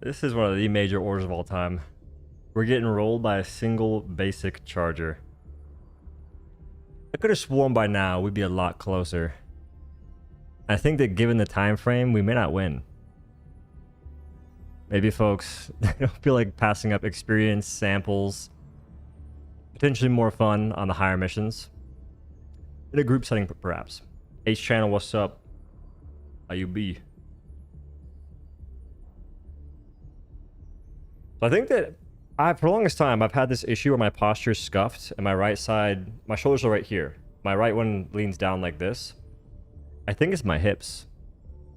This is one of the major orders of all time. We're getting rolled by a single basic charger. I could have sworn by now we'd be a lot closer. I think that given the time frame, we may not win. Maybe folks don't feel like passing up experience, samples, potentially more fun on the higher missions. In a group setting, perhaps. H channel, what's up? How you be? So I think that for the longest time, I've had this issue where my posture is scuffed and my right side, my shoulders are right here. My right one leans down like this. I think it's my hips.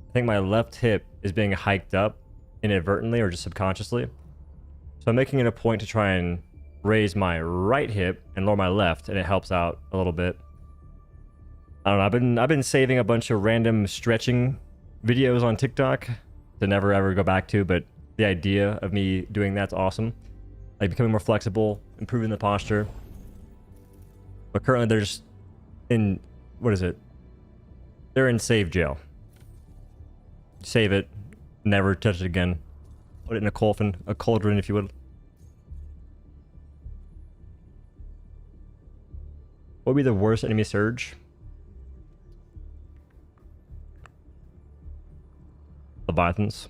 I think my left hip is being hiked up inadvertently or just subconsciously. So I'm making it a point to try and raise my right hip and lower my left, and it helps out a little bit. I don't know, I've been saving a bunch of random stretching videos on TikTok to never ever go back to, but the idea of me doing that's awesome. Like becoming more flexible, improving the posture. But currently they're just in, what is it? They're in save jail. Save it, never touch it again. Put it in a cauldron if you would. What would be the worst enemy surge? Leviathans.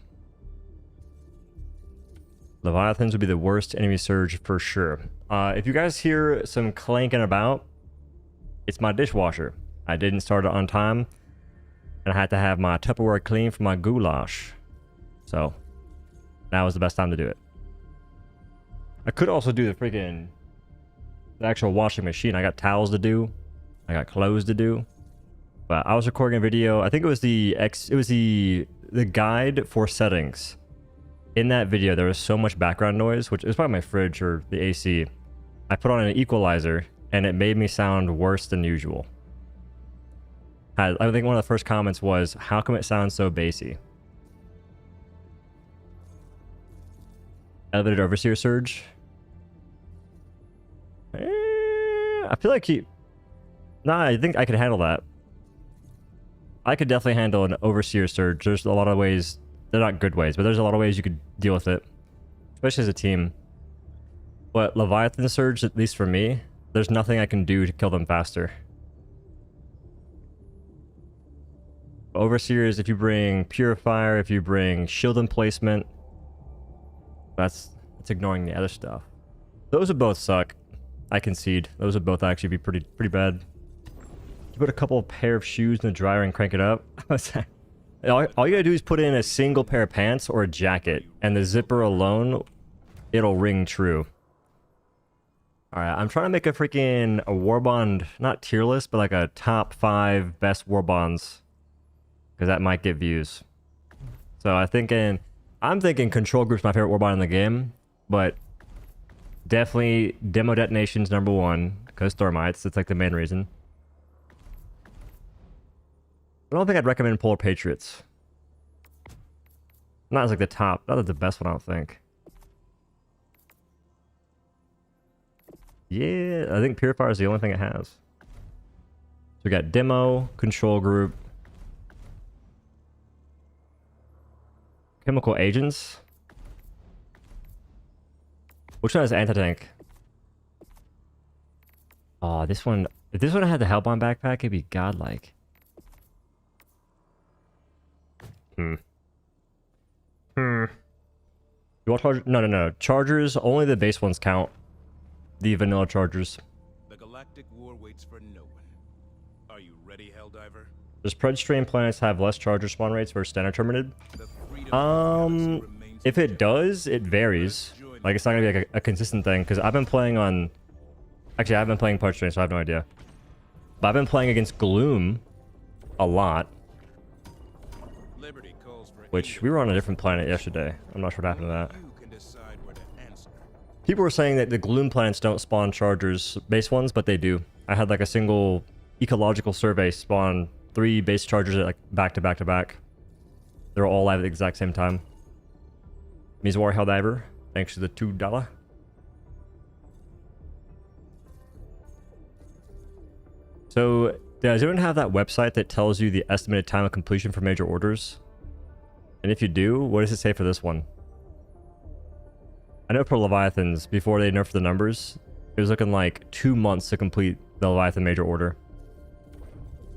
Leviathans would be the worst enemy surge for sure. If you guys hear some clanking about, it's my dishwasher. I didn't start it on time, and I had to have my Tupperware clean for my goulash. So, now is the best time to do it. I could also do the actual washing machine. I got towels to do. I got clothes to do. But I was recording a video. I think it was the guide for settings. In that video, there was so much background noise, which is probably my fridge or the AC. I put on an equalizer, and it made me sound worse than usual. I think one of the first comments was, how come it sounds so bassy? Elevated Overseer Surge. I feel like I think I could handle that. I could definitely handle an Overseer Surge. There's a lot of ways. They're not good ways, but there's a lot of ways you could deal with it. Especially as a team. But Leviathan Surge, at least for me, there's nothing I can do to kill them faster. Overseers, if you bring Purifier, if you bring Shield Emplacement, that's ignoring the other stuff. Those would both suck. I concede. Those would both actually be pretty bad. You put a couple of pair of shoes in the dryer and crank it up. All you gotta do is put in a single pair of pants or a jacket, and the zipper alone, it'll ring true. Alright, I'm trying to make a warbond, not tier list, but like a top 5 best warbonds. Because that might get views. So I'm thinking Control Group's my favorite warbond in the game, but definitely Demo Detonation's #1, because Thermites, that's like the main reason. I don't think I'd recommend Polar Patriots. Not as like the top, not as the best one, I don't think. Yeah, I think Purifier is the only thing it has. So we got Demo, Control Group, Chemical Agents. Which one has anti-tank? Oh, this one. If this one had the Hellbound backpack, it'd be godlike. You want chargers? No. Chargers, only the base ones count. The vanilla chargers. The galactic war waits for no one. Are you ready, Helldiver? Does Predstrain planets have less charger spawn rates versus standard terminated? If it does, it varies. Like, it's not gonna be like a consistent thing, because I've been playing on... Actually, I've been playing Predstrain, so I have no idea. But I've been playing against Gloom a lot. Which, we were on a different planet yesterday. I'm not sure what happened to that. People were saying that the Gloom planets don't spawn chargers, base ones, but they do. I had like a single ecological survey spawn 3 base chargers at like back to back to back. They were all live at the exact same time. Mizwar Helldiver, thanks to the $2. So, does anyone have that website that tells you the estimated time of completion for major orders? And if you do, what does it say for this one? I know for Leviathans, before they nerfed the numbers, it was looking like 2 months to complete the Leviathan major order.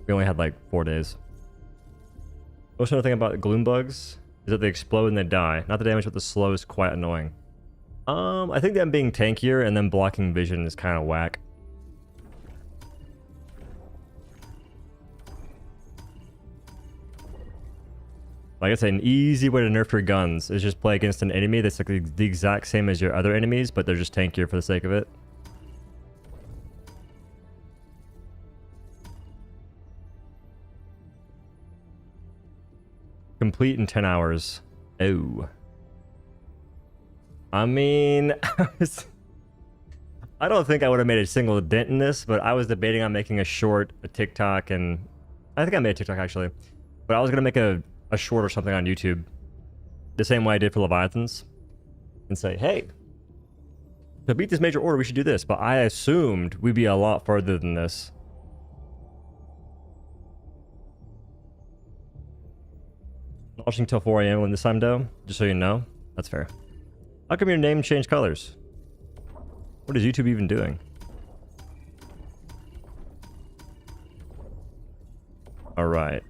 We only had like 4 days. Most other thing about gloom bugs is that they explode and they die. Not the damage, but the slow is quite annoying. I think them being tankier and then blocking vision is kind of whack. Like I said, an easy way to nerf your guns is just play against an enemy that's like the exact same as your other enemies, but they're just tankier for the sake of it. Complete in 10 hours. Oh. I mean, I don't think I would have made a single dent in this, but I was debating on making a short, a TikTok, and I think I made a TikTok actually. But I was going to make a short or something on YouTube, the same way I did for Leviathans, and say, hey, to beat this major order, we should do this. But I assumed we'd be a lot further than this. Watching till 4 a.m. when this time, though, just so you know. That's fair. How come your name changed colors? What is YouTube even doing? All right.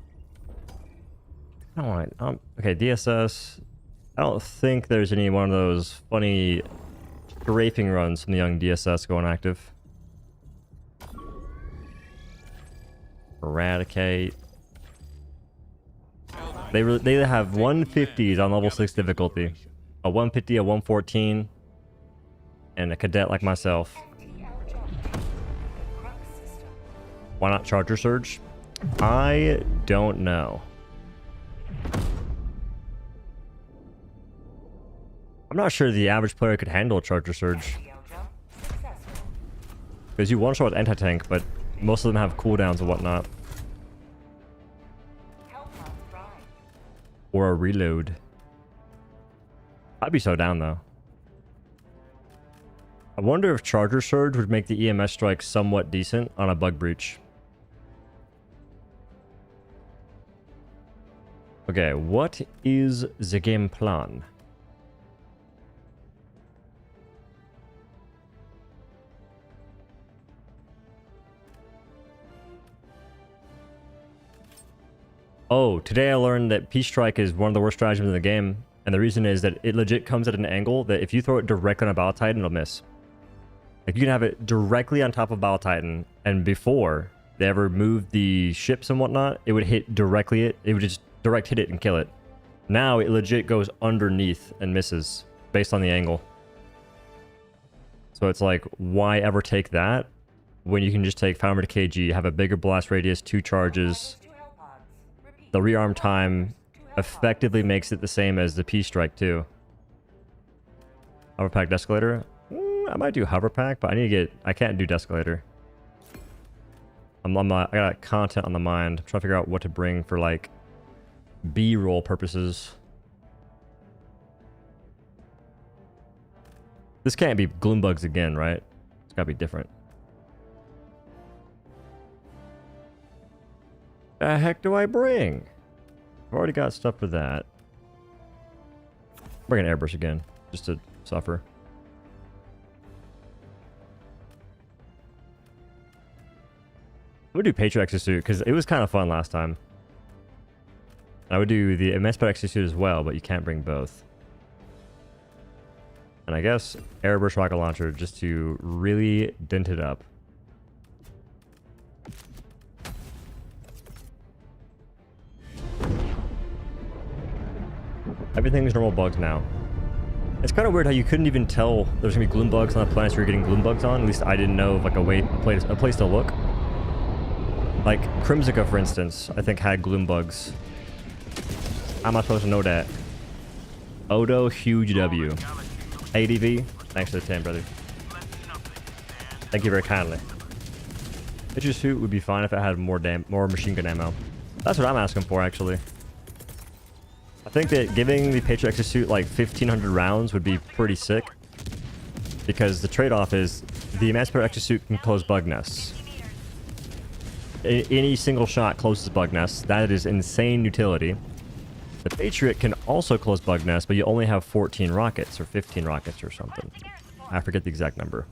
I don't want. Okay, DSS. I don't think there's any one of those funny strafing runs from the young DSS going active. Eradicate. They have 150s on level 6 difficulty, a 150, a 114, and a cadet like myself. Why not Charger Surge? I don't know. I'm not sure the average player could handle a Charger Surge. Because you one-shot with anti-tank, but most of them have cooldowns and whatnot. Or a reload. I'd be so down though. I wonder if Charger Surge would make the EMS strike somewhat decent on a bug breach. Okay, what is the game plan? Oh, today I learned that Peace Strike is one of the worst stratagems in the game, and the reason is that it legit comes at an angle that if you throw it directly on a Battle Titan, it'll miss. Like, you can have it directly on top of Battle Titan, and before they ever moved the ships and whatnot, it would hit directly it would just direct hit it and kill it. Now it legit goes underneath and misses, based on the angle. So it's like, why ever take that, when you can just take 500 kg, have a bigger blast radius, 2 charges... The rearm time effectively makes it the same as the Peace Strike too. Hoverpack Descalator? I might do Hoverpack, but I need to get... I can't do Descalator. I got content on the mind. I'm trying to figure out what to bring for like B-roll purposes. This can't be Gloombugs again, right? It's gotta be different. The heck do I bring? I've already got stuff for that. Bring an airbrush again, just to suffer. I'm gonna do Patriot Exosuit because it was kind of fun last time. I would do the Emancipate Exosuit as well, but you can't bring both. And I guess Airburst Rocket Launcher just to really dent it up. Everything's normal bugs now. It's kind of weird how you couldn't even tell there's gonna be gloom bugs on the planets you're getting gloom bugs on. At least I didn't know of like a place to look. Like Crimsica, for instance, I think had gloom bugs. How am I supposed to know that? Odo, huge W. ADV, thanks for the 10, brother. Thank you very kindly. Patriot suit would be fine if it had more machine gun ammo. That's what I'm asking for, actually. I think that giving the Patriot Exosuit like 1,500 rounds would be pretty sick. Because the trade-off is the Emancipator Exosuit can close bug nests. Any single shot closes bug nests. That is insane utility. The Patriot can also close bug nest, but you only have 14 rockets or 15 rockets or something. I forget the exact number.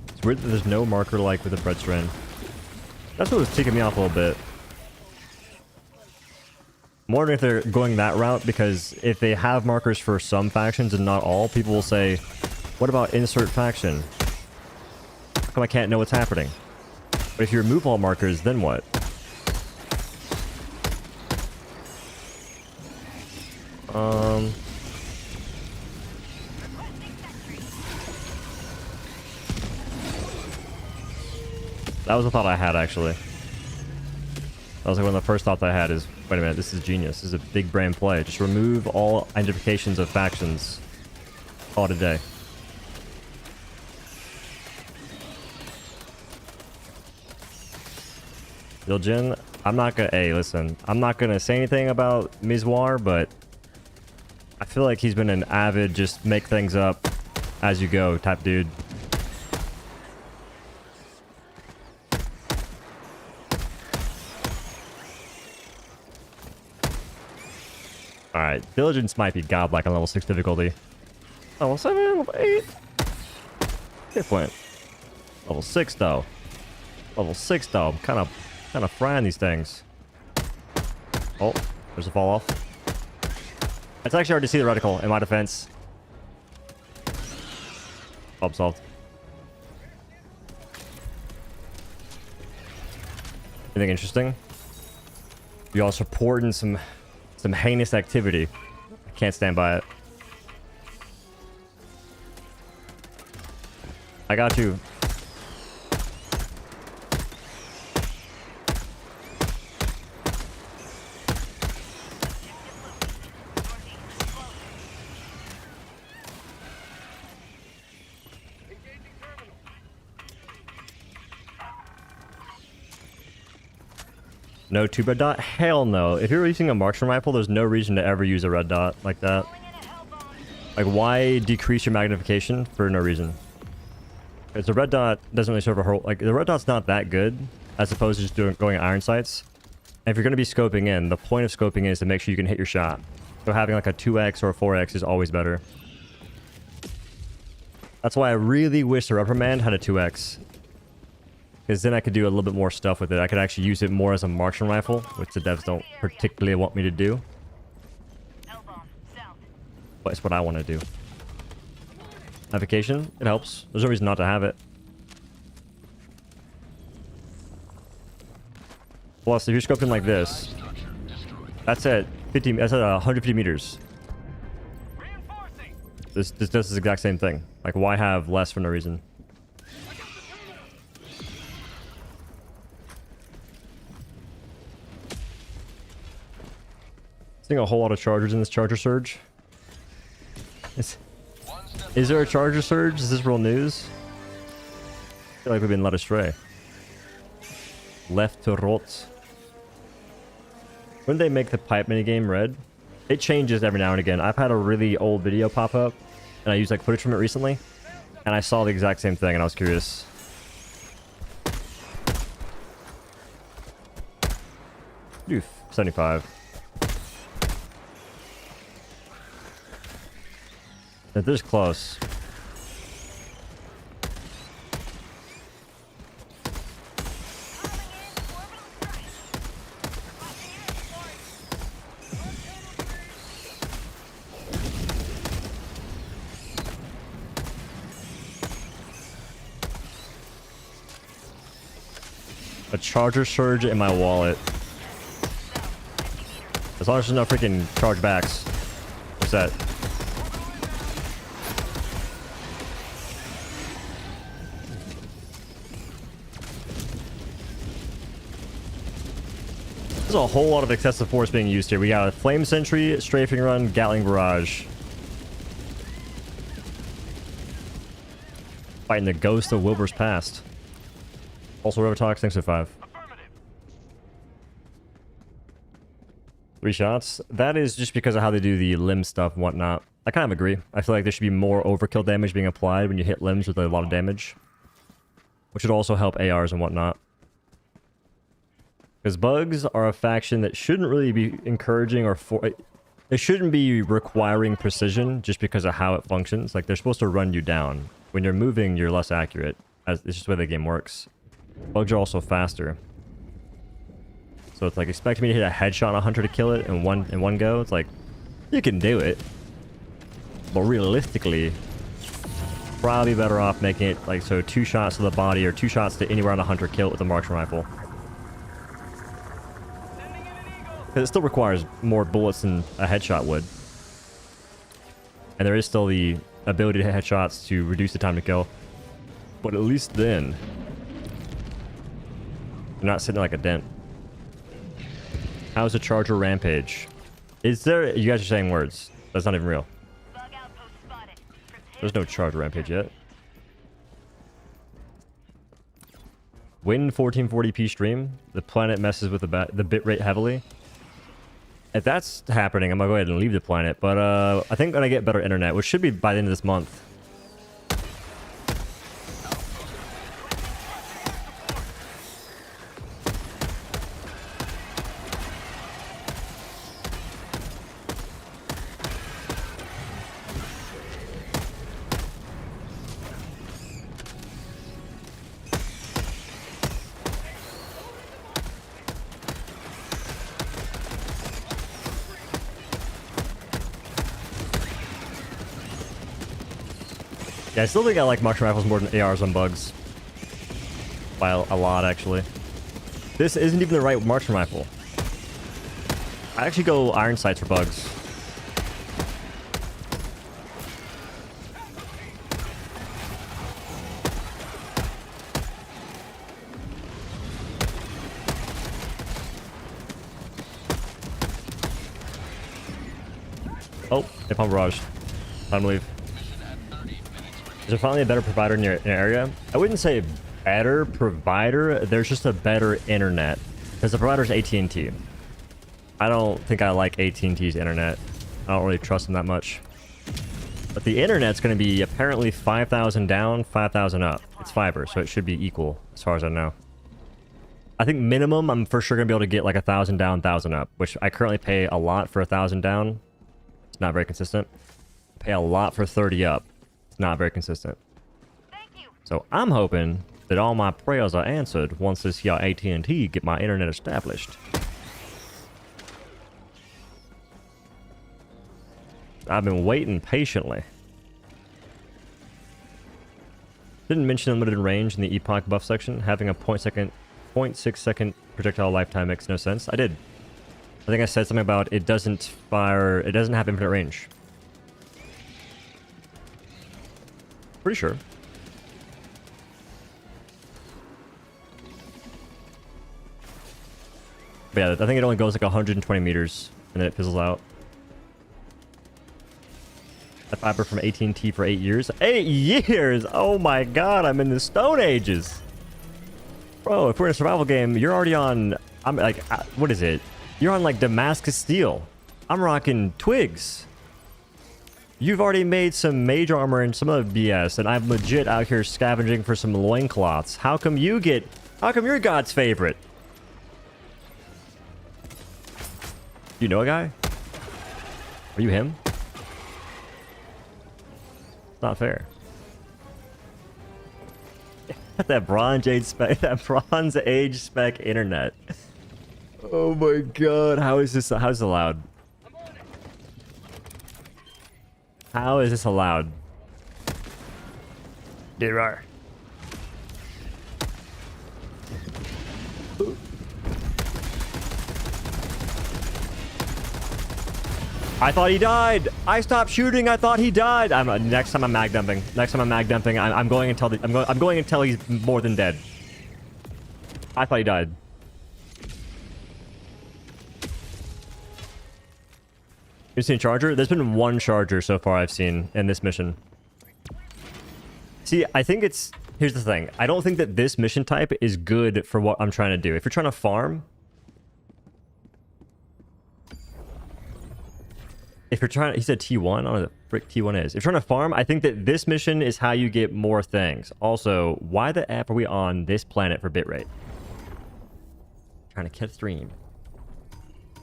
It's weird that there's no marker like with the bread strain. That's what was ticking me off a little bit. I'm wondering if they're going that route, because if they have markers for some factions and not all, people will say, what about insert faction? How come I can't know what's happening? But if you remove all markers, then what? That was a thought I had, actually. That was like one of the first thoughts I had is, wait a minute, this is genius. This is a big brain play. Just remove all identifications of factions. Call it a day. Jin, I'm not gonna... Hey, listen. I'm not gonna say anything about Mizwar, but I feel like he's been an avid, just make things up as you go type dude. Alright, Diligence might be godlike on level 6 difficulty. Level 7, level 8. Different. Level 6 though. Level 6 though. I'm kind of frying these things. Oh, there's a fall off. It's actually hard to see the reticle in my defense. Problem solved. Anything interesting? You all supporting some heinous activity. I can't stand by it. I got you. No 2 red dot? Hell no. If you're using a marksman rifle, there's no reason to ever use a red dot like that. Like, why decrease your magnification for no reason? Because the red dot doesn't really serve a whole... Like, the red dot's not that good, as opposed to just going iron sights. And if you're going to be scoping in, the point of scoping is to make sure you can hit your shot. So having like a 2x or a 4x is always better. That's why I really wish the reprimand had a 2x. Because then I could do a little bit more stuff with it. I could actually use it more as a marksman rifle, which the devs don't particularly want me to do. But it's what I want to do. Navication, it helps. There's no reason not to have it. Plus, if you're scoping like this, that's at 50. That's at 150 meters. This does the exact same thing. Like, why have less for no reason? Seeing a whole lot of chargers in this charger surge. Is there a charger surge? Is this real news? I feel like we've been led astray. Left to rot. When they make the pipe minigame red, it changes every now and again. I've had a really old video pop up, and I used like footage from it recently, and I saw the exact same thing, and I was curious. Oof, 75. If this is close. A charger surge in my wallet. As long as there's no freaking charge backs. What's that? There's a whole lot of excessive force being used here. We got a flame sentry, strafing run, Gatling barrage. Fighting the ghost of Wilbur's past. Also, River Talks, thanks for 5. 3 shots. That is just because of how they do the limb stuff and whatnot. I kind of agree. I feel like there should be more overkill damage being applied when you hit limbs with a lot of damage. Which would also help ARs and whatnot. Because bugs are a faction that shouldn't really be encouraging or it shouldn't be requiring precision just because of how it functions. Like, they're supposed to run you down. When you're moving, you're less accurate. It's just the way the game works. Bugs are also faster. So it's like, expect me to hit a headshot on a hunter to kill it in one go. It's like, you can do it. But realistically, probably better off making it like, so 2 shots to the body or 2 shots to anywhere on a hunter, kill it with a marksman rifle. It still requires more bullets than a headshot would. And there is still the ability to hit headshots to reduce the time to kill. But at least then, you're not sitting like a dent. How's a charger rampage? Is there... You guys are saying words. That's not even real. There's no charger rampage yet. Win 1440p stream. The planet messes with the bitrate heavily. If that's happening, I'm gonna go ahead and leave the planet. But I think when I get better internet, which should be by the end of this month. Yeah, I still think I like marksman rifles more than ARs on bugs. By a lot, actually. This isn't even the right marksman rifle. I actually go iron sights for bugs. Oh, they found barrage. Time to leave. Is there finally a better provider in your area? I wouldn't say better provider. There's just a better internet. Because the provider's AT&T. I don't think I like AT&T's internet. I don't really trust them that much. But the internet's going to be apparently 5,000 down, 5,000 up. It's fiber, so it should be equal as far as I know. I think minimum, I'm for sure going to be able to get like 1,000 down, 1,000 up. Which I currently pay a lot for 1,000 down. It's not very consistent. Pay a lot for 30 up. It's not very consistent. Thank you. So I'm hoping that all my prayers are answered once this here AT&T get my internet established. I've been waiting patiently. Didn't mention unlimited range in the epoch buff section. Having a 0.6 second projectile lifetime makes no sense. I did. I think I said something about it doesn't fire, it doesn't have infinite range. Pretty sure. But yeah, I think it only goes like 120 meters and then it fizzles out. The fiber from AT&T for 8 years. 8 years! Oh my god, I'm in the Stone Ages. Bro, if we're in a survival game, you're already on... I'm like, what is it? You're on like Damascus steel. I'm rocking twigs. You've already made some mage armor and some other BS, and I'm legit out here scavenging for some loincloths. How come you're God's favorite? You know a guy? Are you him? It's not fair. That Bronze Age spec internet. Oh my god, how is this allowed? How is this allowed? There are. I thought he died. I stopped shooting. I thought he died. Next time I'm mag dumping. I'm going until he's more than dead. I thought he died. You seen a charger? There's been one charger so far I've seen in this mission. See, I think it's... Here's the thing. I don't think that this mission type is good for what I'm trying to do. If you're trying to farm... If you're trying... He said T1 on a frick T1 is. If you're trying to farm, I think that this mission is how you get more things. Also, why the F are we on this planet for bitrate? Trying to catch stream.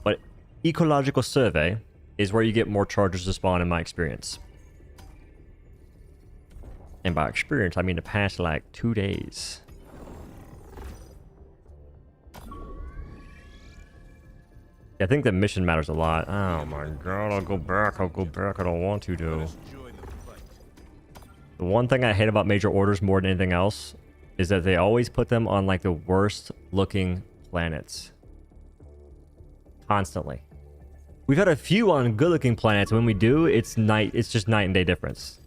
But ecological survey is where you get more chargers to spawn in my experience. And by experience, I mean the past like 2 days. I think the mission matters a lot. Oh my god, I'll go back. I don't want to do. The one thing I hate about major orders more than anything else is that they always put them on like the worst looking planets. Constantly. We've had a few on good looking planets. When we do, it's just night and day difference.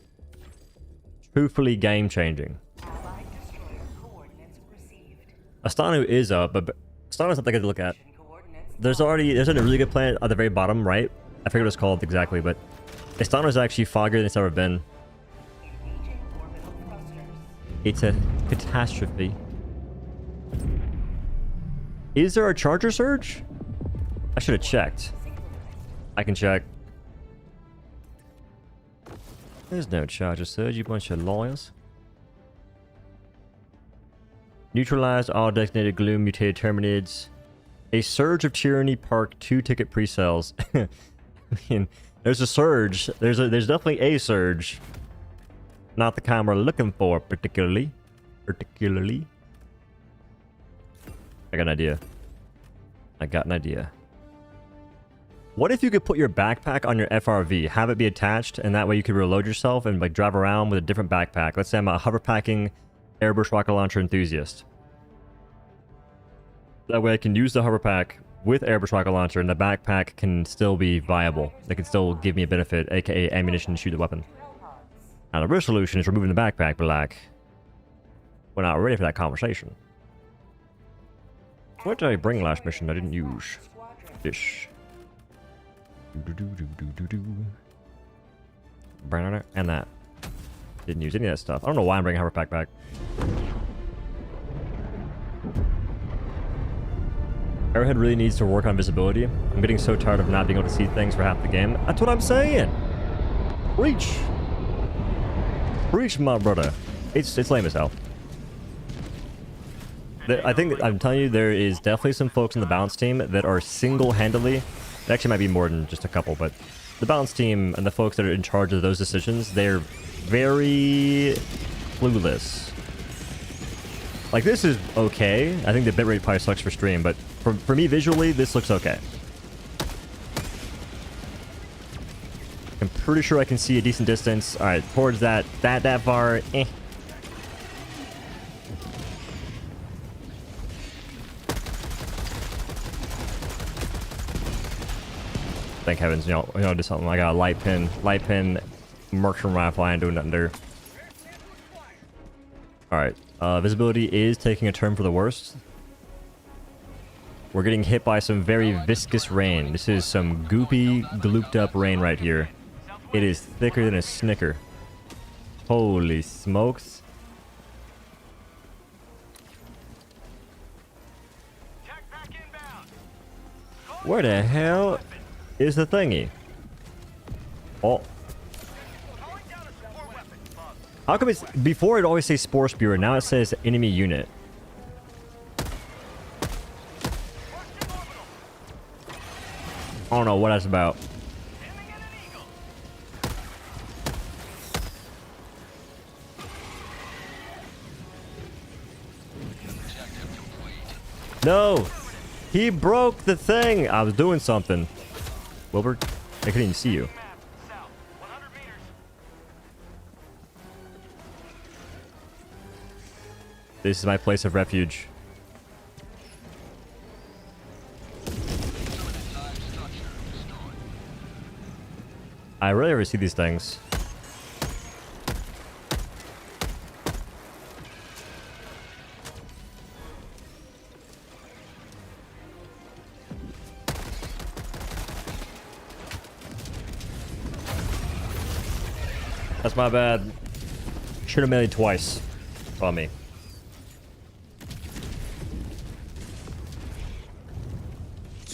Truthfully game changing. Astanu is up, but Astanu's not that good to look at. There's a really good planet at the very bottom right. I forget what it's called exactly, but Astana is actually foggier than it's ever been. It's a catastrophe. Is there a charger surge? I should have checked. I can check. There's no charger surge, you bunch of lawyers. Neutralized all designated gloom mutated terminids. A surge of tyranny parked 2 ticket pre-sales. I mean, there's a surge. There's definitely a surge. Not the kind we're looking for, particularly. I got an idea. What if you could put your backpack on your FRV, have it be attached, and that way you could reload yourself and like drive around with a different backpack? Let's say I'm a hoverpacking airburst rocket launcher enthusiast. That way I can use the hoverpack with airburst rocket launcher, and the backpack can still be viable. They can still give me a benefit, aka ammunition to shoot the weapon. Now the real solution is removing the backpack, but like, we're not ready for that conversation. What did I bring last mission I didn't use? Fish. And that. Didn't use any of that stuff. I don't know why I'm bringing hoverpack back. Arrowhead really needs to work on visibility. I'm getting so tired of not being able to see things for half the game. That's what I'm saying. Reach. Reach, my brother. It's lame as hell. I think, I'm telling you, there is definitely some folks in the balance team that are single-handedly, it actually might be more than just a couple, but the balance team and the folks that are in charge of those decisions, they're very clueless. Like, this is okay. I think the bitrate probably sucks for stream, but for me visually, this looks okay. I'm pretty sure I can see a decent distance. All right, towards that far, eh. Thank heavens, you know, do something. I got a light pin, merchant rifle. I ain't doing nothing there. All right, visibility is taking a turn for the worst. We're getting hit by some very viscous rain. This is some goopy, glooped up rain right here. It is thicker than a Snicker. Holy smokes. Where the hell is the thingy? Oh. How come it's... Before it always says Spore Spewer, now it says enemy unit. I don't know what that's about. No! He broke the thing! I was doing something. Wilbur, I couldn't even see you. This is my place of refuge. I rarely ever see these things. That's my bad. Should have made it twice. On me.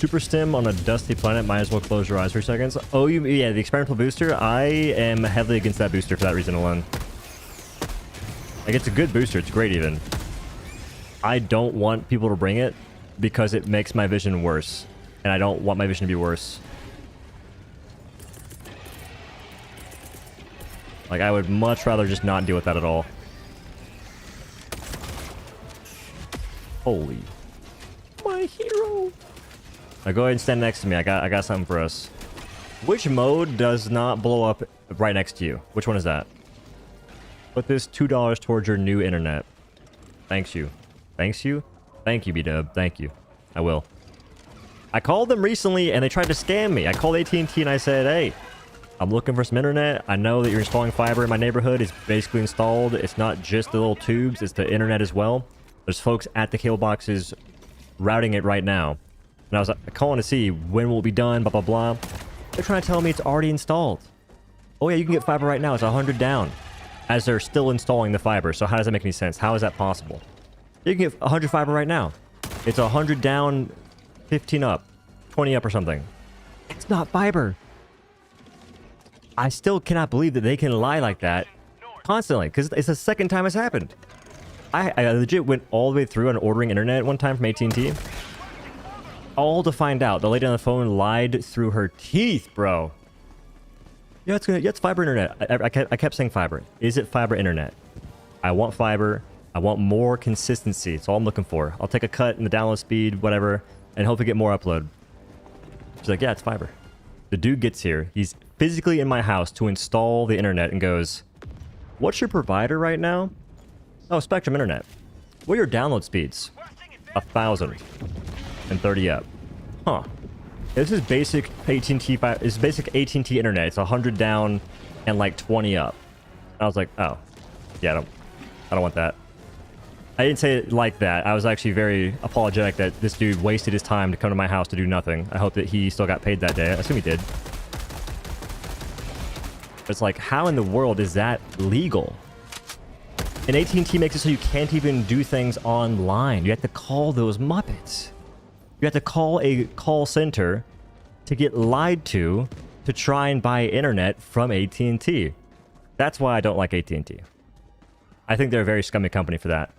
super stim on a dusty planet. Might as well close your eyes for seconds. Oh, yeah, the experimental booster. I am heavily against that booster for that reason alone. Like, it's a good booster. It's great even. I don't want people to bring it because it makes my vision worse. And I don't want my vision to be worse. Like, I would much rather just not deal with that at all. Holy. My hero. Now go ahead and stand next to me. I got something for us. Which mode does not blow up right next to you? Which one is that? Put this $2 towards your new internet. Thanks you. Thanks you? Thank you, B-Dub. Thank you. I will. I called them recently and they tried to scam me. I called AT&T and I said, hey, I'm looking for some internet. I know that you're installing fiber in my neighborhood. It's basically installed. It's not just the little tubes. It's the internet as well. There's folks at the cable boxes routing it right now. And I was calling to see when will it be done, blah, blah, blah. They're trying to tell me it's already installed. Oh, yeah, you can get fiber right now. It's 100 down as they're still installing the fiber. So how does that make any sense? How is that possible? You can get 100 fiber right now. It's 100 down, 15 up, 20 up or something. It's not fiber. I still cannot believe that they can lie like that constantly because it's the second time it's happened. I legit went all the way through on ordering internet one time from AT&T. All to find out the lady on the phone lied through her teeth, bro. Yeah, it's fiber internet. I kept saying fiber. Is it fiber internet? I want fiber. I want more consistency. That's all I'm looking for. I'll take a cut in the download speed, whatever, and hopefully get more upload. She's like, yeah, it's fiber. The dude gets here. He's physically in my house to install the internet and goes, what's your provider right now? Oh, Spectrum Internet. What are your download speeds? 1,030 up. Huh. This is basic AT&T. It's basic AT&T internet. It's 100 down and like 20 up. I was like, oh, yeah, I don't want that. I didn't say it like that. I was actually very apologetic that this dude wasted his time to come to my house to do nothing. I hope that he still got paid that day. I assume he did. It's like, how in the world is that legal? And AT&T makes it so you can't even do things online. You have to call those Muppets. You have to call a call center to get lied to try and buy internet from AT&T. That's why I don't like AT&T. I think they're a very scummy company for that.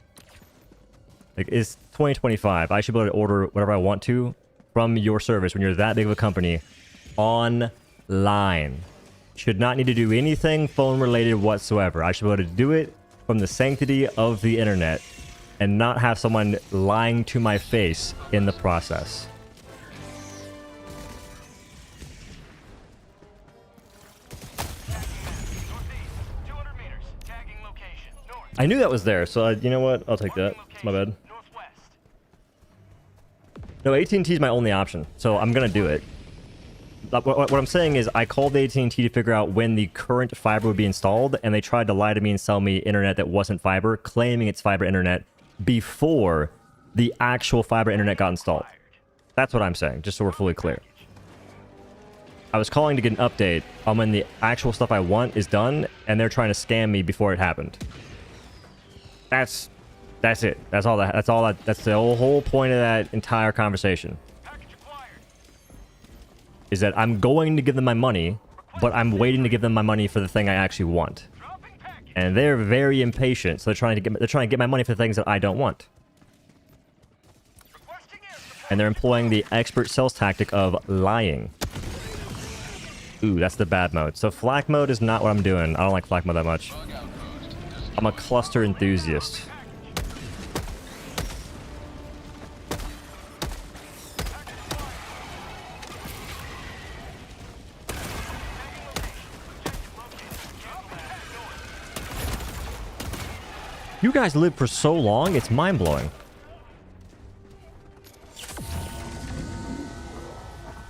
Like, it's 2025. I should be able to order whatever I want to from your service when you're that big of a company online. Should not need to do anything phone related whatsoever. I should be able to do it from the sanctity of the internet and not have someone lying to my face in the process. I knew that was there, so you know what? I'll take that. It's my bad. No, AT&T is my only option, so I'm gonna do it. What I'm saying is I called AT&T to figure out when the current fiber would be installed, and they tried to lie to me and sell me internet that wasn't fiber, claiming it's fiber internet before the actual fiber internet got installed. That's what I'm saying, just so we're fully clear. I was calling to get an update on when the actual stuff I want is done, and they're trying to scam me before it happened. That's it. That's the whole point of that entire conversation. Is that I'm going to give them my money, but I'm waiting to give them my money for the thing I actually want. And they're very impatient, so they're trying to get my money for things that I don't want. And they're employing the expert sales tactic of lying. Ooh, that's the bad mode. So flak mode is not what I'm doing. I don't like flak mode that much. I'm a cluster enthusiast. You guys live for so long, it's mind-blowing.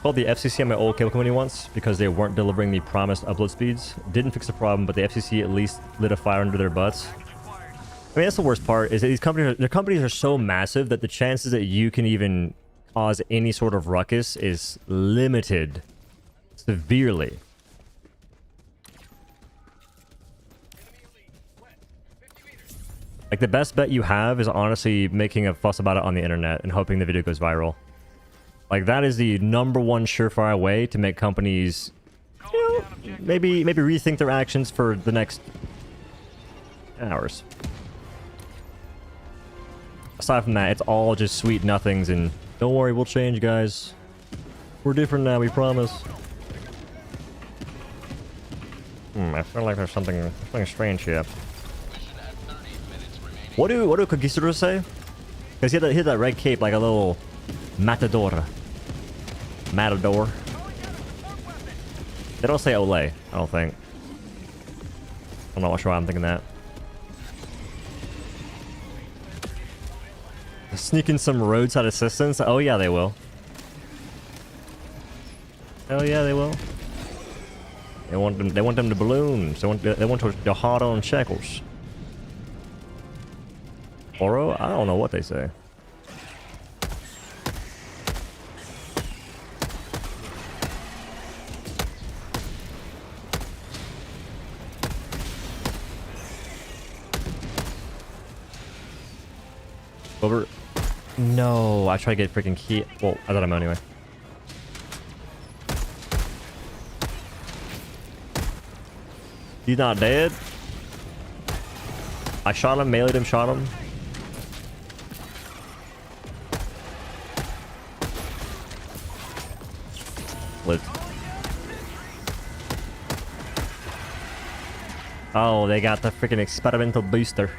Called the FCC on my old cable company once because they weren't delivering the promised upload speeds. Didn't fix the problem, but the FCC at least lit a fire under their butts. I mean, that's the worst part, is that their companies are so massive that the chances that you can even cause any sort of ruckus is limited severely. Like, the best bet you have is honestly making a fuss about it on the internet and hoping the video goes viral. Like, that is the #1 surefire way to make companies, you know, maybe rethink their actions for the next hours. Aside from that, it's all just sweet nothings, and don't worry, we'll change, guys. We're different now, we promise. I feel like there's something strange here. What do Conquistadors say? Because he had that red cape like a little matador. Matador. They don't say Olay, I don't think. I'm not sure why I'm thinking that. Sneak in some roadside assistance? Oh yeah, they will. Oh yeah, they will. They want them to balloons. They want the hard-on shekels. Oro? I don't know what they say. Over. No, I tried to get freaking key. Well, I thought I'm anyway. He's not dead. I shot him, meleeed him, shot him. Lived. Oh, they got the freaking experimental booster.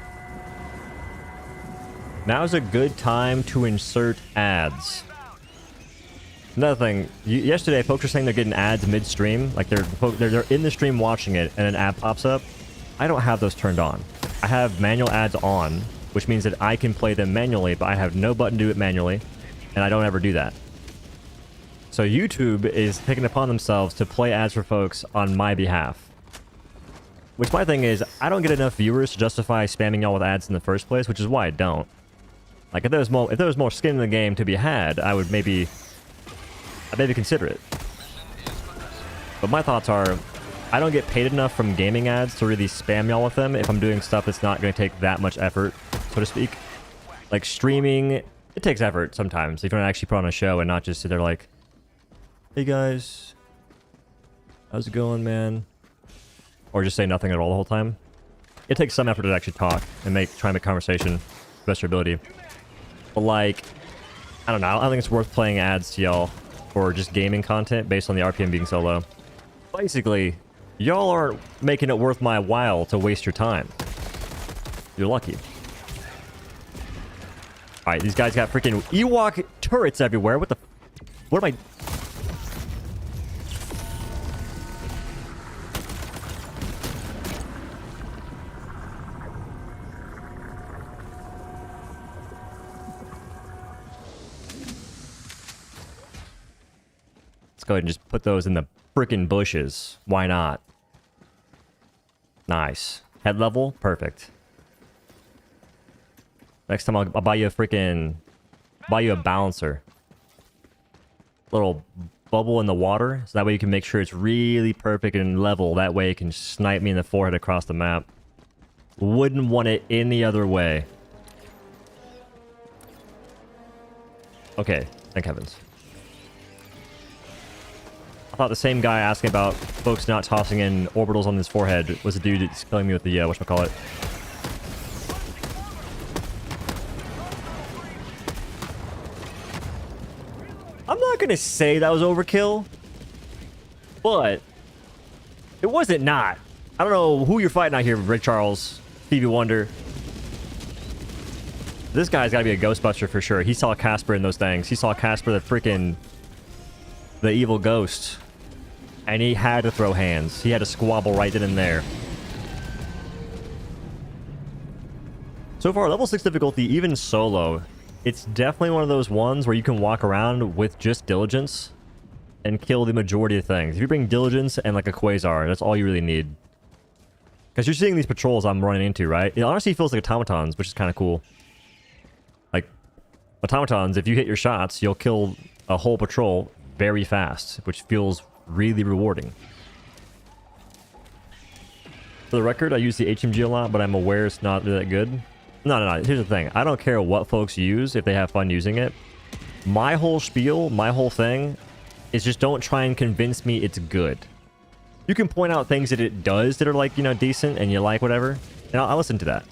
Now's a good time to insert ads. Another thing, yesterday folks were saying they're getting ads mid-stream, like they're in the stream watching it and an ad pops up. I don't have those turned on. I have manual ads on, which means that I can play them manually, but I have no button to do it manually, and I don't ever do that. So YouTube is taking it upon themselves to play ads for folks on my behalf. Which my thing is, I don't get enough viewers to justify spamming y'all with ads in the first place, which is why I don't. Like, if there was more skin in the game to be had, I'd maybe consider it. But my thoughts are, I don't get paid enough from gaming ads to really spam y'all with them if I'm doing stuff that's not going to take that much effort, so to speak. Like streaming, it takes effort sometimes if you want to actually put on a show and not just sit there like, hey guys, how's it going, man? Or just say nothing at all the whole time. It takes some effort to actually talk and try and make conversation to the best of your ability. But like, I don't know, I don't think it's worth playing ads to y'all for just gaming content based on the RPM being so low. Basically, y'all aren't making it worth my while to waste your time. You're lucky. Alright, these guys got freaking Ewok turrets everywhere. What am I... Let's go ahead and just put those in the freaking bushes. Why not? Nice. Head level? Perfect. Next time I'll buy you a freaking... buy you a balancer. Little bubble in the water, so that way you can make sure it's really perfect and level. That way it can snipe me in the forehead across the map. Wouldn't want it any other way. Okay, thank heavens. I thought the same guy asking about folks not tossing in orbitals on his forehead was the dude that's killing me with the, whatchamacallit. I'm not gonna say that was overkill, but it wasn't not. I don't know who you're fighting out here, Rick Charles, Stevie Wonder. This guy's gotta be a Ghostbuster for sure. He saw Casper in those things. He saw Casper, the evil ghost. And he had to throw hands. He had to squabble right then and there. So far, level 6 difficulty, even solo, it's definitely one of those ones where you can walk around with just diligence and kill the majority of things. If you bring diligence and like a quasar, that's all you really need. Because you're seeing these patrols I'm running into, right? It honestly feels like automatons, which is kind of cool. Like, automatons, if you hit your shots, you'll kill a whole patrol very fast, which feels really rewarding. For the record, I use the HMG a lot, but I'm aware it's not that good. No. Here's the thing. I don't care what folks use if they have fun using it. My whole spiel, my whole thing, is just don't try and convince me it's good. You can point out things that it does that are like, you know, decent and you like whatever, and I'll listen to that.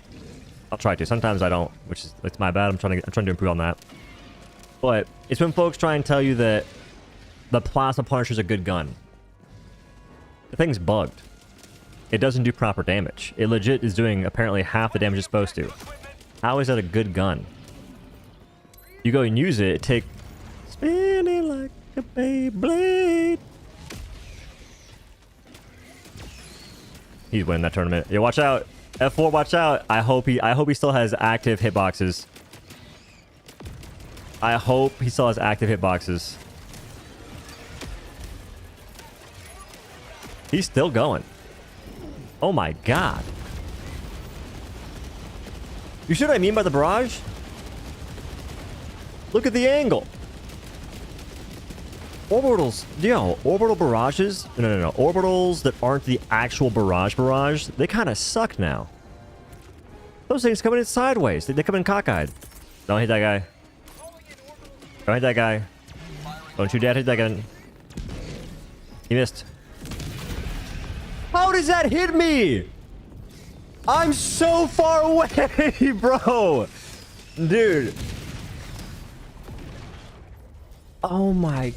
I'll try to. Sometimes I don't, which is, it's my bad. I'm trying to improve on that. But it's when folks try and tell you that the Plasma Punisher is a good gun. The thing's bugged. It doesn't do proper damage. It legit is doing apparently half the damage it's supposed to. How is that a good gun? You go and use it, take spinning like a Beyblade. He's winning that tournament. Yeah, watch out. F4, watch out. I hope he still has active hitboxes. I hope he still has active hitboxes. He's still going. Oh my god. You see what I mean by the barrage? Look at the angle. Orbitals. Yo, orbital barrages. No. Orbitals that aren't the actual barrage, they kind of suck now. Those things coming in sideways. They come in cockeyed. Don't hit that guy. Don't hit that guy. Don't you dare hit that guy. He missed. How does that hit me? I'm so far away, bro. Dude. Oh my.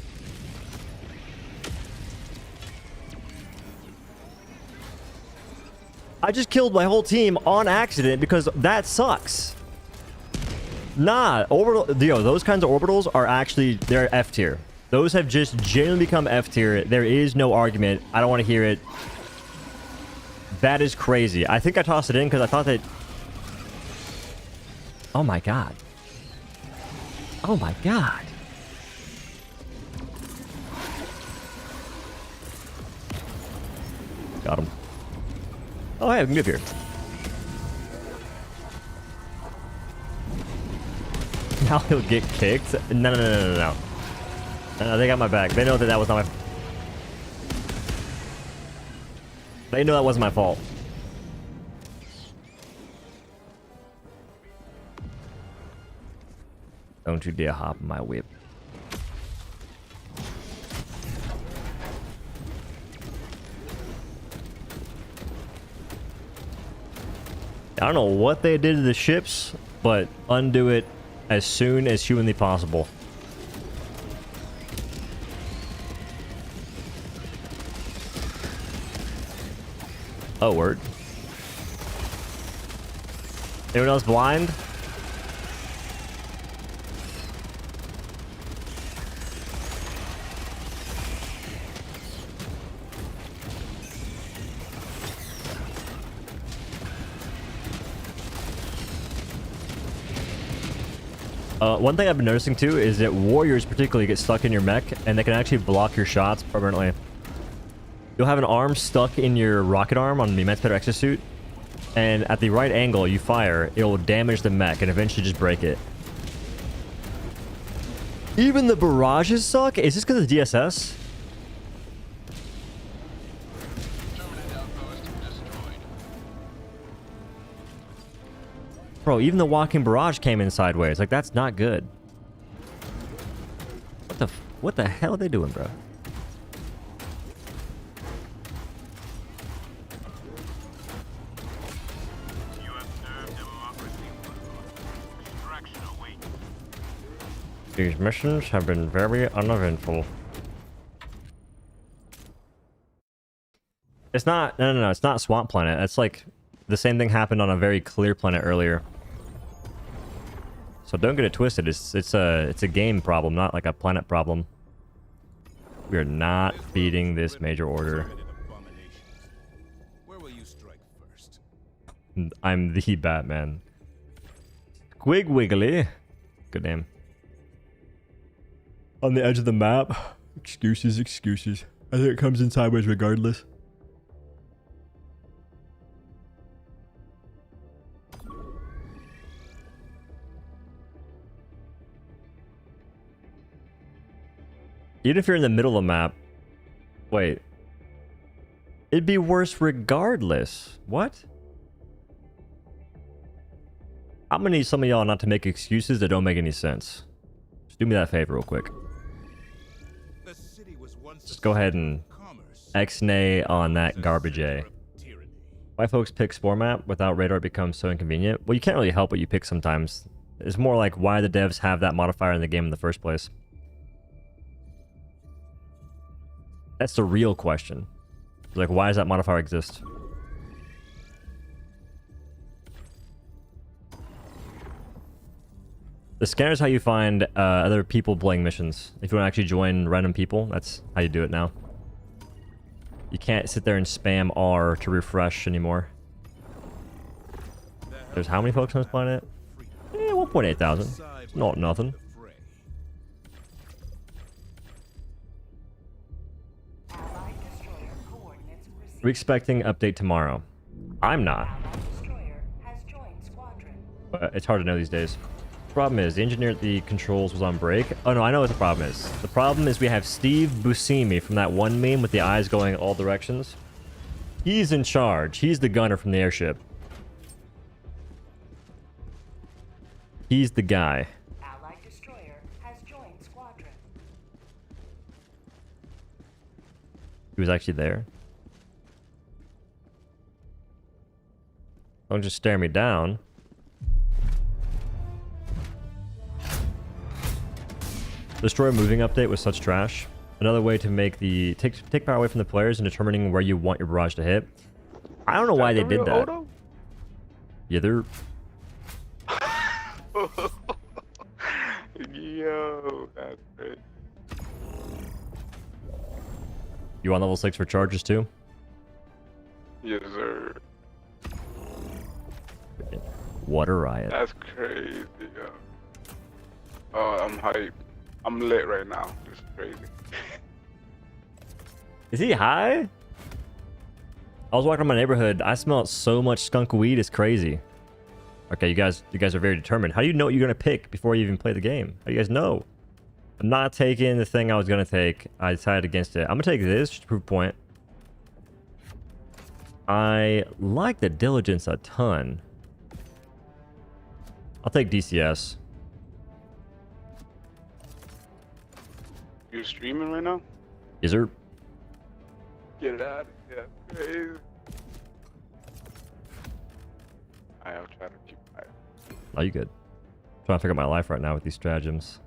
I just killed my whole team on accident because that sucks. Nah, orbital, yo, those kinds of orbitals are actually, they're F tier. Those have just genuinely become F tier. There is no argument. I don't want to hear it. That is crazy. I think I tossed it in because I thought that... Oh my god. Oh my god. Got him. Oh, hey, I can move here. Now he'll get kicked? No. They got my back. They know that that was not my... They know that wasn't my fault. Don't you dare hop in my whip. I don't know what they did to the ships, but undo it as soon as humanly possible. Oh, word. Anyone else blind? One thing I've been noticing too is that warriors particularly get stuck in your mech and they can actually block your shots permanently. You'll have an arm stuck in your rocket arm on the Metspeter exosuit, and at the right angle you fire, it will damage the mech and eventually just break it. Even the barrages suck? Is this because of DSS? Bro, even the walking barrage came in sideways. Like, that's not good. What the hell are they doing, bro? These missions have been very uneventful. It's not... No. It's not Swamp Planet. It's like... The same thing happened on a very clear planet earlier. So don't get it twisted. It's a game problem, not like a planet problem. We are not beating this major order. Where will you strike first? I'm the Batman. Squig Wiggly. Good name. On the edge of the map. Excuses. I think it comes in sideways regardless. Even if you're in the middle of the map. Wait. It'd be worse regardless. What? I'm gonna need some of y'all not to make excuses that don't make any sense. Just do me that favor real quick. The city was once Just go ahead and commerce. X-nay on that garbage A. Tyranny. Why folks pick Spore Map without radar becomes so inconvenient? Well, you can't really help what you pick sometimes. It's more like why the devs have that modifier in the game in the first place. That's the real question. Like, why does that modifier exist? The scanner is how you find other people playing missions. If you want to actually join random people, that's how you do it now. You can't sit there and spam R to refresh anymore. There's how many folks on this planet? 1.8 thousand. It's not nothing. We're expecting update tomorrow. I'm not. But it's hard to know these days. Problem is, the engineer at the controls was on break. Oh no, I know what the problem is. The problem is we have Steve Buscemi from that one meme with the eyes going all directions. He's in charge. He's the gunner from the airship. He's the guy. Allied destroyer has joined squadron. He was actually there. Don't just stare me down. Destroyer moving update was such trash. Another way to make the take power away from the players and determining where you want your barrage to hit. I don't know why they did that. Yeah, they're. Yo, that's great. You on level 6 for charges too? Yes, sir. What a riot. That's crazy, yo. Oh, I'm hyped. I'm lit right now. This is crazy. Is he high? I was walking around my neighborhood. I smelled so much skunk weed. It's crazy. Okay, you guys are very determined. How do you know what you're gonna pick before you even play the game? How do you guys know? I'm not taking the thing I was gonna take. I decided against it. I'm gonna take this just to prove a point. I like the diligence a ton. I'll take DCS. You streaming right now? Is there? Get out of here. Crazy. I'll try to keep quiet. Oh, you good? Trying to figure out my life right now with these stratagems.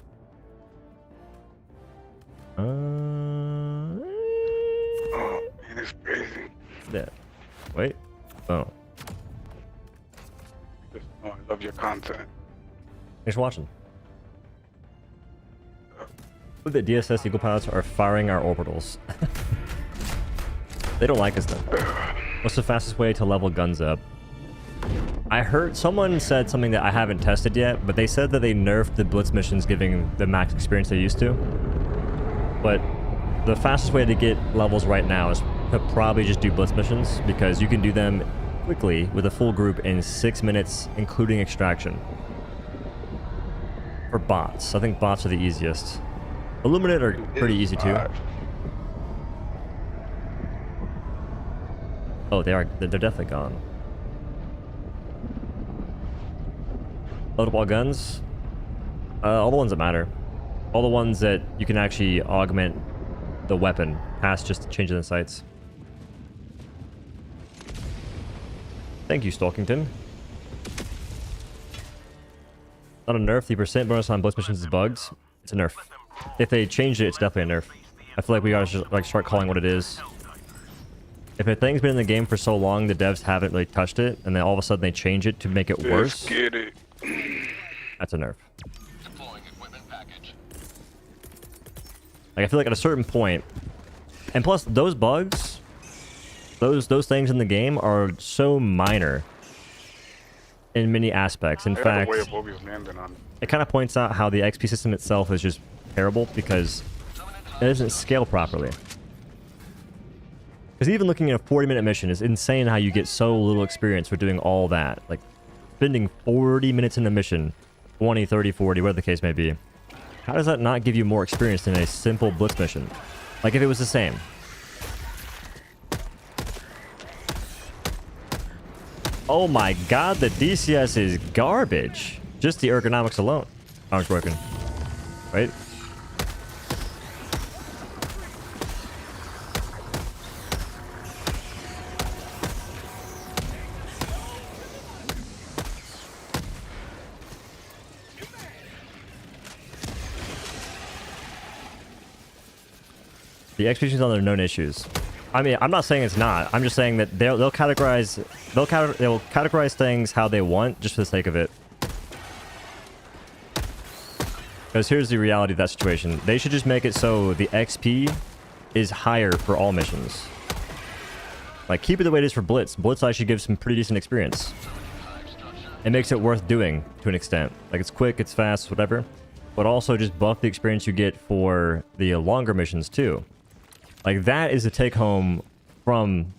Oh, man, it's crazy. Yeah. Wait. Oh. Just know I love your content. Thanks for watching. Look at DSS Eagle pilots are firing our orbitals. They don't like us though. What's the fastest way to level guns up? I heard someone said something that I haven't tested yet, but they said that they nerfed the blitz missions giving the max experience they used to. But the fastest way to get levels right now is to probably just do blitz missions because you can do them quickly with a full group in 6 minutes, including extraction. For bots. I think bots are the easiest. Illuminate are pretty easy too. Oh, they're definitely gone. Loadable guns? All the ones that matter. All the ones that you can actually augment the weapon past just changing the sights. Thank you, Stalkington. Not a nerf. The percent bonus on blitz missions is bugs. It's a nerf. If they changed it, it's definitely a nerf. I feel like we gotta just like start calling what it is. If a thing's been in the game for so long, the devs haven't really touched it, and then all of a sudden they change it to make it worse. Get it. That's a nerf. Like I feel like at a certain point, and plus those bugs, those things in the game are so minor in many aspects. In fact, it kind of points out how the XP system itself is just terrible because it doesn't scale properly. Because even looking at a 40-minute mission is insane how you get so little experience for doing all that. Like, spending 40 minutes in a mission, 20, 30, 40, whatever the case may be. How does that not give you more experience than a simple blitz mission? Like, if it was the same. Oh my god, the DCS is garbage. Just the ergonomics alone. Arm's broken. right? The executions on their known issues. I mean, I'm not saying it's not. I'm just saying that they'll categorize things how they want just for the sake of it. Because here's the reality of that situation. They should just make it so the XP is higher for all missions. Like, keep it the way it is for Blitz. Blitz actually gives some pretty decent experience. It makes it worth doing to an extent. Like, it's quick, it's fast, whatever. But also just buff the experience you get for the longer missions too. Like, that is the take home from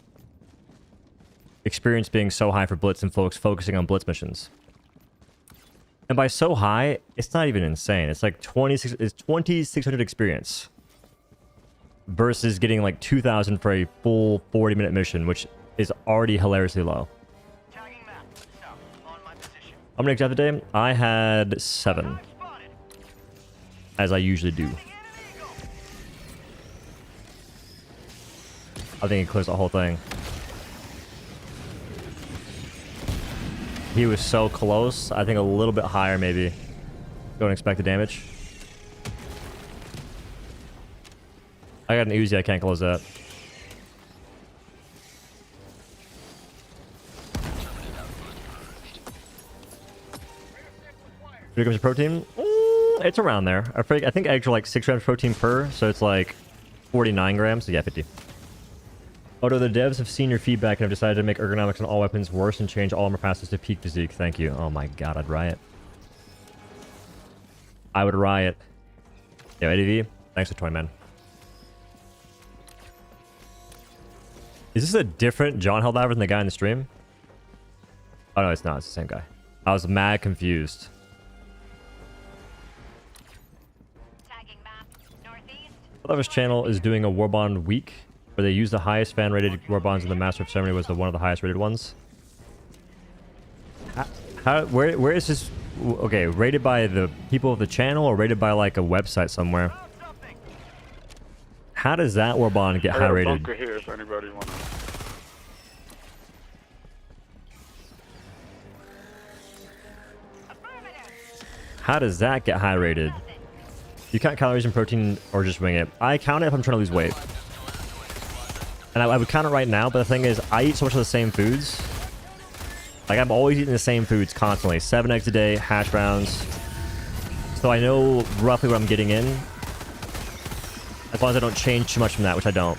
experience being so high for Blitz and folks focusing on Blitz missions. And by so high, it's not even insane. It's like 2,600 experience versus getting like 2,000 for a full 40-minute mission, which is already hilariously low. How many eggs out of the day? I had 7, as I usually do. I think he clears the whole thing. He was so close. I think a little bit higher, maybe. Don't expect the damage. I got an Uzi. I can't close that. Here comes the protein. It's around there. I think eggs are like 6 grams protein per, so it's like 49 grams. So yeah, 50. Although the devs have seen your feedback and have decided to make ergonomics on all weapons worse and change all armor passes to peak physique. Thank you. Oh my god, I'd riot. I would riot. Yo, ADV, thanks for 20, man. Is this a different John Helldiver than the guy in the stream? Oh no, it's not. It's the same guy. I was mad confused. Helldiver's channel is doing a Warbond week, where they use the highest fan rated Warbonds, and the Master of Ceremony was one of the highest rated ones. Where is this? Okay, rated by the people of the channel or rated by like a website somewhere? How does that Warbond get high rated? Here if anybody wants. How does that get high rated? You count calories and protein or just wing it? I count it if I'm trying to lose weight. And I would count it right now, but the thing is, I eat so much of the same foods. Like, I'm always eating the same foods constantly. 7 eggs a day, hash browns. So I know roughly what I'm getting in. As long as I don't change too much from that, which I don't.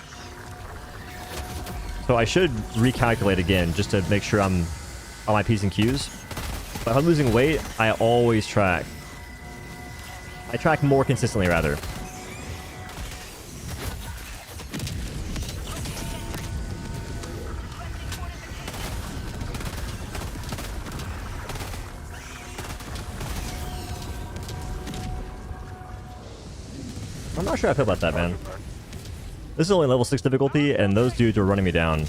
So I should recalculate again, just to make sure I'm on my P's and Q's. But if I'm losing weight, I always track. I track more consistently, rather. I'm not sure how I feel about that, man. This is only level 6 difficulty, and those dudes are running me down.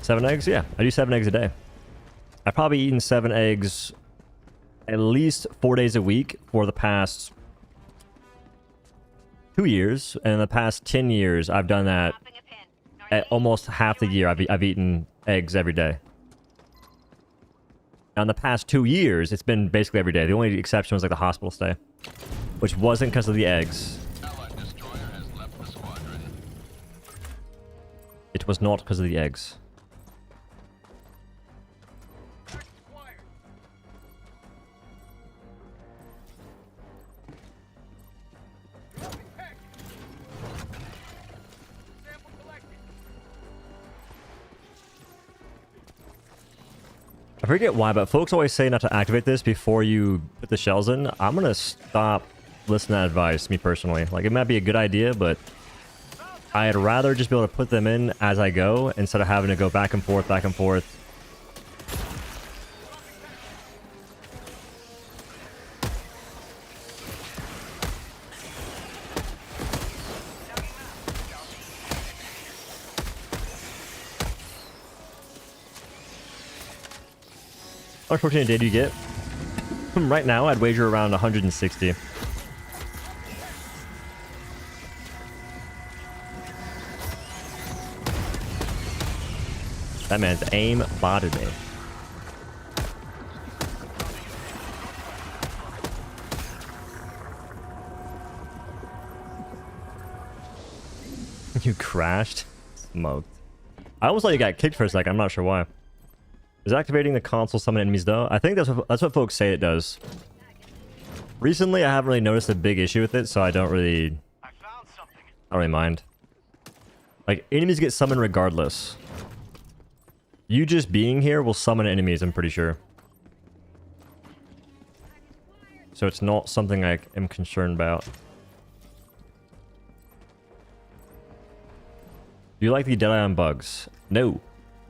7 eggs? Yeah, I do 7 eggs a day. I've probably eaten 7 eggs at least 4 days a week for the past 2 years, and in the past 10 years, I've done that at almost half the year. I've eaten eggs every day. Now, in the past 2 years, it's been basically every day. The only exception was like the hospital stay, which wasn't because of the eggs. It was not because of the eggs. I forget why, but folks always say not to activate this before you put the shells in. I'm gonna stop listening to that advice, me personally. Like, it might be a good idea, but I'd rather just be able to put them in as I go instead of having to go back and forth, back and forth. How much protein a day do you get? Right now, I'd wager around 160. That man's aim botted me. You crashed? Smoked. I almost thought you got kicked for a second. I'm not sure why. Is activating the console summon enemies though? I think that's what folks say it does. Recently, I haven't really noticed a big issue with it, so I don't really mind. Like, enemies get summoned regardless. You just being here will summon enemies, I'm pretty sure. So it's not something I am concerned about. Do you like the Deadeye on bugs? No.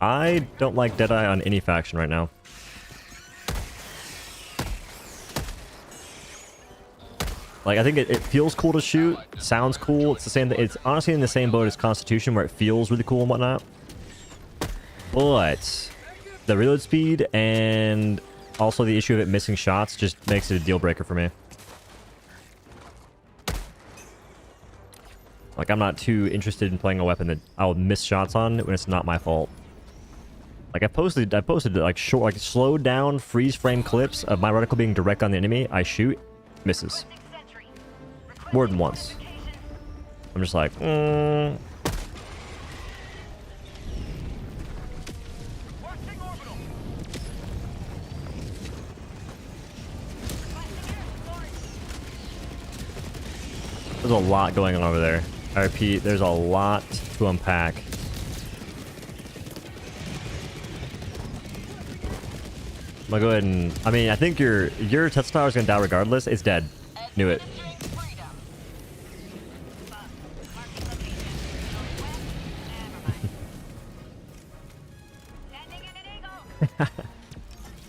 I don't like Deadeye on any faction right now. Like, I think it feels cool to shoot, sounds cool. It's the same. It's honestly in the same boat as Constitution, where it feels really cool and whatnot. But the reload speed and also the issue of it missing shots just makes it a deal breaker for me. Like, I'm not too interested in playing a weapon that I'll miss shots on when it's not my fault. Like, I posted like short, like slowed down freeze frame clips of my reticle being direct on the enemy. I shoot, misses. More than once. I'm just like, There's a lot going on over there. I repeat, there's a lot to unpack. I'm gonna go ahead and... I mean, I think your Tesla Tower is gonna die regardless. It's dead. Knew it.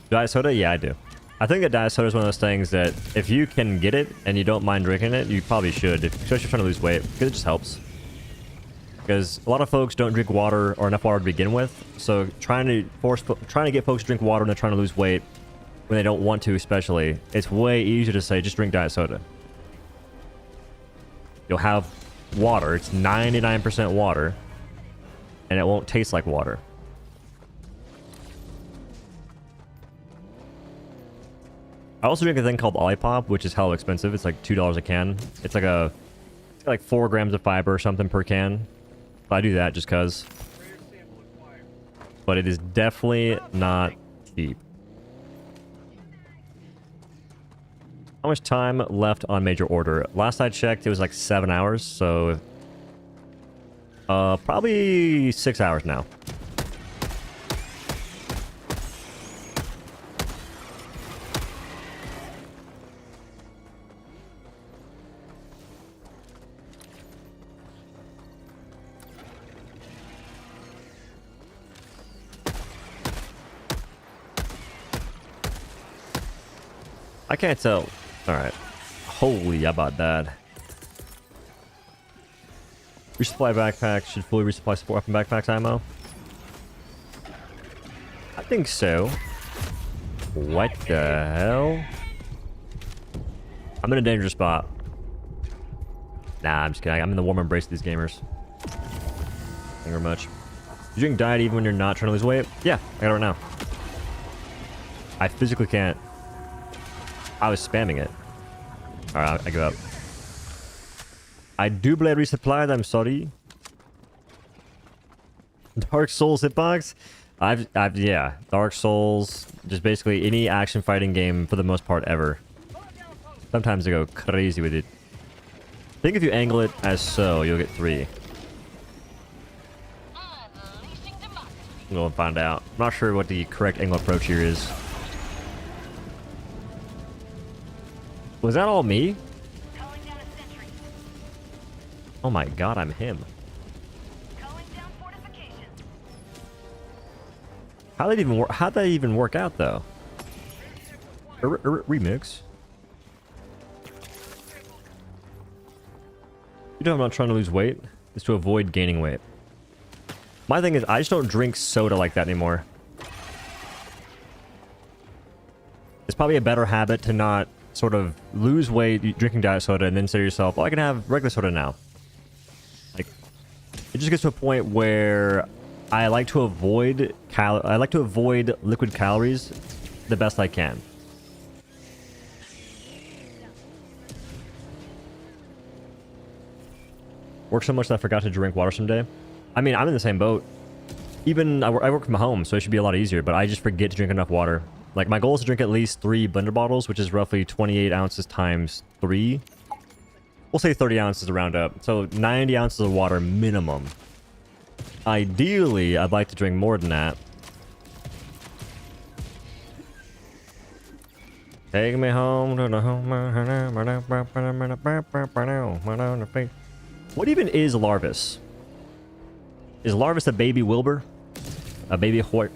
Diet soda? Yeah, I do. I think that diet soda is one of those things that if you can get it and you don't mind drinking it, you probably should, especially if you're trying to lose weight, because it just helps. Because a lot of folks don't drink water or enough water to begin with, so trying to get folks to drink water when they're trying to lose weight, when they don't want to especially, it's way easier to say just drink diet soda. You'll have water, it's 99% water, and it won't taste like water. I also drink a thing called Olipop, which is hella expensive. It's like $2 a can. It's like 4 grams of fiber or something per can. I do that just cause. But it is definitely not cheap. How much time left on major order? Last I checked, it was like 7 hours, so probably 6 hours now. I can't tell. Alright. Holy, how about that? Resupply backpack should fully resupply support weapon backpacks ammo. I think so. What the hell? I'm in a dangerous spot. Nah, I'm just kidding. I'm in the warm embrace of these gamers. Thank you very much. You drink diet even when you're not trying to lose weight? Yeah, I got it right now. I physically can't. I was spamming it. Alright, I give up. I do blade resupplied, I'm sorry. Dark Souls hitbox? Yeah. Dark Souls, just basically any action fighting game for the most part ever. Sometimes they go crazy with it. I think if you angle it as so, you'll get 3. We'll find out. I'm not sure what the correct angle approach here is. Was that all me? Oh my god, I'm him. How'd that even work out though? Remix. You know I'm not trying to lose weight. It's to avoid gaining weight. My thing is I just don't drink soda like that anymore. probably a better habit to not sort of lose weight drinking diet soda and then say to yourself, oh, I can have regular soda now. Like, it just gets to a point where I like to avoid liquid calories the best I can. Work so much that I forgot to drink water someday. I mean, I'm in the same boat. Even I work from home, so it should be a lot easier, but I just forget to drink enough water. Like, my goal is to drink at least 3 blender bottles, which is roughly 28 ounces times 3. We'll say 30 ounces to round up. So 90 ounces of water minimum. Ideally, I'd like to drink more than that. Take me home to the home. What even is Larvis? Is Larvis a baby Wilbur? A baby Hort?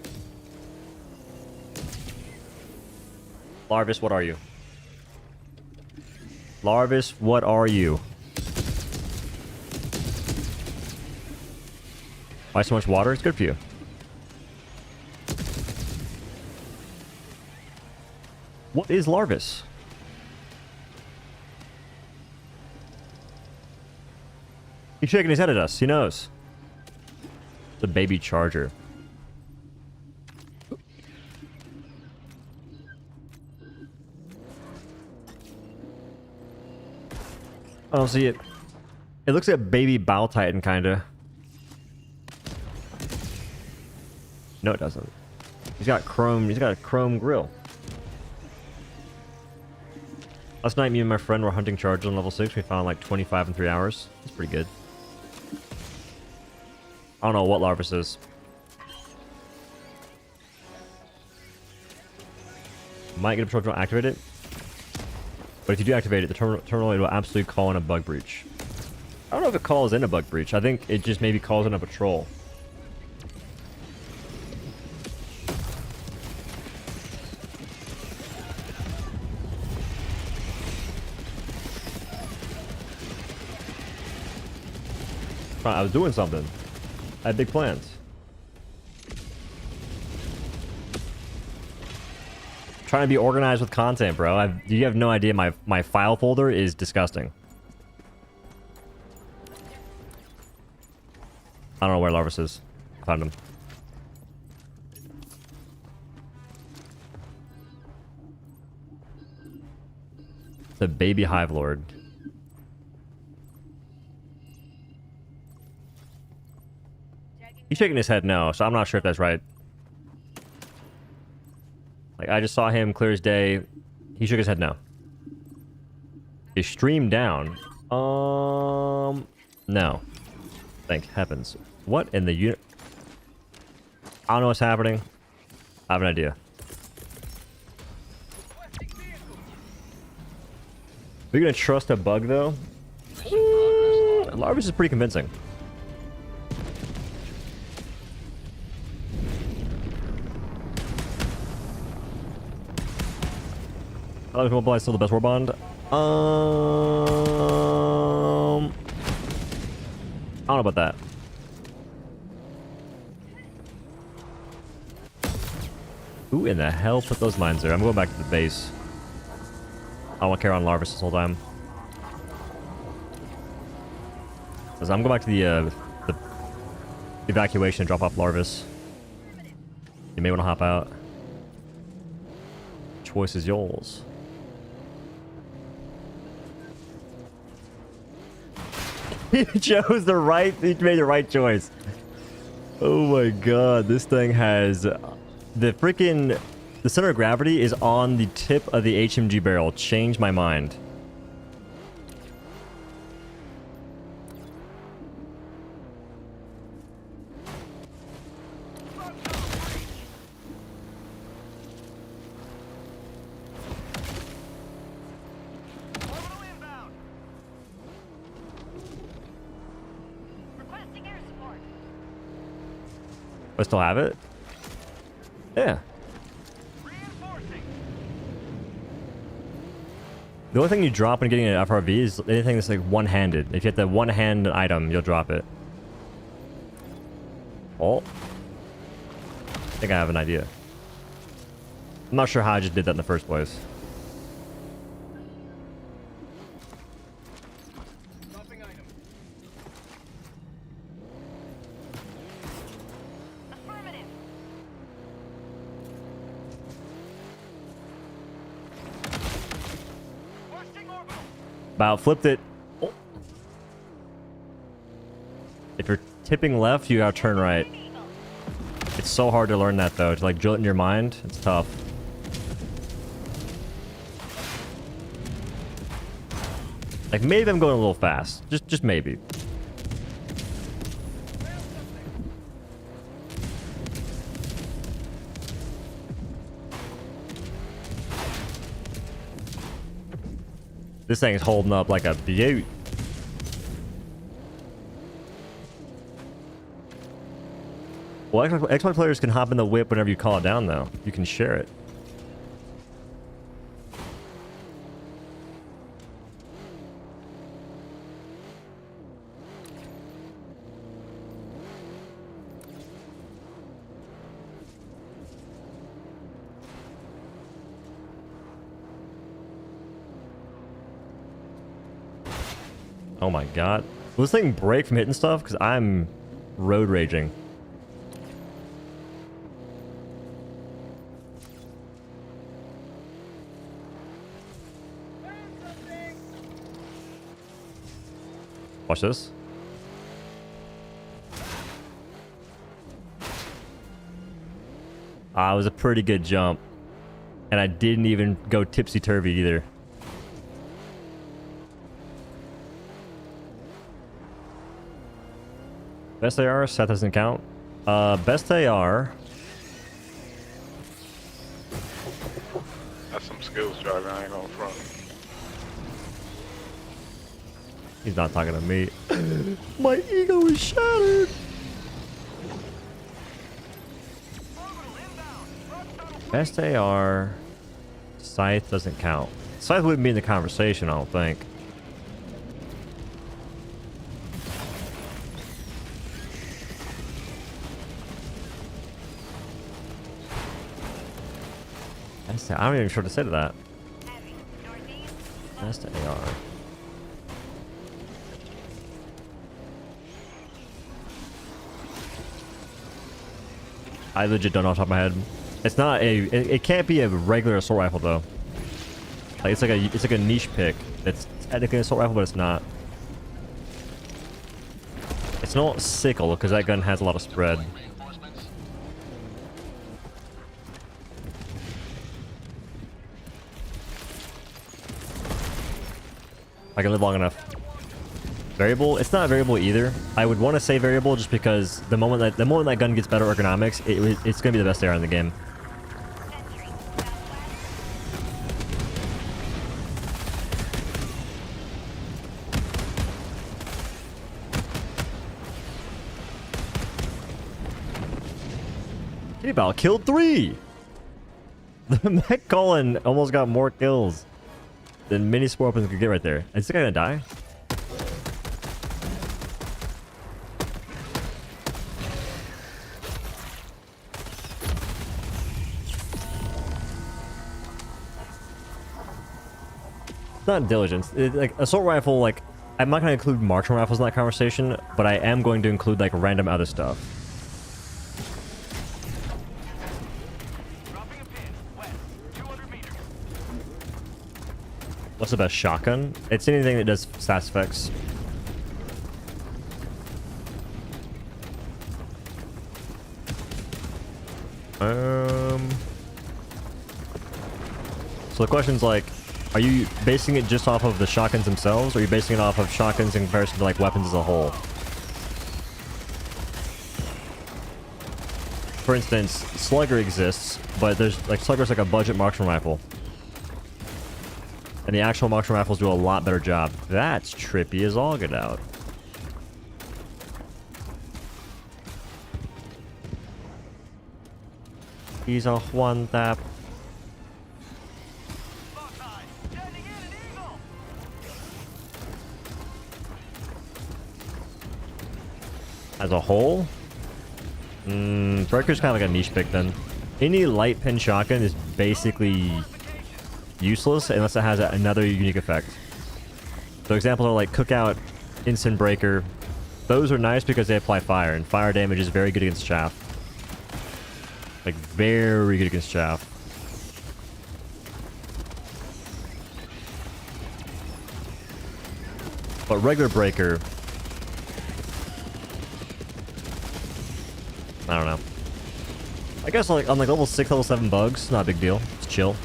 Larvis, what are you? Larvis, what are you? Why so much water? It's good for you. What is Larvis? He's shaking his head at us. He knows. It's a baby charger. Oh, see it. It looks like a baby Bow Titan, kinda. No, it doesn't. He's got chrome. He's got a chrome grill. Last night, me and my friend were hunting chargers on level 6. We found like 25 in 3 hours. That's pretty good. I don't know what Larvis is. Might get a patrol to activate it. But if you do activate it, the terminal will absolutely call in a bug breach. I don't know if it calls in a bug breach. I think it just maybe calls in a patrol. I was doing something. I had big plans. Trying to be organized with content, bro. You have no idea. My file folder is disgusting. I don't know where Larvis is. I found him. It's a baby Hive Lord. He's shaking his head no, so I'm not sure if that's right. Like, I just saw him clear as day. He shook his head no. Is stream down? No. Thank heavens. What in the unit? I don't know what's happening. I have an idea. Are you gonna trust a bug though? Larvis is pretty convincing. Mobile is still the best war bond. I don't know about that. Who in the hell put those mines there? I'm going back to the base. I want to carry on Larvis this whole time. Because I'm going back to the evacuation and drop off Larvis. You may want to hop out. Choice is yours. He chose the right. He made the right choice. Oh my god, this thing has the center of gravity is on the tip of the HMG barrel. Changed my mind. I still have it? Yeah. The only thing you drop when getting an FRV is anything that's like one-handed. If you have the one-hand item, you'll drop it. Oh. I think I have an idea. I'm not sure how I just did that in the first place. Dropping item. Affirmative. Bursting orbital. About flipped it. Oh. If you're tipping left, you gotta turn right. It's so hard to learn that though. To like drill it in your mind, it's tough. Like maybe I'm going a little fast. Just maybe. This thing's holding up like a beaut. Well, Xbox players can hop in the whip whenever you call it down, though. You can share it. Oh my god. Will this thing break from hitting stuff? Because I'm road raging. Watch this. Ah, it was a pretty good jump. And I didn't even go tipsy-turvy either. Best AR, Seth doesn't count. Best AR. That's some skills driving, I ain't gonna front. He's not talking to me. My ego is shattered. Best AR. Scythe doesn't count. Scythe wouldn't be in the conversation, I don't think. I'm not even sure what to say to that. Best AR. I legit don't know off the top of my head. It's not a. It can't be a regular assault rifle though. Like it's like a niche pick. It's technically an assault rifle, but it's not. It's not sickle because that gun has a lot of spread. I can live long enough. Variable? It's not variable either. I would want to say variable just because the moment that gun gets better ergonomics, it's gonna be the best AR in the game. He about killed 3. The Mech Colin almost got more kills than many spore opens could get right there. Is this guy gonna die? It's not diligence. Like assault rifle, like I'm not gonna include marksman rifles in that conversation, but I am going to include like random other stuff. What's the best shotgun? It's anything that does stats effects. So the question's like, are you basing it just off of the shotguns themselves, or are you basing it off of shotguns in comparison to like weapons as a whole? For instance, Slugger exists, but there's like Slugger's like a budget marksman rifle. And the actual marksman rifles do a lot better job. That's trippy as all get out. He's a one tap. As a whole? Breaker's kind of like a niche pick then. Any light pin shotgun is basically useless unless it has another unique effect. So examples are like Cookout, Instant Breaker. Those are nice because they apply fire, and fire damage is very good against chaff. Like, very good against chaff. But regular breaker, I don't know. I guess like on like level 6, level 7 bugs, not a big deal. It's chill.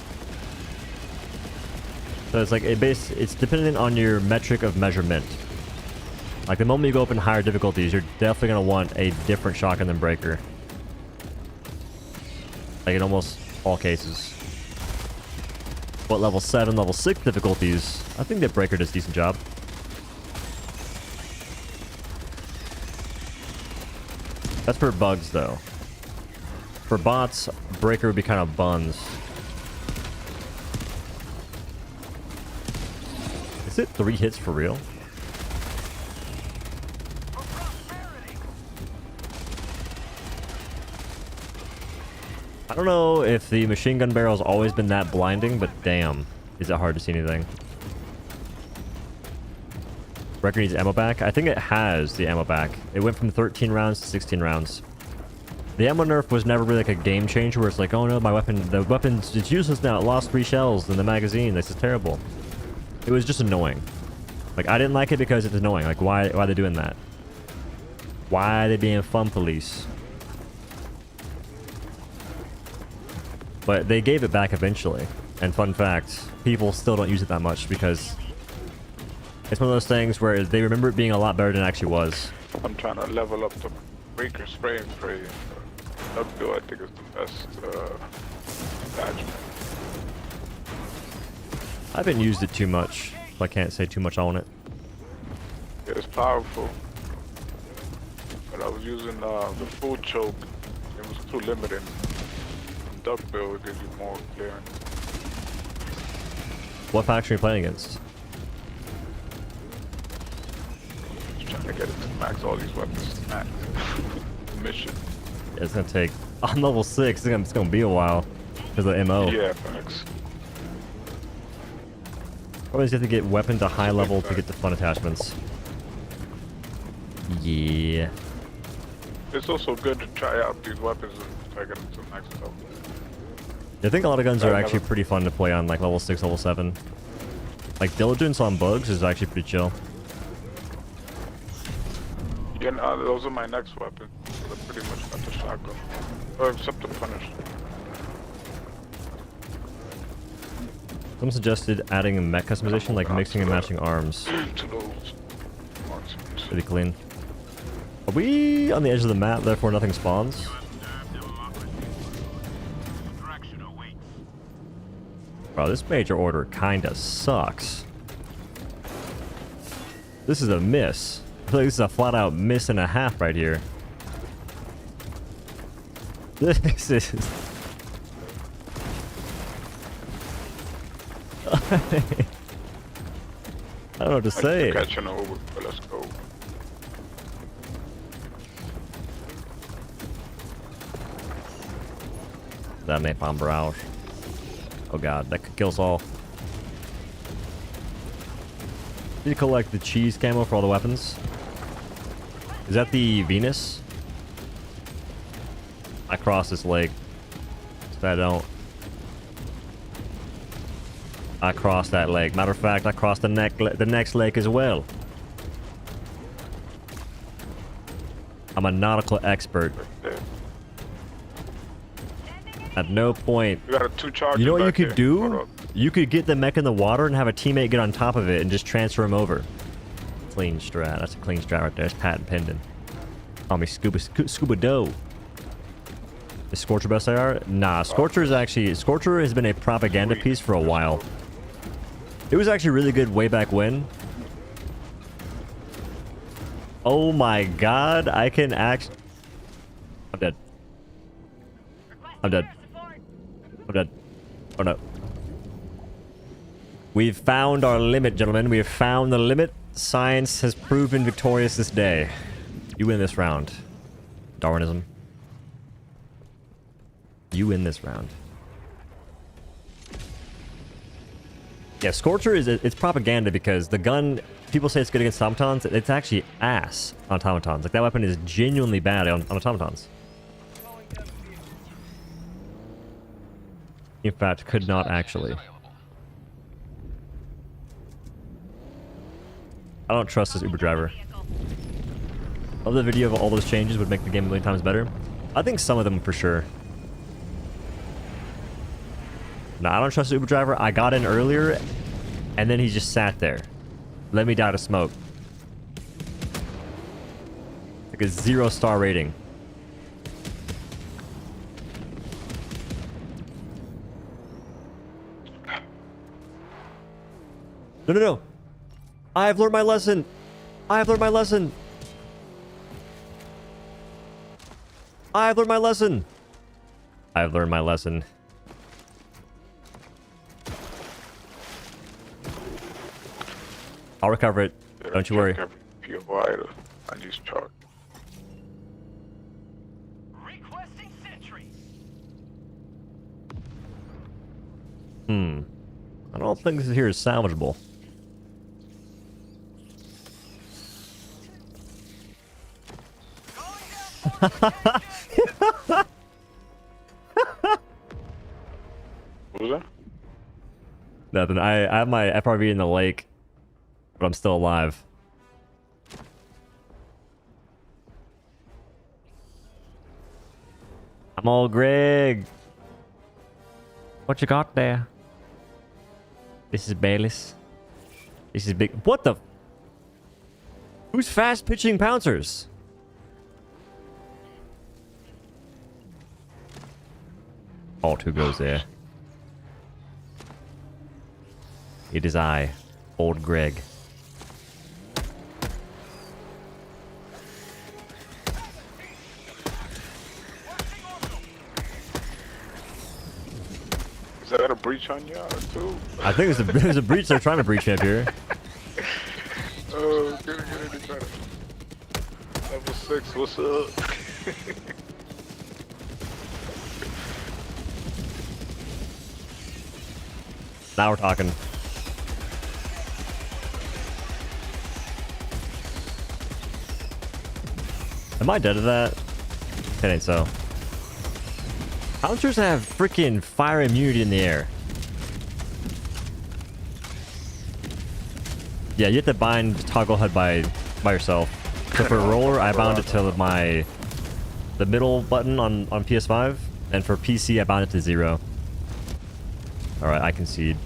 So it's like it's dependent on your metric of measurement. Like the moment you go up in higher difficulties, you're definitely gonna want a different shotgun than breaker. Like in almost all cases. But level 7, level 6 difficulties, I think that breaker does a decent job. That's for bugs, though. For bots, breaker would be kind of buns. Is it 3 hits for real? I don't know if the machine gun barrel's always been that blinding, but damn, is it hard to see anything. Breaker needs ammo back. I think it has the ammo back. It went from 13 rounds to 16 rounds. The ammo nerf was never really like a game changer where it's like, oh no, my weapon, the weapon is useless now. It lost 3 shells in the magazine. This is terrible. It was just annoying. Like, I didn't like it because it's annoying. Like, why are they doing that? Why are they being fun police? But they gave it back eventually. And fun fact, people still don't use it that much because it's one of those things where they remember it being a lot better than it actually was. I'm trying to level up the breaker spray and pray. Duckbill, I think, is the best attachment. I haven't used it too much, so I can't say too much on it. Yeah, it's powerful. But I was using the full choke. It was too limiting. Duckbill, it gives you more clearance. What faction are you playing against? Just trying to get it to max all these weapons to max. Mission. Yeah, it's gonna take... I'm level 6, it's gonna be a while. Because of the MO. Yeah, facts. Always have to get weapon to high level to get the fun attachments. Yeah. It's also good to try out these weapons and try to get them to max level. I think a lot of guns are actually pretty fun to play on like level 6, level 7. Like Diligence on bugs is actually pretty chill. Yeah, no, those are my next weapons. I pretty much got the shotgun. Or except the Punisher. Someone suggested adding a mech customization, like mixing and matching arms. To those marksmen. Pretty clean. Are we on the edge of the map, therefore nothing spawns? Bro, this major order kinda sucks. This is a miss. I feel like this is a flat-out miss and a half right here. This is... I don't know what to say. Catching over, but let's go. That napalm barrage. Oh god, that could kill us all. Need to collect the cheese camo for all the weapons. Is that the Venus? I crossed this lake. If I don't. I crossed that lake. Matter of fact, I crossed the next lake as well. I'm a nautical expert. At no point. We got a 2 charges. You know what you back could here. do? You could get the mech in the water and have a teammate get on top of it and just transfer him over. Clean strat. That's a clean strat right there. That's patent pending. Call me Scuba Doe. Is Scorcher best AR? Nah, Scorcher is actually... Scorcher has been a propaganda piece for a while. It was actually really good way back when. Oh my god, I can act... I'm dead. I'm dead. I'm dead. Oh no. We've found our limit, gentlemen. We have found the limit. Science has proven victorious this day. You win this round. Darwinism. You win this round. Yeah, Scorcher it's propaganda because the gun, people say it's good against automatons. It's actually ass on automatons. Like, that weapon is genuinely bad on automatons. In fact, could not actually. I don't trust this Uber driver. Love the video of all those changes would make the game a million times better. I think some of them for sure. No, I don't trust the Uber driver. I got in earlier, and then he just sat there. Let me die to smoke. Like a 0-star rating. No, no, no. I have learned my lesson. I have learned my lesson. I have learned my lesson. I have learned my lesson. I'll recover it. Don't you worry. I use chart. Requesting sentry. I don't think this here is salvageable. What was that? Nothing. I have my FRV in the lake, but I'm still alive. I'm all Greg. What you got there? This is Bayless. This is big. What the? Who's fast pitching pouncers? Alt who goes there? It is I, old Greg. Is that a breach on you too? I think there's a breach. They're trying to breach up here. Oh, get it better. Level 6, what's up? Now we're talking. Am I dead to that? It ain't so. Pouncers have freaking fire immunity in the air. Yeah, you have to bind toggle head by yourself. So for roller, I bound it to the middle button on PS5, and for PC, I bound it to 0. All right, I concede.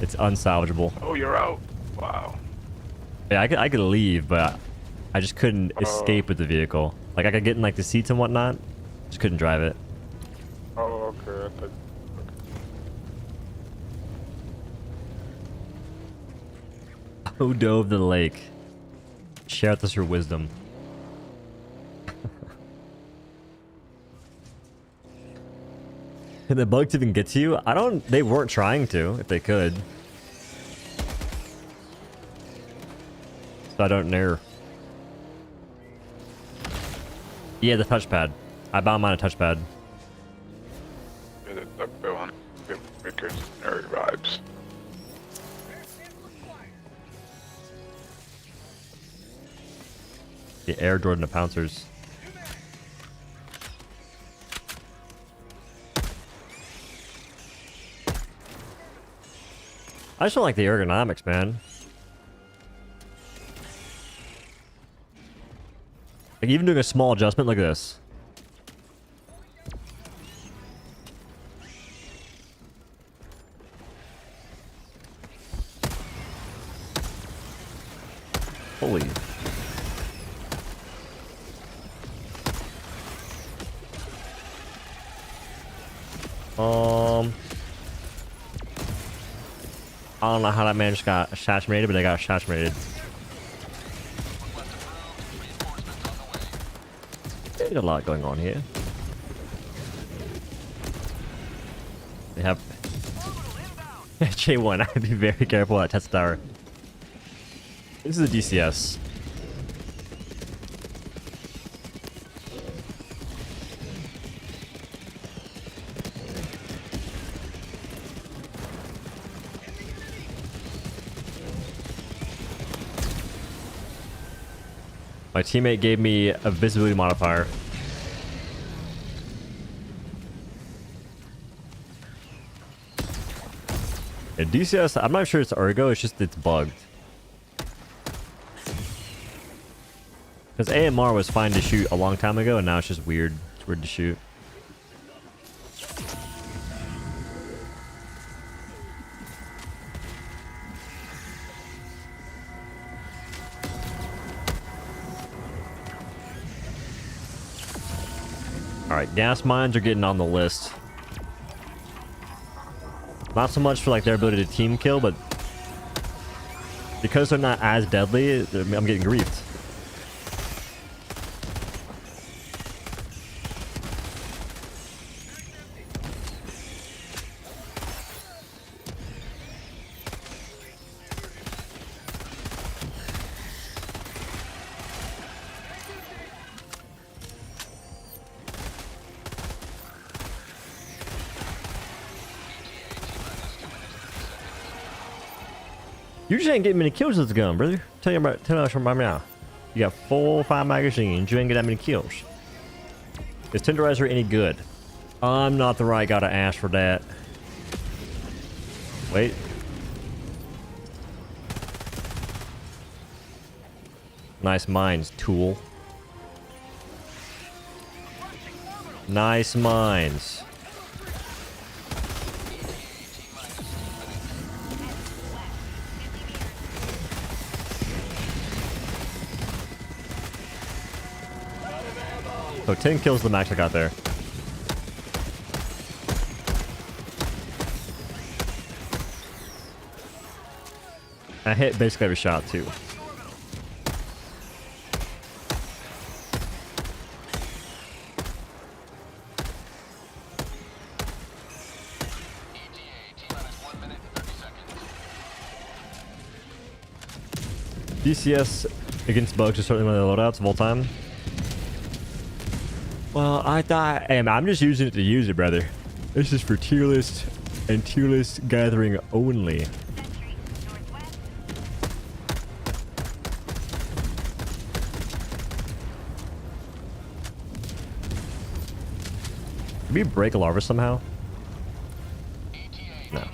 It's unsalvageable. Oh, you're out. Wow. Yeah, I could leave, but I just couldn't escape with the vehicle. Like, I could get in like the seats and whatnot, just couldn't drive it. Oh, okay. Who dove the lake? Share with us your wisdom. Can the bugs even get to you? I don't. They weren't trying to. If they could. So I don't know. Yeah, the touchpad. I bound mine a touchpad. Yeah, the duckbill on Vickers nerd vibes. The Air Jordan of Pouncers. I just don't like the ergonomics, man. Like, even doing a small adjustment, look at this. Holy. I don't know how that man just got assassinated, but they got assassinated. There's a lot going on here. They have J1. I'd be very careful at Tesla Tower. This is a DCS. My teammate gave me a visibility modifier. Yeah, DCS, I'm not sure it's ergo, it's just it's bugged. Because AMR was fine to shoot a long time ago, and now it's just weird. It's weird to shoot. Alright, gas mines are getting on the list. Not so much for like their ability to team kill, but because they're not as deadly, I'm getting griefed. You just ain't getting many kills with the gun, brother. Tell us right now. You got 4 or 5 magazines. You ain't get that many kills. Is Tenderizer any good? I'm not the right guy to ask for that. Wait. Nice mines, tool. Nice mines. So 10 kills the max I got there. I hit basically every shot too. DCS against bugs is certainly one of the loadouts of all time. Well, I thought, hey, I'm just using it to use it, brother. This is for tier list and tier list gathering only. Can we break a larva somehow? No.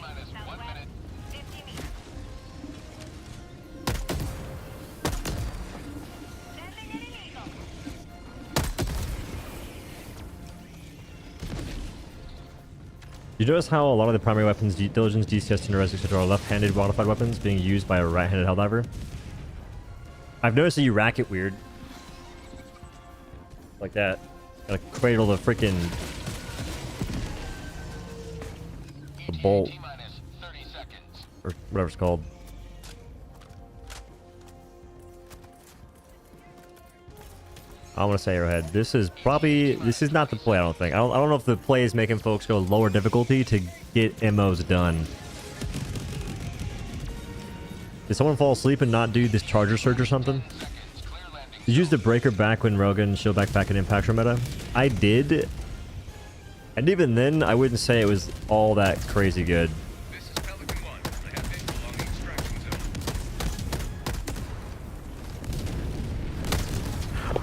You notice how a lot of the primary weapons, Diligence, DCS, Tenderizer, etc. are left-handed modified weapons being used by a right-handed helldiver? I've noticed that you rack it weird. Like that. Gotta cradle the freaking... the bolt. Or whatever it's called. I want to say Arrowhead. This is not the play, I don't think. I don't know if the play is making folks go lower difficulty to get MOs done. Did someone fall asleep and not do this charger surge or something? Did you use the breaker back when Rogan showed back in Impactor meta? I did. And even then, I wouldn't say it was all that crazy good.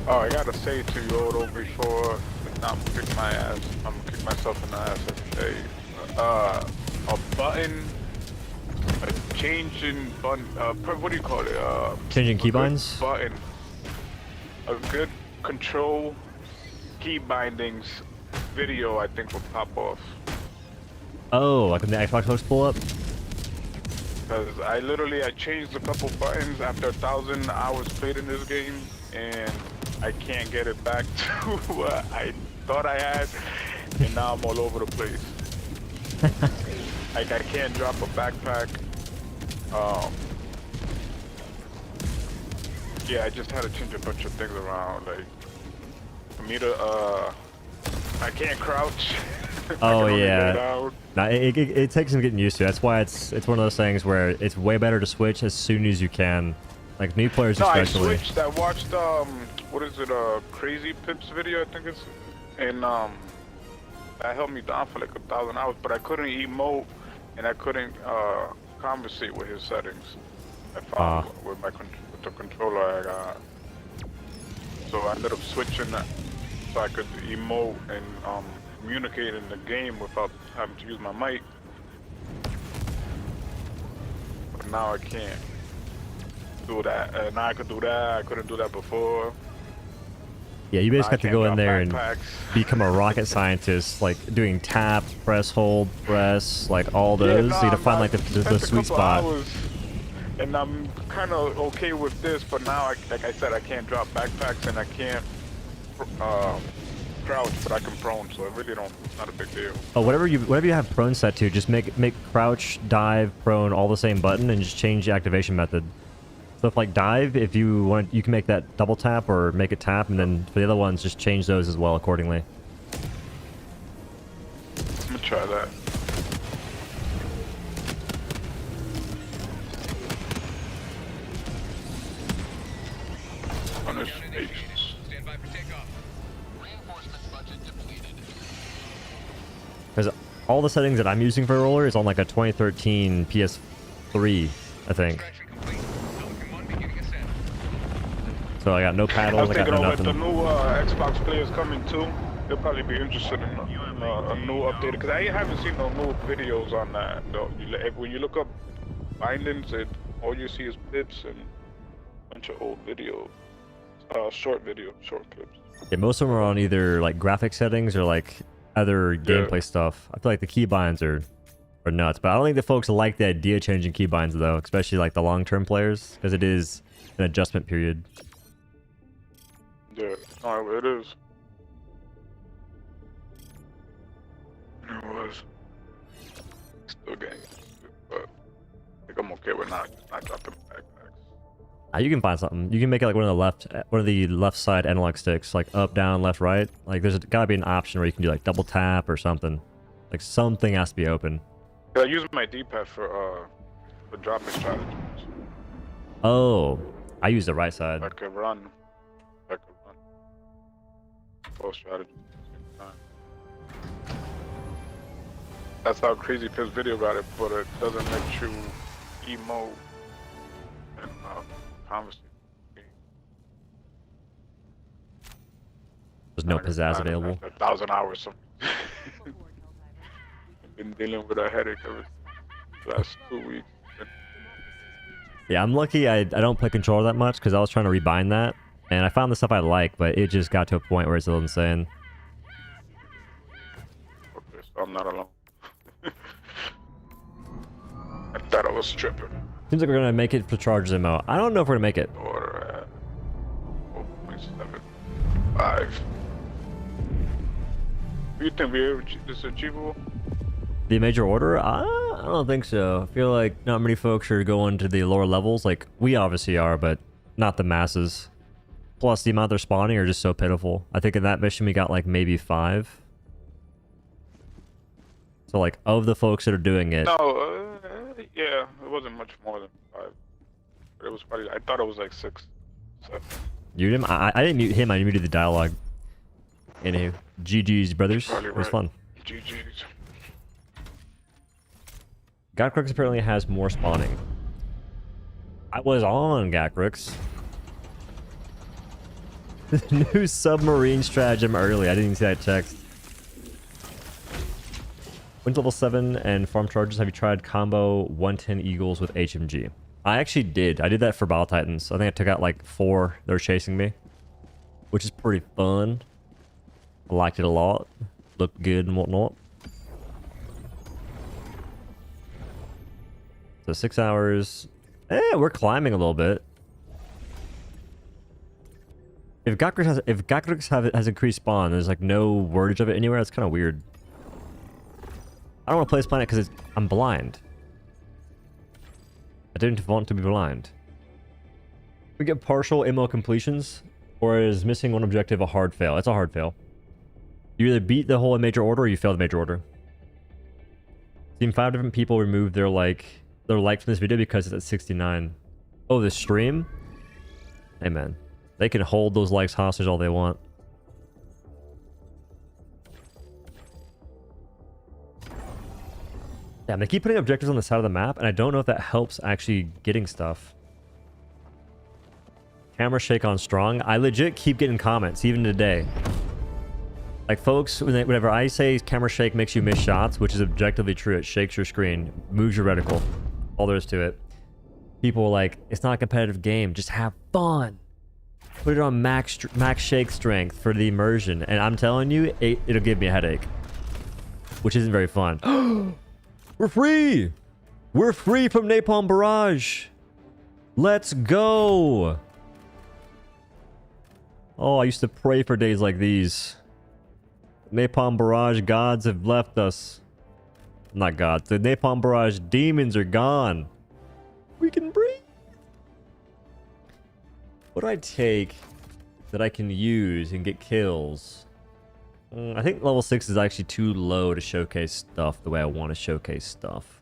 Oh, I gotta say to you, Odo, before I'm gonna kick my ass. I'm gonna kick myself in the ass every day. A button, a changing button. What do you call it? Changing keybinds? Button. A good control key bindings video, I think, will pop off. Oh, like when the Xbox looks pull up? Because I changed a couple buttons after 1,000 hours played in this game, and I can't get it back to what I thought I had, and now I'm all over the place. Like, I can't drop a backpack. Yeah, I just had to change a bunch of things around. Like, for me to, I can't crouch. Oh yeah. Nah, it takes some getting used to. That's why it's one of those things where it's way better to switch as soon as you can. Like new players especially. I switched. I watched what is it? Crazy Pips video, I think it's, and that held me down for like 1,000 hours. But I couldn't emote, and I couldn't conversate with his settings. I found with the controller I got. so I ended up switching that so I could emote and communicate in the game without having to use my mic. But now I can't do that. Now I could do that. I couldn't do that before. Yeah, you basically have to go in there and backpacks. become a rocket scientist, like doing tap, press, hold, press, like all those. So you have to find like the sweet spot. Hours, and I'm kind of okay with this, but now, like I said, I can't drop backpacks and I can't crouch, but I can prone, so it really don't. It's not a big deal. Oh, whatever you have prone set to, just make crouch, dive, prone all the same button, and just change the activation method. So if like dive, if you want, you can make that double tap or make it tap, and then for the other ones, just change those as well accordingly. I'm gonna try that. On this stage. Stand by for takeoff. Because all the settings that I'm using for roller is on like a 2013 PS3, I think. Extraction complete. Pelican 1 beginning ascent. So I got no I paddles, was I got thinking no with the nothing. new Xbox players coming too, they'll probably be interested in a new update. Because I haven't seen no new videos on that. Though. When you look up bindings, all you see is clips and a bunch of old videos. Short clips. Yeah, most of them are on either like graphic settings or like other gameplay stuff. I feel like the keybinds are nuts, but I don't think the folks like the idea of changing keybinds though, especially like the long-term players, because it is an adjustment period. Yeah, no, it is. It was. Still getting used to it, but I think I'm okay with not dropping backpacks. You can find something. You can make it like one of the left side analog sticks, like up, down, left, right. Like there's gotta be an option where you can do like double tap or something. Like something has to be open. I use my D-pad for dropping strategies. Oh, I use the right side. I could run. Both strategies at the same time. That's how Crazy Piss video got it, but it doesn't let you emote and conversate. There's no pizzazz available. 1,000 hours. So I've been dealing with a headache ever the last 2 weeks. Yeah, I'm lucky I don't play controller that much because I was trying to rebind that. And I found the stuff I like, but it just got to a point where it's a little insane. Okay, so I'm not alone. I thought I was tripping. Seems like we're gonna make it for charges ammo. I don't know if we're gonna make it. Order at 4.75. Do you think this is achievable? The major order? I don't think so. I feel like not many folks are going to the lower levels. Like, we obviously are, but not the masses. Plus, the amount they're spawning are just so pitiful. I think in that mission we got like maybe 5. So like, of the folks that are doing it... No, yeah, it wasn't much more than 5. But it was probably, I thought it was like 6, 7. Mute him? I didn't mute him, I muted the dialogue. Anywho, GG's, brothers. It was fun. GG's. Gakrux apparently has more spawning. I was on Gakrux. New submarine stratagem early. I didn't even see that text. Went to level 7 and farm charges. Have you tried combo 110 Eagles with HMG? I actually did. I did that for Battle Titans. I think I took out like 4 that were chasing me, which is pretty fun. I liked it a lot. Looked good and whatnot. So 6 hours. We're climbing a little bit. If Gakrux has increased spawn, there's like no wordage of it anywhere. That's kind of weird. I don't want to play this planet because I'm blind. I didn't want to be blind. We get partial MO completions, or is missing one objective a hard fail? It's a hard fail. You either beat the whole major order or you fail the major order. Seen 5 different people remove their like from this video because it's at 69. Oh, the stream? Hey man, they can hold those likes hostage all they want. Yeah, they keep putting objectives on the side of the map, and I don't know if that helps actually getting stuff. Camera shake on strong. I legit keep getting comments, even today. Like, folks, whenever I say camera shake makes you miss shots, which is objectively true, it shakes your screen, moves your reticle. All there is to it. People are like, it's not a competitive game, just have fun. Put it on max shake strength for the immersion. And I'm telling you, it'll give me a headache. Which isn't very fun. We're free! We're free from Napalm Barrage! Let's go! Oh, I used to pray for days like these. Napalm Barrage gods have left us. Not gods. The Napalm Barrage demons are gone. We can breathe. What do I take that I can use and get kills? I think level 6 is actually too low to showcase stuff the way I want to showcase stuff.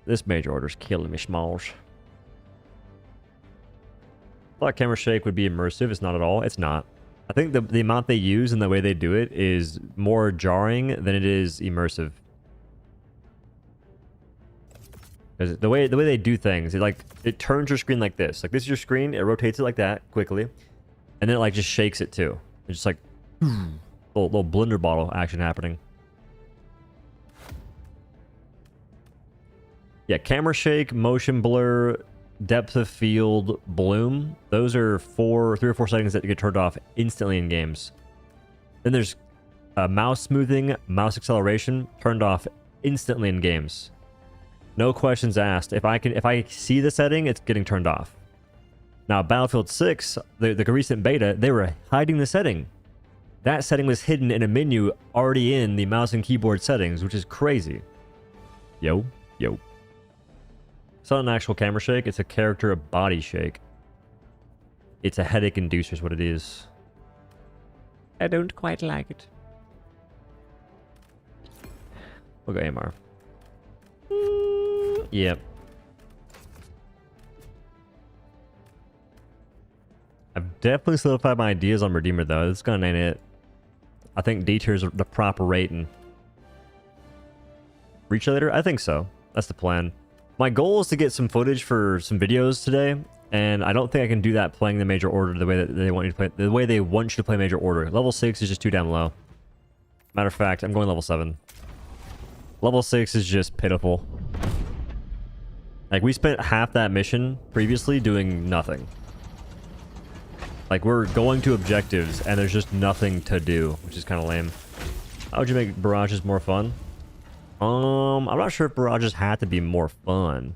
This major order's killing me, smalls. I thought camera shake would be immersive. It's not at all. It's not. I think the amount they use and the way they do it is more jarring than it is immersive. Because the way they do things, it turns your screen like this. Like, this is your screen. It rotates it like that quickly, and then it like just shakes it too. It's just like little blender bottle action happening. Yeah, camera shake, motion blur, depth of field, bloom. Those are 3 or 4 settings that get turned off instantly in games. Then there's mouse smoothing, mouse acceleration, turned off instantly in games. No questions asked. If I see the setting, it's getting turned off. Now, Battlefield 6, the recent beta, they were hiding the setting. That setting was hidden in a menu already in the mouse and keyboard settings, which is crazy. Yo. It's not an actual camera shake, it's a character body shake. It's a headache inducer is what it is. I don't quite like it. We'll go AMR. Yep. I've definitely solidified my ideas on Redeemer though. This gun ain't it. I think D tier's the proper rating. Reach later? I think so. That's the plan. My goal is to get some footage for some videos today, and I don't think I can do that playing the major order the way that they want you to play. The way they want you to play major order. Level 6 is just too damn low. Matter of fact, I'm going level 7. Level 6 is just pitiful. Like, we spent half that mission previously doing nothing. Like, we're going to objectives, and there's just nothing to do, which is kind of lame. How would you make barrages more fun? I'm not sure if barrages had to be more fun.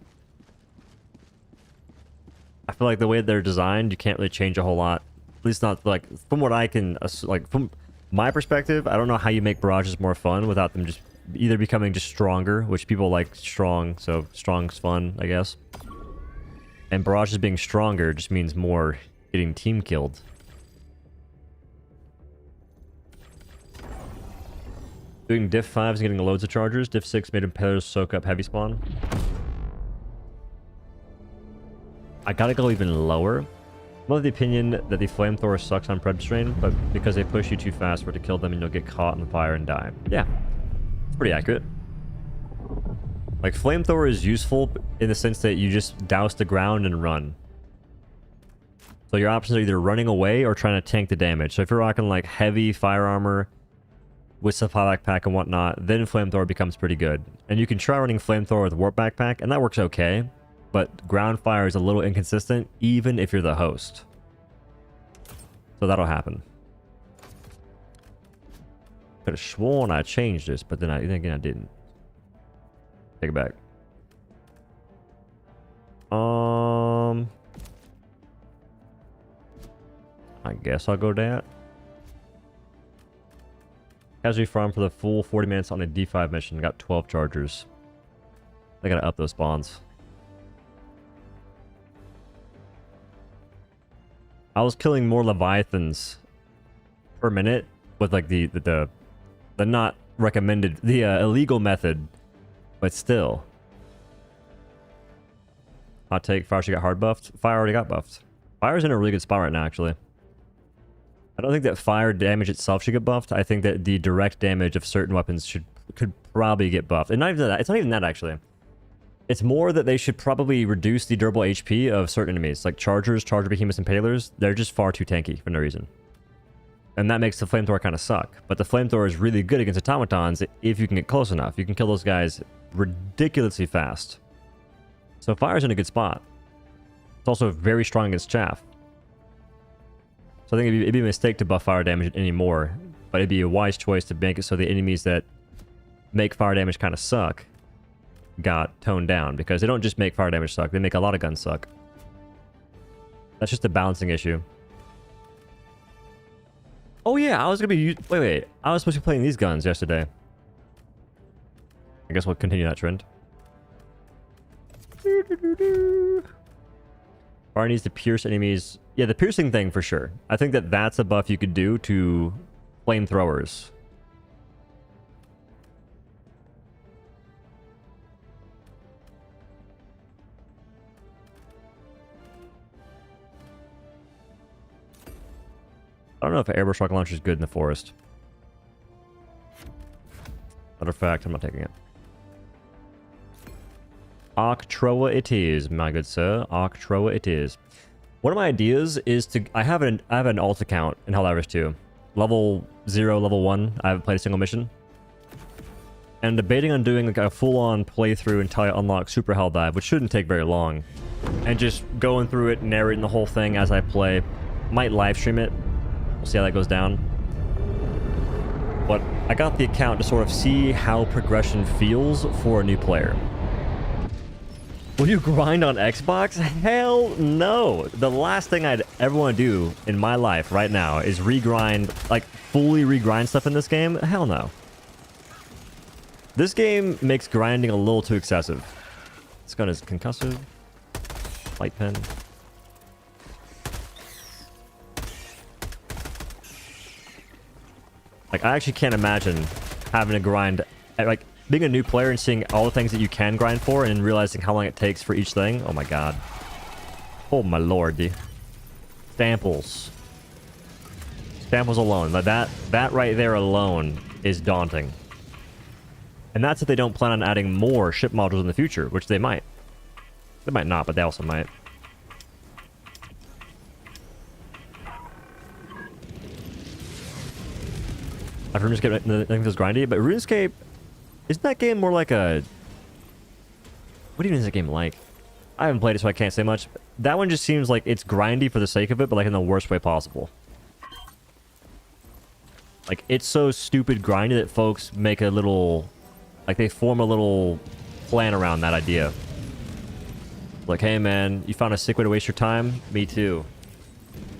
I feel like the way they're designed, you can't really change a whole lot. At least not, like, from what I can, like, from my perspective, I don't know how you make barrages more fun without them just either becoming just stronger, which people like strong, so strong's fun, I guess. And barrages being stronger just means more getting team killed. Doing diff 5s and getting loads of chargers. Diff 6 made impellers soak up heavy spawn. I gotta go even lower. I'm of the opinion that the flamethrower sucks on pred strain, but because they push you too fast for it to kill them and you'll get caught in the fire and die. Yeah, it's pretty accurate. Like, flamethrower is useful in the sense that you just douse the ground and run. So your options are either running away or trying to tank the damage. So if you're rocking like heavy fire armor with supply backpack and whatnot, then flamethrower becomes pretty good. And you can try running flamethrower with warp backpack, and that works okay. But ground fire is a little inconsistent, even if you're the host. So that'll happen. Could have sworn I changed this, but then again I didn't. Take it back. I guess I'll go that. Casualty farm for the full 40 minutes on a D5 mission. Got 12 chargers. They gotta up those spawns. I was killing more Leviathans per minute with like the not recommended, the illegal method, but still. Hot take, fire should get hard buffed. Fire already got buffed. Fire's in a really good spot right now, actually. I don't think that fire damage itself should get buffed. I think that the direct damage of certain weapons could probably get buffed. And not even that. It's not even that, actually. It's more that they should probably reduce the durable HP of certain enemies, like chargers, charger behemoths, and palers. They're just far too tanky for no reason. And that makes the flamethrower kind of suck. But the flamethrower is really good against automatons if you can get close enough. You can kill those guys ridiculously fast. So fire's in a good spot. It's also very strong against chaff. So I think it'd be a mistake to buff fire damage anymore. But it'd be a wise choice to make it so the enemies that make fire damage kind of suck got toned down, because they don't just make fire damage suck, they make a lot of guns suck. That's just a balancing issue. Oh yeah, I was gonna be wait, I was supposed to be playing these guns yesterday. I guess we'll continue that trend. Fire needs to pierce enemies. Yeah, the piercing thing for sure. I think that that's a buff you could do to flamethrowers. I don't know if an airburst rocket launcher is good in the forest. Matter of fact, I'm not taking it. Octroa it is, my good sir. Octroa it is. One of my ideas is to... I have an alt account in Helldivers 2. Level 0, level 1. I haven't played a single mission. And I'm debating on doing like a full-on playthrough until I unlock Super Helldive, which shouldn't take very long. And just going through it, narrating the whole thing as I play. Might live stream it. We'll see how that goes down. But I got the account to sort of see how progression feels for a new player. Will you grind on Xbox? Hell no. The last thing I'd ever want to do in my life right now is regrind, like fully regrind stuff in this game. Hell no. This game makes grinding a little too excessive. This gun is concussive. Light pen. Like, I actually can't imagine having to grind, like, being a new player and seeing all the things that you can grind for and realizing how long it takes for each thing. Oh my god. Oh my lord, dude. Stamples. Stamples alone. That right there alone is daunting. And that's if they don't plan on adding more ship modules in the future, which they might. They might not, but they also might. I've RuneScape, I think it's grindy, but RuneScape, isn't that game more like a... What even is that game like? I haven't played it, so I can't say much. That one just seems like it's grindy for the sake of it, but like in the worst way possible. Like, it's so stupid grindy that folks make a little... Like, they form a little plan around that idea. Like, hey man, you found a sick way to waste your time? Me too.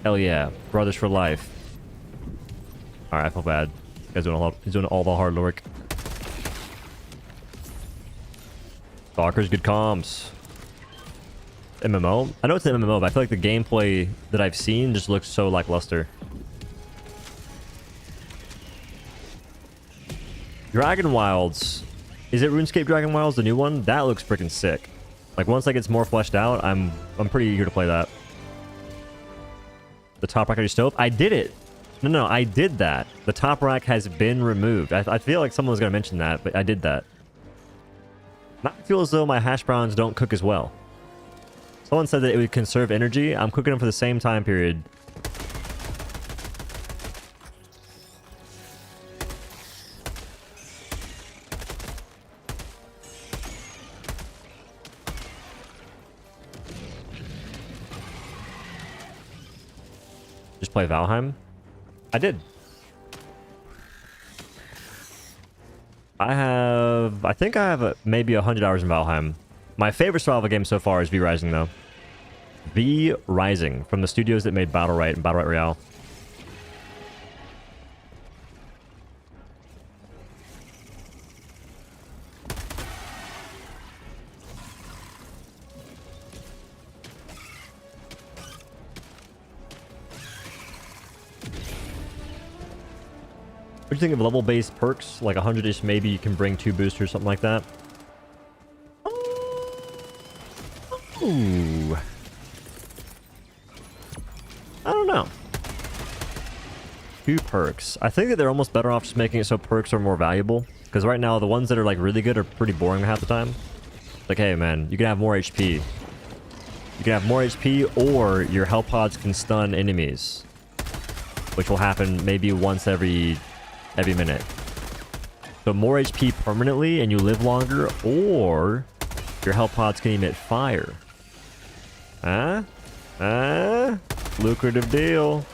Hell yeah. Brothers for life. Alright, I feel bad. This guy's doing all the hard work. Stalker's good comms. MMO? I know it's an MMO, but I feel like the gameplay that I've seen just looks so lackluster. Dragon Wilds. Is it RuneScape Dragon Wilds, the new one? That looks freaking sick. Like, once that gets more fleshed out, I'm pretty eager to play that. The top rack on your stove? I did it! No, I did that. The top rack has been removed. I feel like someone was going to mention that, but I did that. Now I feel as though my hash browns don't cook as well. Someone said that it would conserve energy. I'm cooking them for the same time period. Just play Valheim? I did. I think I have maybe 100 hours in Valheim. My favorite survival game so far is V Rising, though. V Rising, from the studios that made Battle Right and Battle Right Royale. What do you think of level-based perks? Like 100-ish, maybe you can bring 2 boosters, something like that. Ooh. I don't know. 2 perks. I think that they're almost better off just making it so perks are more valuable. Because right now, the ones that are like really good are pretty boring half the time. Like, hey man, you can have more HP. You can have more HP, or your health pods can stun enemies, which will happen maybe once every minute. So more HP permanently and you live longer, or your health pods can emit fire. Huh? Huh? Lucrative deal.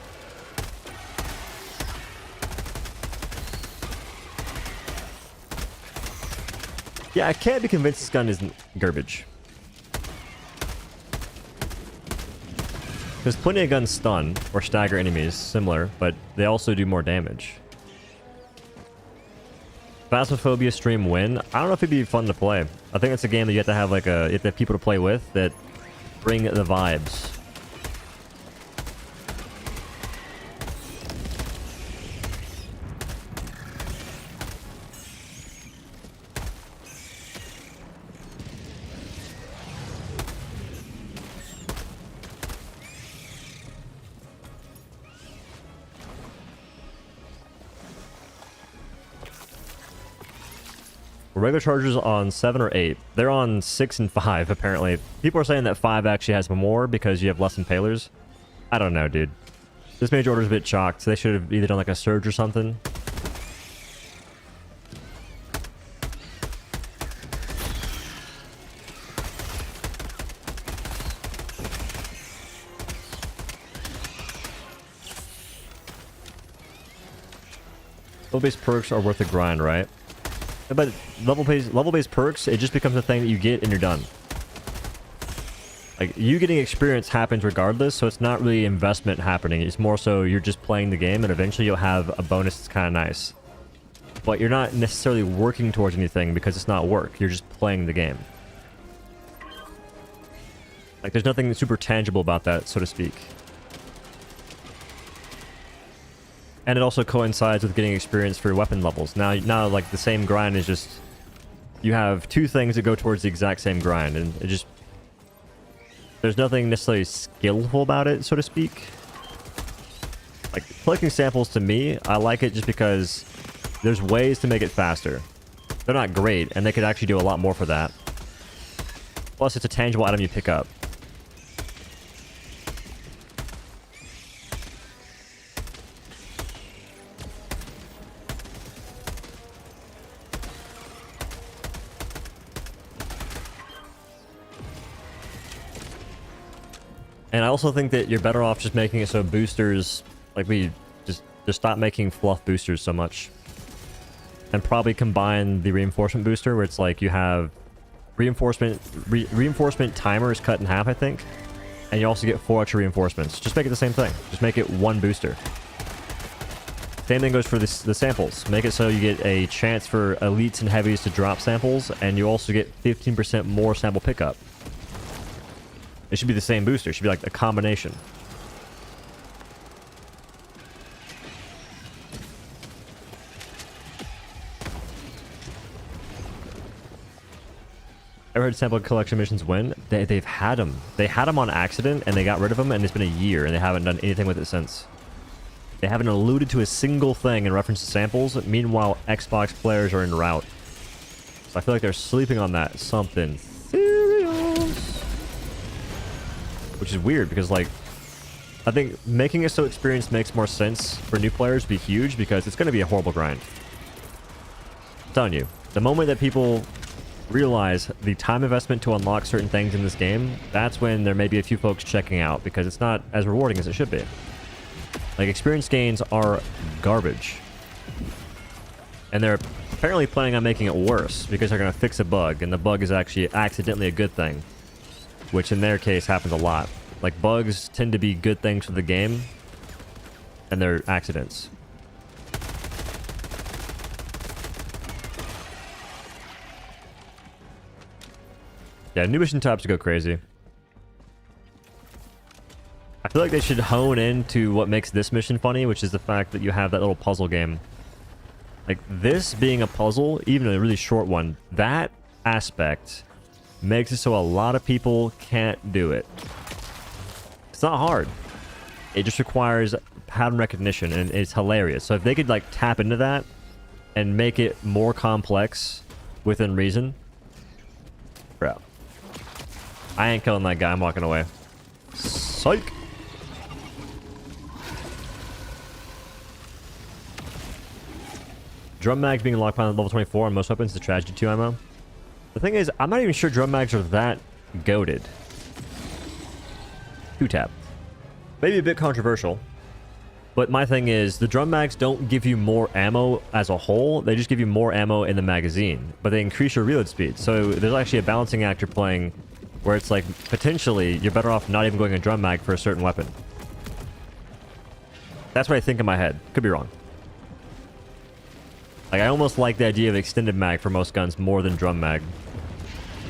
Yeah, I can't be convinced this gun isn't garbage. Because plenty of guns stun or stagger enemies, similar, but they also do more damage. Phasmophobia stream win. I don't know if it'd be fun to play. I think it's a game that you have to have like you have to have people to play with that bring the vibes. Regular chargers on 7 or 8. They're on 6 and 5, apparently. People are saying that 5 actually has more because you have less impalers. I don't know, dude. This mage order is a bit chalked. They should have either done like a surge or something. Level-based perks are worth the grind, right? But level-based perks, it just becomes a thing that you get and you're done. Like, you getting experience happens regardless, so it's not really investment happening. It's more so you're just playing the game, and eventually you'll have a bonus that's kind of nice. But you're not necessarily working towards anything because it's not work. You're just playing the game. Like, there's nothing super tangible about that, so to speak. And it also coincides with getting experience for weapon levels. Now, like, the same grind is just... You have 2 things that go towards the exact same grind, and it just... There's nothing necessarily skillful about it, so to speak. Like, collecting samples, to me, I like it just because there's ways to make it faster. They're not great, and they could actually do a lot more for that. Plus, it's a tangible item you pick up. And I also think that you're better off just making it so boosters, like we just stop making fluff boosters so much. And probably combine the reinforcement booster where it's like you have reinforcement timer is cut in half, I think. And you also get 4 extra reinforcements. Just make it the same thing. Just make it 1 booster. Same thing goes for the samples. Make it so you get a chance for elites and heavies to drop samples, and you also get 15% more sample pickup. It should be the same booster. It should be like a combination. Ever heard sample collection missions win? They've had them. They had them on accident, and they got rid of them, and it's been a year, and they haven't done anything with it since. They haven't alluded to a single thing in reference to samples. Meanwhile, Xbox players are en route. So I feel like they're sleeping on that something serious. Which is weird because, like, I think making it so experienced makes more sense for new players to be huge because it's going to be a horrible grind. I'm telling you, the moment that people realize the time investment to unlock certain things in this game, that's when there may be a few folks checking out because it's not as rewarding as it should be. Like, experience gains are garbage. And they're apparently planning on making it worse because they're going to fix a bug, and the bug is actually accidentally a good thing. Which in their case happens a lot. Like, bugs tend to be good things for the game, and they're accidents. Yeah, new mission types go crazy. I feel like they should hone into what makes this mission funny, which is the fact that you have that little puzzle game. Like, this being a puzzle, even a really short one, that aspect makes it so a lot of people can't do it. It's not hard. It just requires pattern recognition, and it's hilarious. So if they could, like, tap into that and make it more complex within reason, bro. I ain't killing that guy. I'm walking away. Psych. Drum mags being locked on level 24 on most weapons is a tragedy 2 ammo. The thing is, I'm not even sure drum mags are that goated. 2-tap. Maybe a bit controversial. But my thing is, the drum mags don't give you more ammo as a whole. They just give you more ammo in the magazine. But they increase your reload speed. So there's actually a balancing act you're playing where it's like, potentially, you're better off not even going a drum mag for a certain weapon. That's what I think in my head. Could be wrong. Like, I almost like the idea of extended mag for most guns more than drum mag.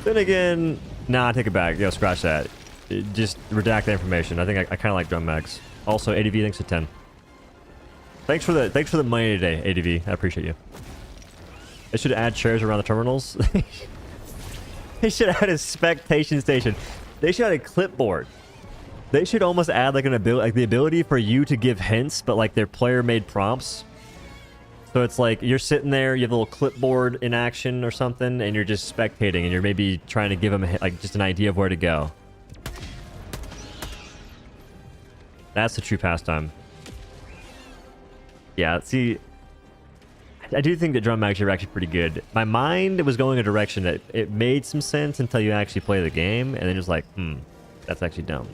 Then again, nah, take it back. Yo, scratch that. Just redact the information. I think I kind of like drum mags. Also, ADV, thanks for 10. Thanks for the money today, ADV. I appreciate you. They should add chairs around the terminals. They should add a spectation station. They should add a clipboard. They should almost add like the ability for you to give hints, but like they're player-made prompts. So it's like you're sitting there, you have a little clipboard in action or something, and you're just spectating, and you're maybe trying to give them like just an idea of where to go. That's the true pastime. Yeah, see, I do think that drum mags are actually pretty good. My mind was going a direction that it made some sense until you actually play the game, and then it's like, that's actually dumb.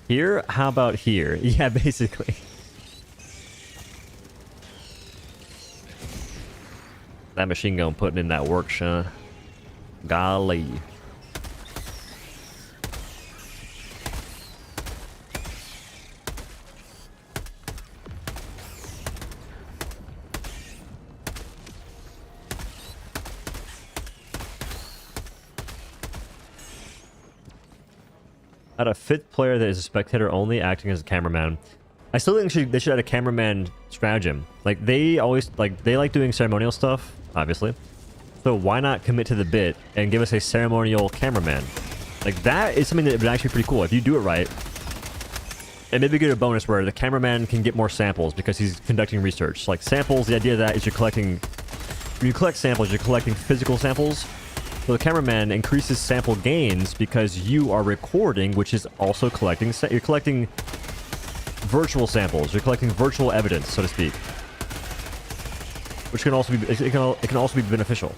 Here? How about here? Yeah, basically. That machine gun putting in that work, son. Golly. Add a fifth player that is a spectator only, acting as a cameraman. I still think they should add a cameraman stratagem. Like, they like doing ceremonial stuff, obviously. So why not commit to the bit and give us a ceremonial cameraman? Like, that is something that would actually be pretty cool. If you do it right, and maybe get a bonus where the cameraman can get more samples because he's conducting research. Like, samples, the idea of that is when you collect samples, you're collecting physical samples. So the cameraman increases sample gains because you are recording, which is also collecting. You're collecting virtual samples. You're collecting virtual evidence, so to speak, which can also be it can also be beneficial.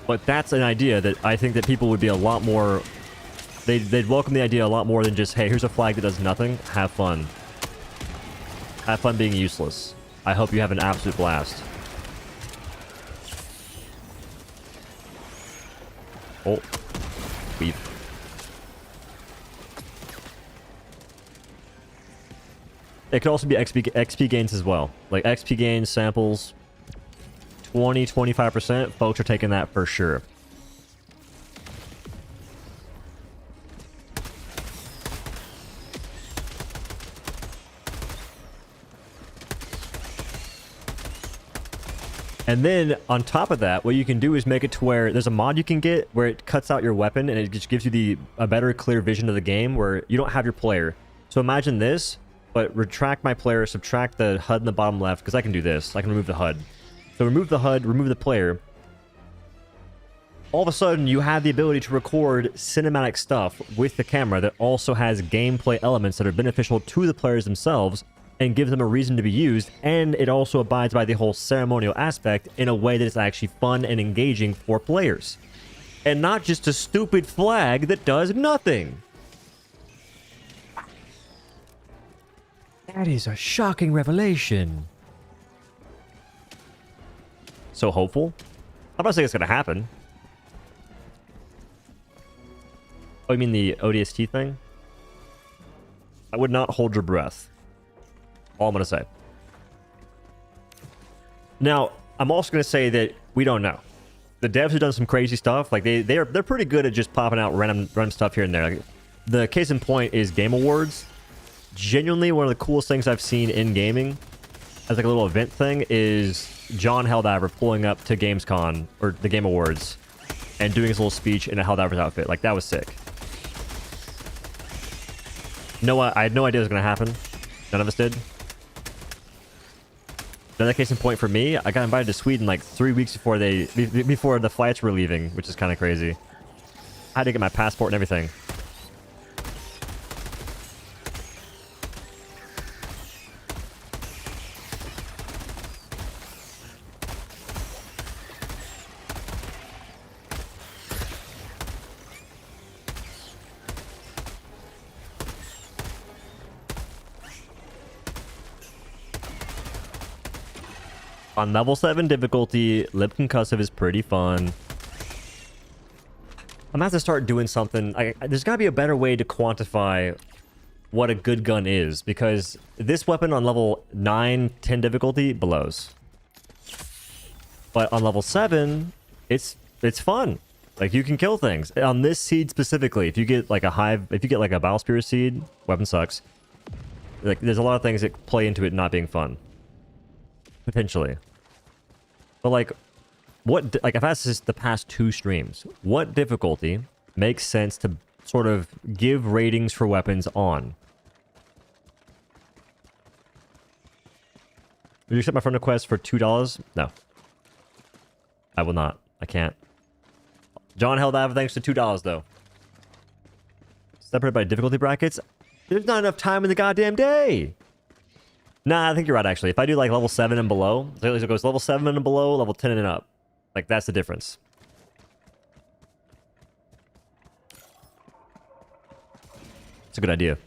But that's an idea that I think that people would be a lot more. They'd welcome the idea a lot more than just, hey, here's a flag that does nothing. Have fun. Have fun being useless. I hope you have an absolute blast. Oh, weep. It could also be XP gains as well. Like XP gains, samples, 20-25%. Folks are taking that for sure. And then on top of that, what you can do is make it to where there's a mod you can get where it cuts out your weapon and it just gives you a better, clear vision of the game where you don't have your player. So imagine this, but retract my player, subtract the HUD in the bottom left, because I can do this. I can remove the HUD. So remove the HUD, remove the player. All of a sudden, you have the ability to record cinematic stuff with the camera that also has gameplay elements that are beneficial to the players themselves and gives them a reason to be used, and it also abides by the whole ceremonial aspect in a way that is actually fun and engaging for players. And not just a stupid flag that does nothing. That is a shocking revelation. So hopeful? I'm not saying it's gonna happen. Oh, you mean the ODST thing? I would not hold your breath. All I'm gonna say. Now, I'm also gonna say that we don't know. The devs have done some crazy stuff. Like they're pretty good at just popping out random stuff here and there. Like, the case in point is Game Awards. Genuinely, one of the coolest things I've seen in gaming as like a little event thing is John Helldiver pulling up to Gamescom or the Game Awards and doing his little speech in a Helldiver's outfit. Like, that was sick. No, I had no idea it was gonna happen. None of us did. Another case in point for me, I got invited to Sweden like 3 weeks before before the flights were leaving, which is kind of crazy. I had to get my passport and everything. On level 7 difficulty, lip concussive is pretty fun. I'm gonna have to start doing something. There's gotta be a better way to quantify what a good gun is, because this weapon on level 9, 10 difficulty blows. But on level 7, it's fun. Like, you can kill things. On this seed specifically, if you get like a battle spirit seed, weapon sucks. Like, there's a lot of things that play into it not being fun. Potentially. But like, I've asked this the past 2 streams. What difficulty makes sense to sort of give ratings for weapons on? Would you accept my friend request for $2? No. I will not. I can't. John Helldiver, thanks to $2 though. Separated by difficulty brackets? There's not enough time in the goddamn day! Nah, I think you're right, actually. If I do, like, level 7 and below, so it goes level 7 and below, level 10 and up. Like, that's the difference. It's a good idea.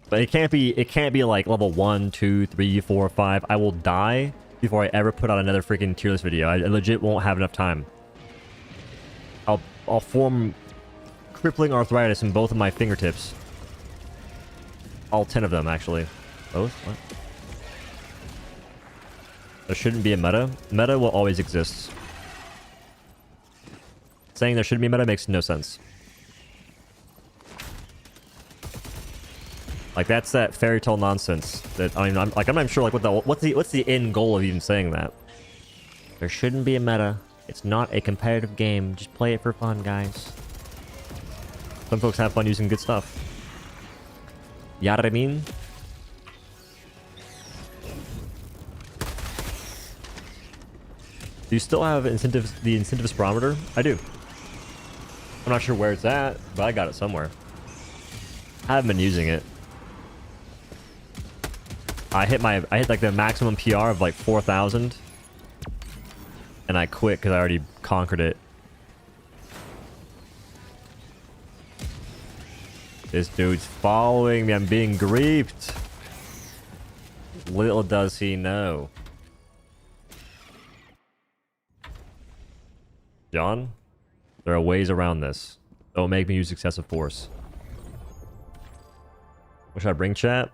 But it can't be, like, level 1, 2, 3, 4, 5. I will die before I ever put out another freaking tier list video. I legit won't have enough time. I'll form crippling arthritis in both of my fingertips. All 10 of them, actually. Both? What? There shouldn't be a meta. Meta will always exist. Saying there shouldn't be a meta makes no sense. Like, that's that fairy tale nonsense. That I mean, I'm not even sure like what's the end goal of even saying that. There shouldn't be a meta. It's not a competitive game. Just play it for fun, guys. Some folks have fun using good stuff. You know what I mean? Do you still have the incentive barometer? I do. I'm not sure where it's at, but I got it somewhere. I haven't been using it. I hit like the maximum PR of like 4,000, and I quit because I already conquered it. This dude's following me. I'm being griefed. Little does he know. John, there are ways around this. Don't make me use excessive force. What should I bring, chat?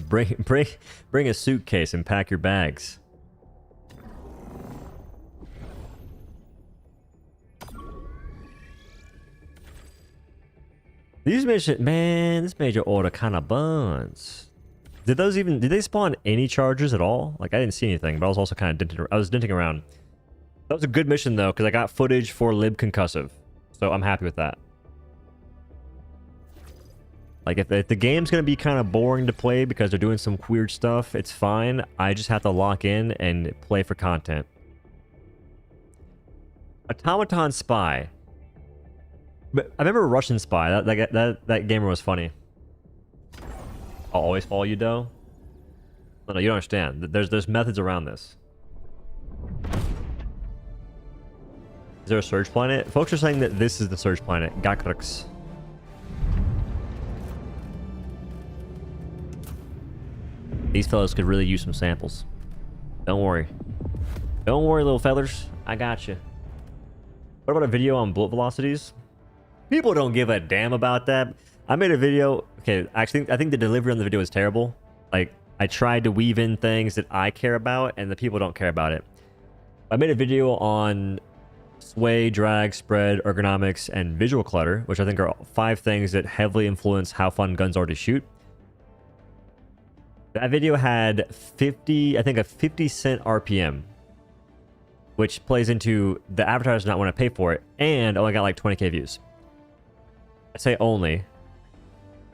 Bring a suitcase and pack your bags. These missions, man, this major order kind of buns. Did they spawn any charges at all? Like, I didn't see anything, but I was also kind of denting around. That was a good mission though, because I got footage for lib concussive, so I'm happy with that. Like, if the game's gonna be kind of boring to play because they're doing some weird stuff, it's fine. I just have to lock in and play for content. Automaton Spy. But I remember Russian Spy. That gamer was funny. I'll always follow you, though. No, you don't understand. There's methods around this. Is there a Surge Planet? Folks are saying that this is the Surge Planet. Gakrux. These fellas could really use some samples. Don't worry. Don't worry, little feathers. I got you. What about a video on bullet velocities? People don't give a damn about that. I made a video. Okay, actually, I think the delivery on the video is terrible. Like, I tried to weave in things that I care about, and the people don't care about it. I made a video on sway, drag, spread, ergonomics, and visual clutter, which I think are 5 things that heavily influence how fun guns are to shoot. That video had a 50-cent RPM, which plays into the advertisers not want to pay for it, and only got like 20k views. I say only,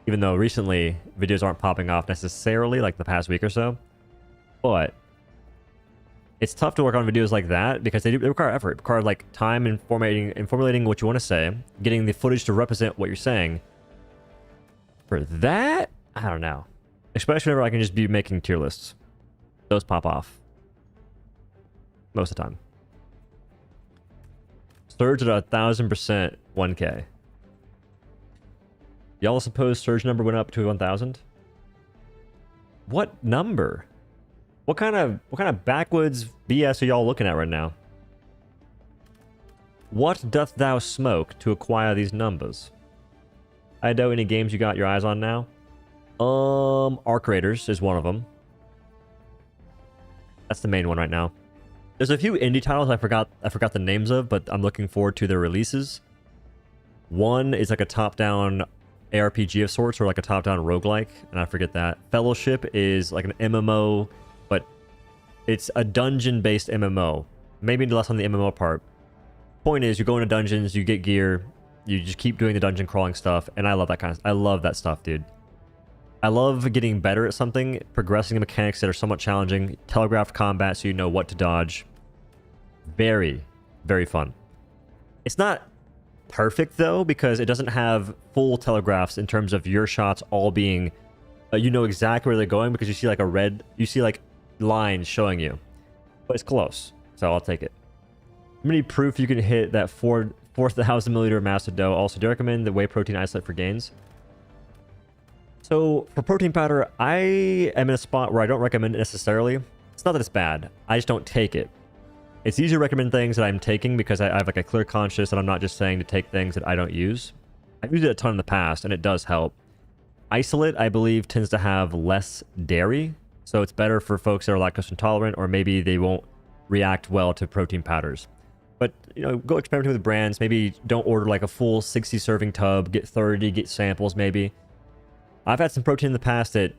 even though recently videos aren't popping off necessarily like the past week or so. But it's tough to work on videos like that because they require effort. They require like time in formulating what you want to say, getting the footage to represent what you're saying. For that, I don't know. Especially whenever I can just be making tier lists. Those pop off. Most of the time. Surge at 1,000% 1K. Y'all suppose surge number went up to 1,000? What number? What kind of backwoods BS are y'all looking at right now? What doth thou smoke to acquire these numbers? I know any games you got your eyes on now? Arc Raiders is one of them. That's the main one right now. There's a few indie titles I forgot the names of, but I'm looking forward to their releases. One is like a top-down ARPG of sorts, or like a top-down roguelike, and I forget that. Fellowship is like an MMO, but it's a dungeon-based MMO. Maybe less on the MMO part. Point is, you go into dungeons, you get gear, you just keep doing the dungeon crawling stuff, and I love that kind of. I love that stuff, dude. I love getting better at something, progressing the mechanics that are somewhat challenging, telegraphed combat so you know what to dodge. Very, very fun. It's not perfect though, because it doesn't have full telegraphs in terms of your shots all being, you know exactly where they're going because you see like you see like lines showing you. But it's close, so I'll take it. How many proof you can hit that 4,000 milliliter master dough? Also, do you recommend the whey protein isolate for gains? So for protein powder, I am in a spot where I don't recommend it necessarily. It's not that it's bad. I just don't take it. It's easy to recommend things that I'm taking because I have like a clear conscience and I'm not just saying to take things that I don't use. I've used it a ton in the past and it does help. Isolate, I believe, tends to have less dairy. So it's better for folks that are lactose intolerant, or maybe they won't react well to protein powders. But, you know, go experimenting with brands. Maybe don't order like a full 60 serving tub. Get 30, get samples maybe. I've had some protein in the past that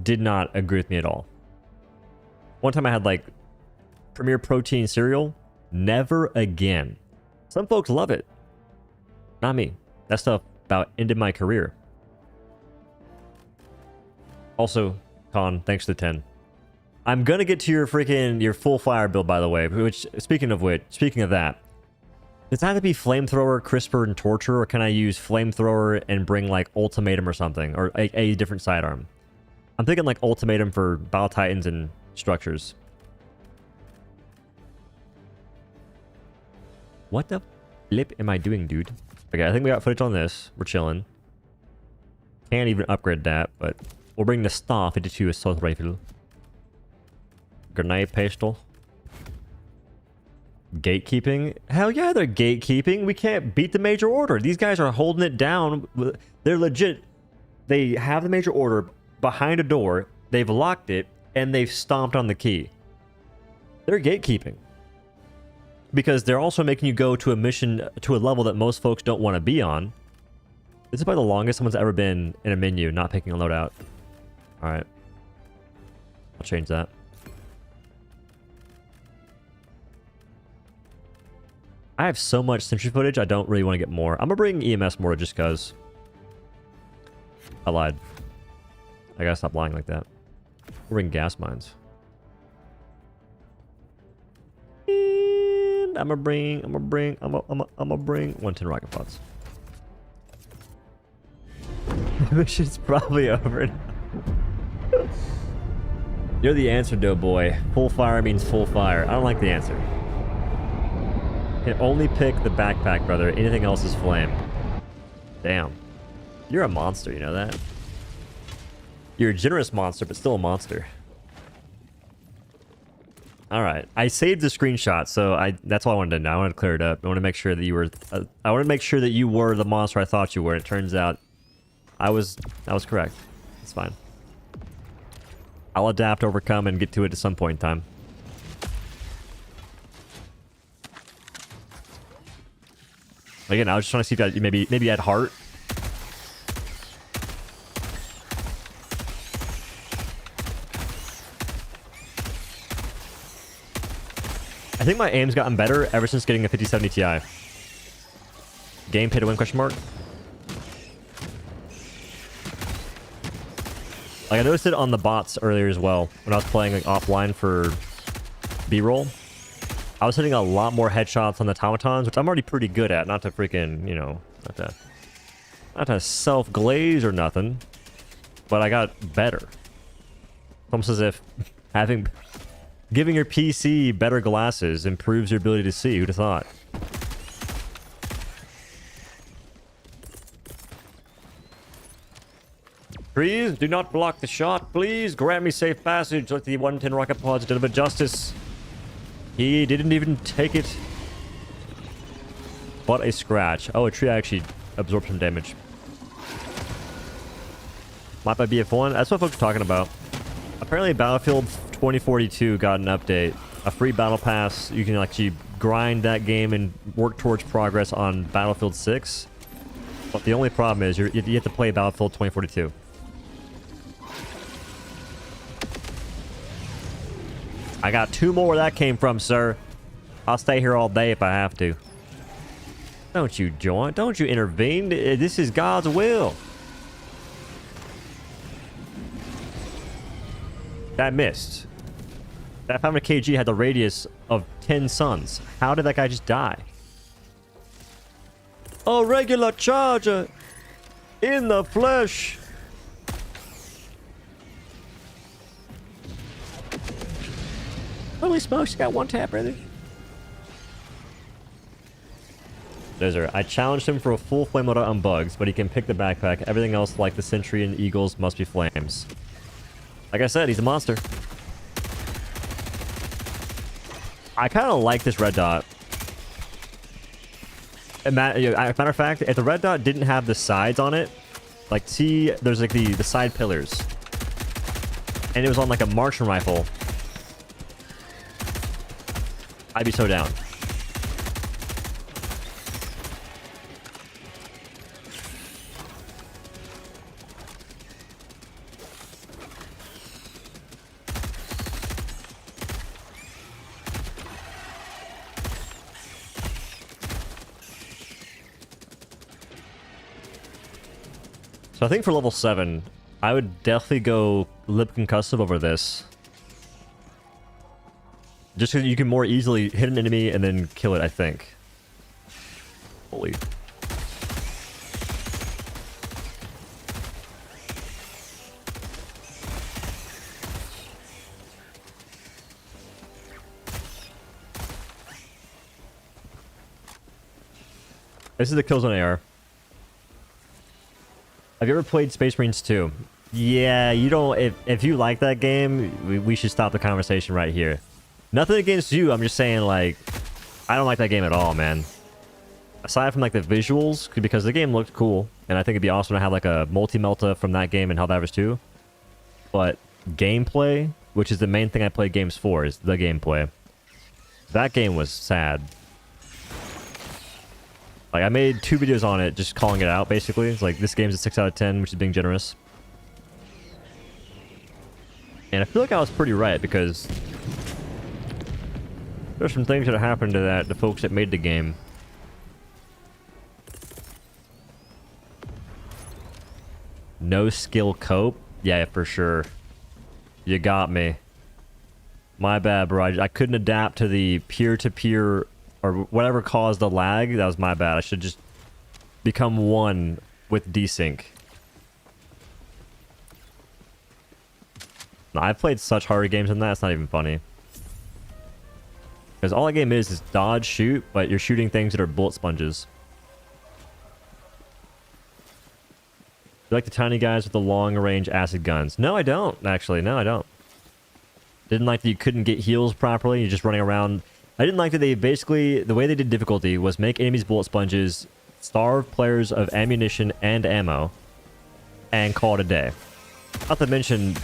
did not agree with me at all. One time I had like Premier Protein cereal. Never again. Some folks love it. Not me. That stuff about ended my career. Also, Con, thanks to the 10. I'm gonna get to your full fire build, by the way. Which, speaking of that, does it have to be flamethrower, crisper, and torture, or can I use flamethrower and bring like ultimatum or something, or a different sidearm? I'm thinking like ultimatum for Battle Titans and structures. What the flip am I doing, dude? Okay, I think we got footage on this. We're chilling. Can't even upgrade that, but we'll bring the staff into assault rifle. Grenade pistol. Gatekeeping? Hell yeah, they're gatekeeping. We can't beat the major order. These guys are holding it down. They're legit. They have the major order behind a door. They've locked it, and they've stomped on the key. They're gatekeeping. Because they're also making you go to a mission, to a level that most folks don't want to be on. This is probably the longest someone's ever been in a menu, not picking a loadout. Alright. I'll change that. I have so much sentry footage, I don't really want to get more. I'm gonna bring EMS more just because. I lied. I gotta stop lying like that. We'll bring gas mines. And I'm gonna bring 110 rocket pods. The mission's probably over now. You're the answer, doughboy. Full fire means full fire. I don't like the answer. Can only pick the backpack, brother. Anything else is flame. Damn. You're a monster, you know that? You're a generous monster, but still a monster. Alright. I saved the screenshot, so that's all I wanted to know. I wanted to clear it up. I want to make sure that you were... I want to make sure that you were the monster I thought you were. It turns out I was correct. It's fine. I'll adapt, overcome, and get to it at some point in time. Again, I was just trying to see if maybe you had heart. I think my aim's gotten better ever since getting a 5070 Ti. Game pay to win, question mark? Like I noticed it on the bots earlier as well when I was playing like offline for B-roll. I was hitting a lot more headshots on the automatons, which I'm already pretty good at. Not to freaking, you know, not to self-glaze or nothing, but I got better. Almost as if giving your PC better glasses improves your ability to see. Who'd have thought? Please do not block the shot. Please grant me safe passage like the 110 rocket pods did of justice. He didn't even take it. But a scratch. Oh, a tree actually absorbed some damage. Might by BF1. That's what folks are talking about. Apparently Battlefield 2042 got an update. A free battle pass. You can actually grind that game and work towards progress on Battlefield 6. But the only problem is you have to play Battlefield 2042. I got 2 more where that came from, sir. I'll stay here all day if I have to. Don't you join. Don't you intervene. This is God's will. That missed. That 500 kg had the radius of 10 suns. How did that guy just die? A regular charger in the flesh. Holy smokes, you got 1 tap, brother. Desert. I challenged him for a full flame loadout on bugs, but he can pick the backpack. Everything else, like the sentry and eagles, must be flames. Like I said, he's a monster. I kind of like this red dot. Matter of fact, if the red dot didn't have the sides on it, like see, there's like the side pillars, and it was on like a Martian rifle, I'd be so down. So I think for level 7, I would definitely go lip concussive over this. Just because you can more easily hit an enemy and then kill it, I think. Holy. This is the Killzone AR. Have you ever played Space Marines 2? Yeah, you don't... If you like that game, we should stop the conversation right here. Nothing against you, I'm just saying, like... I don't like that game at all, man. Aside from, like, the visuals, because the game looked cool, and I think it'd be awesome to have, like, a multi-melta from that game in Helldivers 2. But gameplay, which is the main thing I play games for, is the gameplay. That game was sad. Like, I made 2 videos on it, just calling it out, basically. It's like, this game's a 6 out of 10, which is being generous. And I feel like I was pretty right, because... there's some things that happened to the folks that made the game. No skill cope? Yeah, for sure. You got me. My bad, bro. I couldn't adapt to the peer-to-peer... or whatever caused the lag. That was my bad. I should just become one with desync. No, I've played such harder games than that, it's not even funny. Because all that game is dodge, shoot, but you're shooting things that are bullet sponges. You like the tiny guys with the long-range acid guns? No, I don't, actually. No, I don't. Didn't like that you couldn't get heals properly. You're just running around... I didn't like that they basically, the way they did difficulty was make enemies bullet sponges, starve players of ammunition and ammo, and call it a day. Not to mention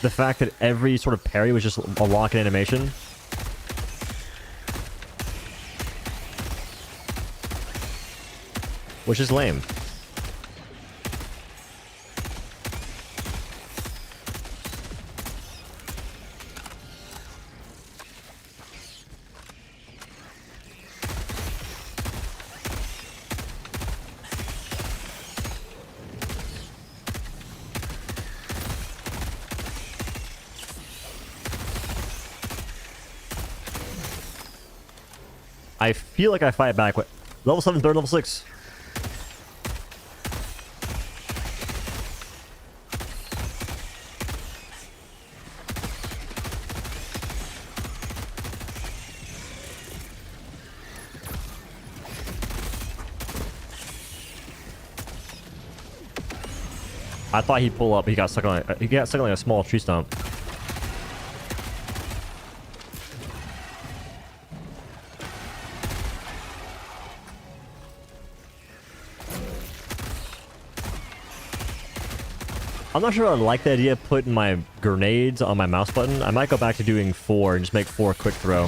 the fact that every sort of parry was just a lock-in animation. Which is lame. I feel like I fight back. What? Level 7, third, level 6. I thought he'd pull up. He got stuck on. He got stuck on like a small tree stump. I'm not sure I like the idea of putting my grenades on my mouse button. I might go back to doing 4 and just make 4 quick throw.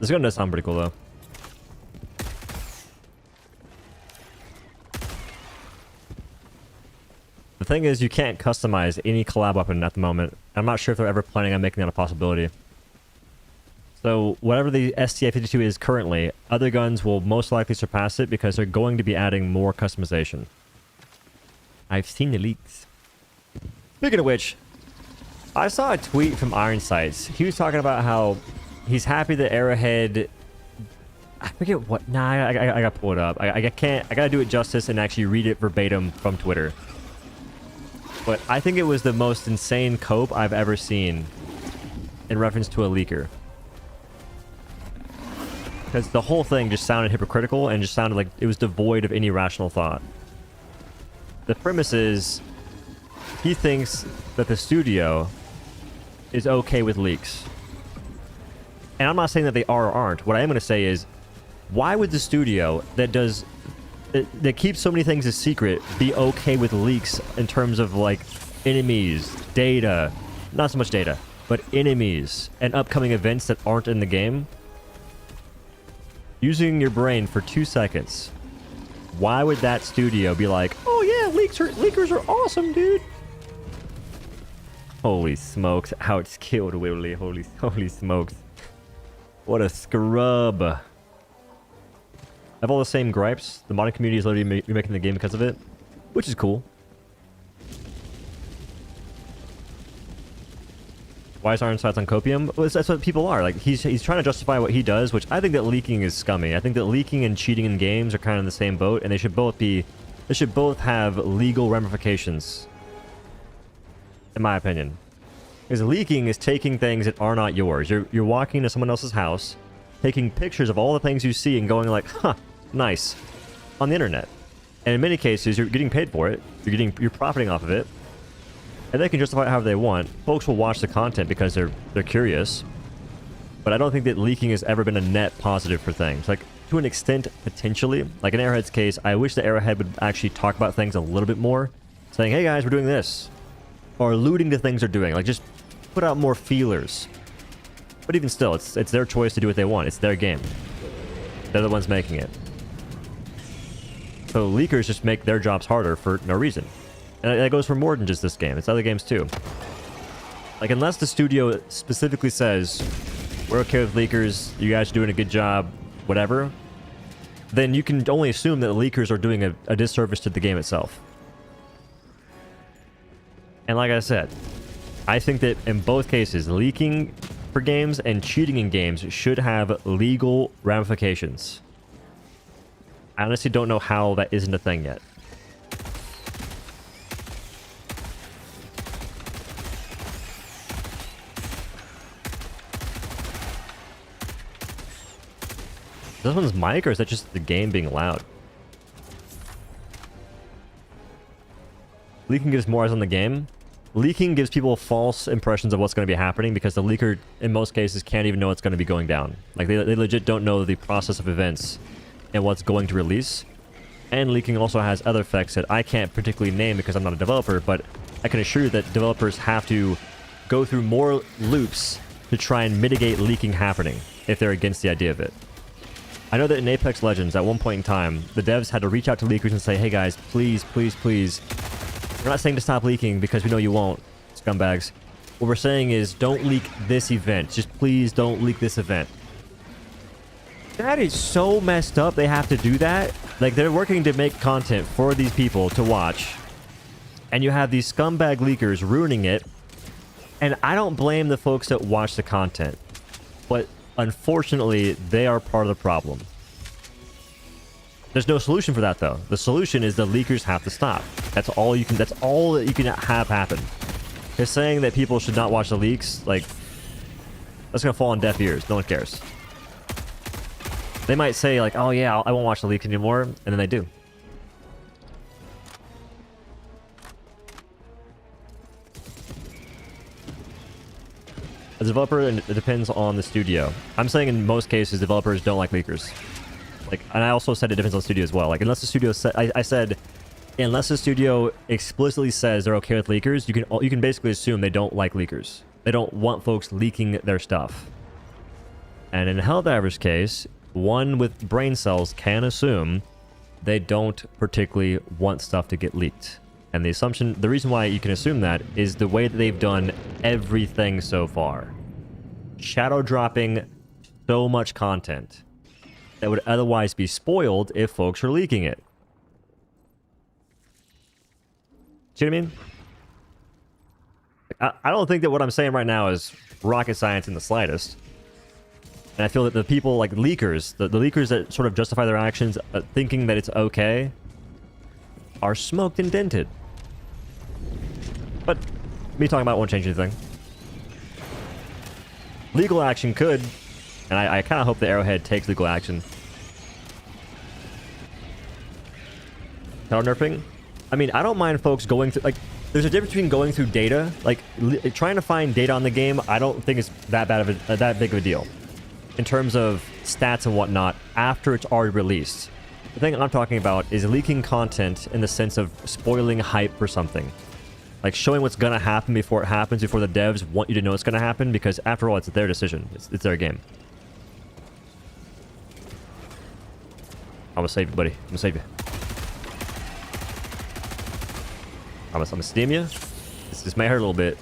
This gun does sound pretty cool though. The thing is, you can't customize any collab weapon at the moment. I'm not sure if they're ever planning on making that a possibility. So whatever the STI-52 is currently, other guns will most likely surpass it because they're going to be adding more customization. I've seen the leaks. Speaking of which, I saw a tweet from Iron Sights. He was talking about how he's happy that Arrowhead... I forget what... Nah, I gotta pull it up. I can't... I gotta do it justice and actually read it verbatim from Twitter. But I think it was the most insane cope I've ever seen in reference to a leaker. Because the whole thing just sounded hypocritical and just sounded like it was devoid of any rational thought. The premise is, he thinks that the studio is okay with leaks. And I'm not saying that they are or aren't. What I am going to say is, why would the studio that keeps so many things a secret be okay with leaks in terms of like enemies, data, not so much data, but enemies and upcoming events that aren't in the game? Using your brain for 2 seconds, why would that studio be like, oh yeah, leakers are awesome, dude? Holy smokes, outkilled Willy. Holy smokes. What a scrub. I have all the same gripes. The modding community is literally remaking the game because of it, which is cool. Why is Iron Sights on copium? Well, that's what people are. Like, he's trying to justify what he does, which I think that leaking is scummy. I think that leaking and cheating in games are kind of in the same boat, and they should both have legal ramifications, in my opinion. Because leaking is taking things that are not yours. You're walking into someone else's house, taking pictures of all the things you see and going like, huh, nice, on the internet. And in many cases, you're getting paid for it. You're profiting off of it. And they can justify it however they want. Folks will watch the content because they're curious. But I don't think that leaking has ever been a net positive for things. Like, to an extent, potentially. Like in Arrowhead's case, I wish that Arrowhead would actually talk about things a little bit more. Saying, hey guys, we're doing this. Or alluding to things they're doing. Like, just put out more feelers. But even still, it's their choice to do what they want. It's their game. They're the ones making it. So leakers just make their jobs harder for no reason. And that goes for more than just this game. It's other games too. Like, unless the studio specifically says, we're okay with leakers, you guys are doing a good job, whatever, then you can only assume that the leakers are doing a disservice to the game itself. And like I said, I think that in both cases, leaking for games and cheating in games should have legal ramifications. I honestly don't know how that isn't a thing yet. Is this one's mic, or is that just the game being loud? Leaking gives more eyes on the game. Leaking gives people false impressions of what's going to be happening because the leaker, in most cases, can't even know what's going to be going down. Like, they legit don't know the process of events and what's going to release. And leaking also has other effects that I can't particularly name because I'm not a developer, but I can assure you that developers have to go through more loops to try and mitigate leaking happening if they're against the idea of it. I know that in Apex Legends, at one point in time, the devs had to reach out to leakers and say, hey guys, please, please, please. We're not saying to stop leaking because we know you won't, scumbags. What we're saying is don't leak this event. Just please don't leak this event. That is so messed up they have to do that. Like, they're working to make content for these people to watch. And you have these scumbag leakers ruining it. And I don't blame the folks that watch the content. But unfortunately, they are part of the problem. There's no solution for that though. The solution is the leakers have to stop. That's all you can have happen. Because saying that people should not watch the leaks, like, that's gonna fall on deaf ears. No one cares. They might say like, oh yeah, I won't watch the leaks anymore, and then they do. As a developer, it depends on the studio. I'm saying in most cases, developers don't like leakers. Like, and I also said it depends on the studio as well. Like, unless the studio I said, unless the studio explicitly says they're okay with leakers, you can basically assume they don't like leakers. They don't want folks leaking their stuff. And in Helldivers' case, one with brain cells can assume they don't particularly want stuff to get leaked. And the reason why you can assume that is the way that they've done everything so far. Shadow dropping so much content that would otherwise be spoiled if folks are leaking it. See what I mean? I don't think that what I'm saying right now is rocket science in the slightest. And I feel that the people like leakers, the leakers that sort of justify their actions thinking that it's okay, are smoked and dented. But me talking about it won't change anything. Legal action could, and I kind of hope the Arrowhead takes legal action. Shadow nerfing? I mean, I don't mind folks going through, like, there's a difference between going through data, like, trying to find data on the game, I don't think it's that big of a deal. In terms of stats and whatnot, after it's already released. The thing I'm talking about is leaking content in the sense of spoiling hype for something. Like, showing what's gonna happen before it happens, before the devs want you to know it's gonna happen, because after all, it's their decision. It's their game. I'm gonna save you, buddy. I'm gonna save you. I'm gonna steam you. This may hurt a little bit.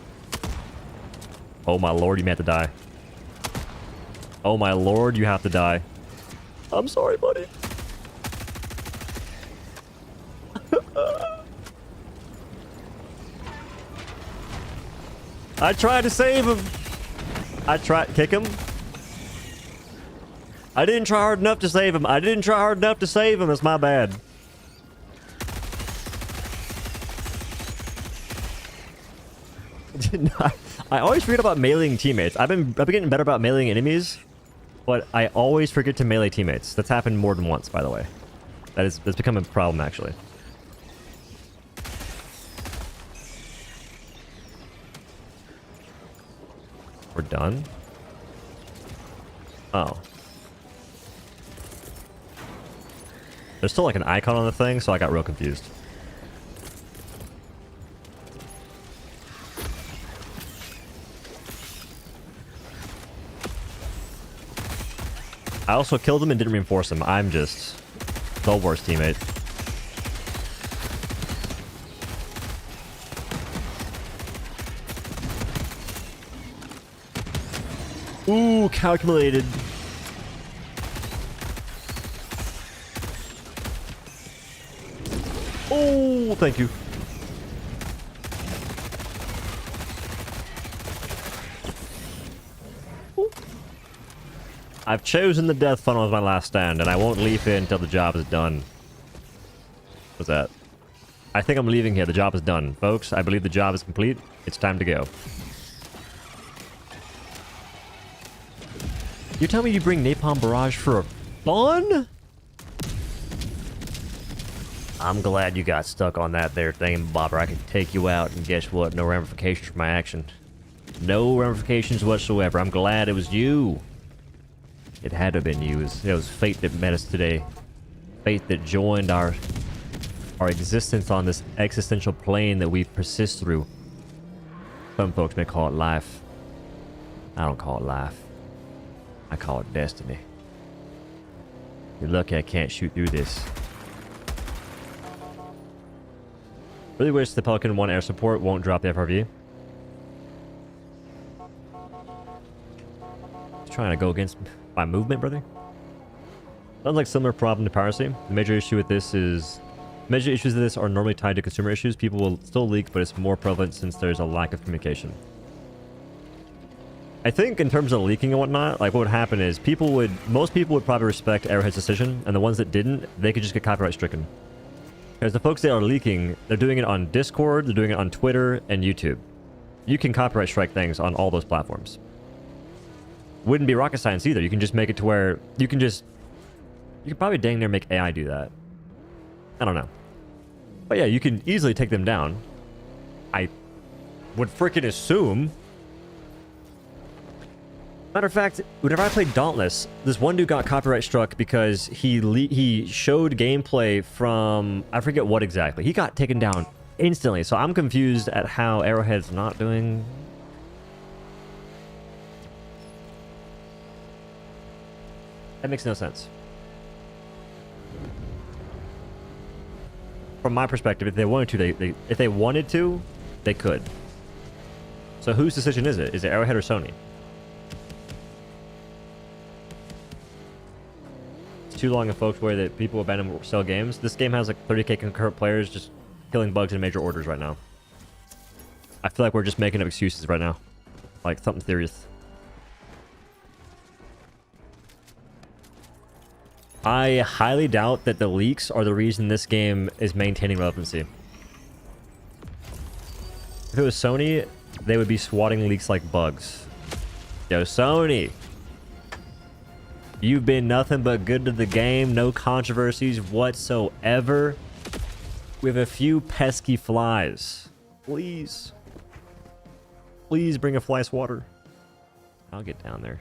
Oh my lord, you may have to die. Oh my lord, you have to die. I'm sorry, buddy. I tried to save him. I tried kick him. I didn't try hard enough to save him. I didn't try hard enough to save him. It's my bad. I always forget about meleeing teammates. I've been getting better about meleeing enemies, but I always forget to melee teammates. That's happened more than once, by the way. That's become a problem, actually. We're done? Oh. There's still like an icon on the thing, so I got real confused. I also killed him and didn't reinforce him. I'm just the worst teammate. Ooh, calculated. Oh, thank you. Ooh. I've chosen the death funnel as my last stand, and I won't leave here until the job is done. What's that? I think I'm leaving here. The job is done. Folks, I believe the job is complete. It's time to go. You tell me you bring Napalm Barrage for fun? I'm glad you got stuck on that there thing, Bobber. I can take you out, and guess what? No ramifications for my action. No ramifications whatsoever. I'm glad it was you. It had to have been you. It was fate that met us today. Fate that joined our existence on this existential plane that we persist through. Some folks may call it life. I don't call it life. I call it destiny. You're lucky I can't shoot through this. Really wish the Pelican 1 air support won't drop the FRV. Trying to go against my movement, brother. Sounds like similar problem to piracy. The major issue with this is Major issues of this are normally tied to consumer issues. People will still leak, but it's more prevalent since there's a lack of communication. I think in terms of leaking and whatnot, like what would happen is most people would probably respect Arrowhead's decision, and the ones that didn't, they could just get copyright stricken. Because the folks that are leaking, they're doing it on Discord, they're doing it on Twitter, and YouTube. You can copyright strike things on all those platforms. Wouldn't be rocket science either. You can just make it to where you can probably dang near make AI do that. I don't know. But yeah, you can easily take them down. I would freaking assume. Matter of fact, whenever I played Dauntless, this one dude got copyright struck because he showed gameplay from, I forget what exactly. He got taken down instantly. So I'm confused at how Arrowhead's not doing. That makes no sense. From my perspective, if they wanted to, they could. So whose decision is it? Is it Arrowhead or Sony? It's too long and folks where that people abandon sell games. This game has like 30k concurrent players just killing bugs in major orders right now. I feel like we're just making up excuses right now. Like something serious. I highly doubt that the leaks are the reason this game is maintaining relevancy. If it was Sony, they would be swatting leaks like bugs. Yo, Sony! You've been nothing but good to the game, no controversies whatsoever. We have a few pesky flies. Please. Please bring a fly swatter. I'll get down there.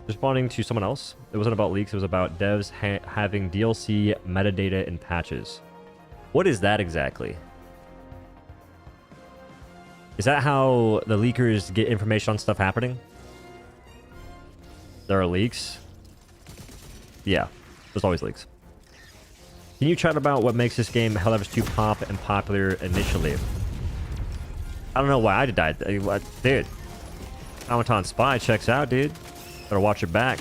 Responding to someone else. It wasn't about leaks, it was about devs having DLC metadata and patches. What is that exactly? Is that how the leakers get information on stuff happening? There are leaks? Yeah, there's always leaks. Can you chat about what makes this game Helldivers 2 pop and popular initially? I don't know why I died. Dude, Automaton Spy checks out, dude. Better watch your back.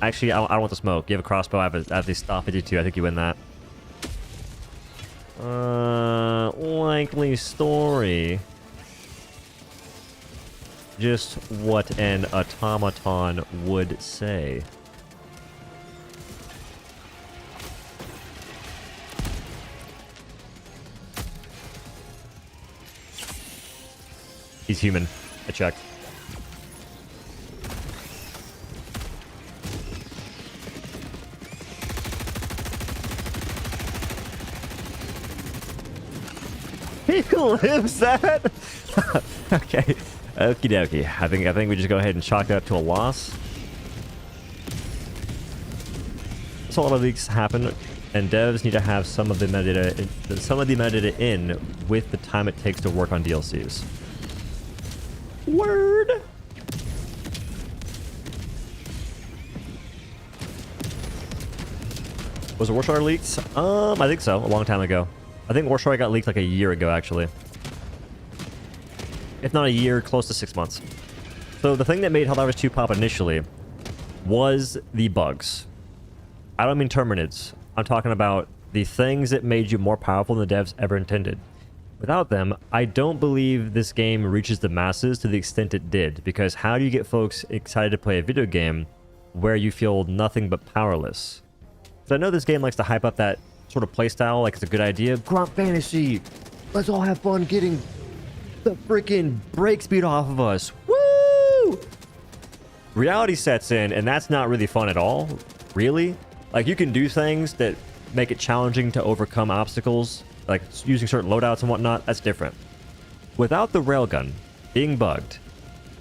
Actually, I don't want the smoke. You have a crossbow. I have the Stop 52. I think you win that. Likely story. Just what an automaton would say. He's human. I checked. He lives that? Okay. Okie dokie. I think we just go ahead and chalk that up to a loss. So a lot of leaks happen, and devs need to have some of the metadata in with the time it takes to work on DLCs. Word. Was it Warshard leaked? I think so. A long time ago. I think Warshard got leaked like a year ago, actually. If not a year, close to 6 months. So the thing that made Helldivers 2 pop initially was the bugs. I don't mean terminids. I'm talking about the things that made you more powerful than the devs ever intended. Without them, I don't believe this game reaches the masses to the extent it did, because how do you get folks excited to play a video game where you feel nothing but powerless? So I know this game likes to hype up that sort of playstyle, like it's a good idea. Grunt fantasy! Let's all have fun getting the freaking break speed off of us. Woo! Reality sets in, and that's not really fun at all. Really? Like, you can do things that make it challenging to overcome obstacles, like using certain loadouts and whatnot. That's different. Without the railgun being bugged,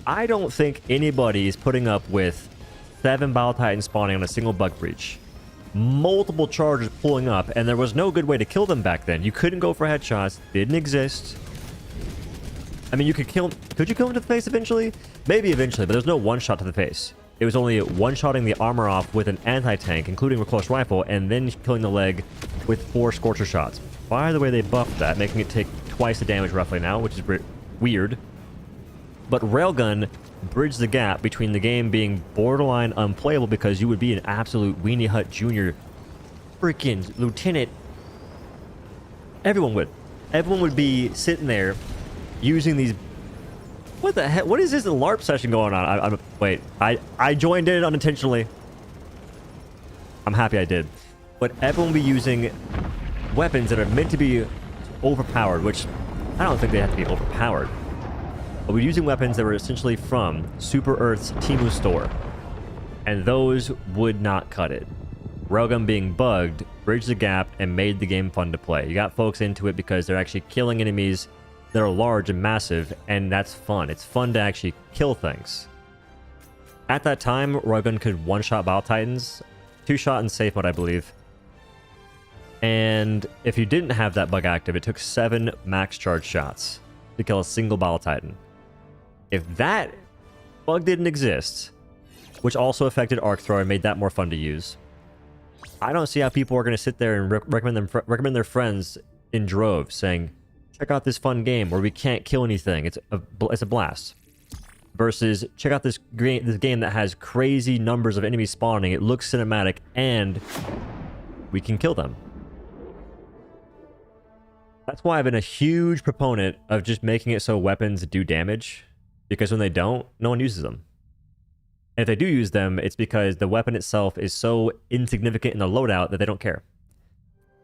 I don't think anybody is putting up with 7 Battle Titans spawning on a single bug breach. Multiple chargers pulling up, and there was no good way to kill them back then. You couldn't go for headshots. Didn't exist. I mean, you could kill... Could you kill him to the face eventually? Maybe eventually, but there's no one shot to the face. It was only one-shotting the armor off with an anti-tank, including a close rifle, and then killing the leg with 4 Scorcher shots. By the way, they buffed that, making it take twice the damage roughly now, which is weird. But Railgun bridged the gap between the game being borderline unplayable because you would be an absolute Weenie Hut Jr. freaking lieutenant. Everyone would be sitting there using these. What the heck? What is this LARP session going on? Wait, I joined in unintentionally. I'm happy I did. But everyone will be using weapons that are meant to be overpowered, which I don't think they have to be overpowered. But we're using weapons that were essentially from Super Earth's Temu store. And those would not cut it. Railgun being bugged bridged the gap and made the game fun to play. You got folks into it because they're actually killing enemies that are large and massive, and that's fun. It's fun to actually kill things. At that time, Railgun could one-shot Battle Titans, two-shot in safe mode, I believe. And if you didn't have that bug active, it took 7 max charge shots to kill a single Battle Titan. If that bug didn't exist, which also affected Arc Thrower and made that more fun to use, I don't see how people are going to sit there and recommend their friends in droves, saying, check out this fun game where we can't kill anything. It's a blast. Versus, check out this game that has crazy numbers of enemies spawning. It looks cinematic, and we can kill them. That's why I've been a huge proponent of just making it so weapons do damage. Because when they don't, no one uses them. And if they do use them, it's because the weapon itself is so insignificant in the loadout that they don't care.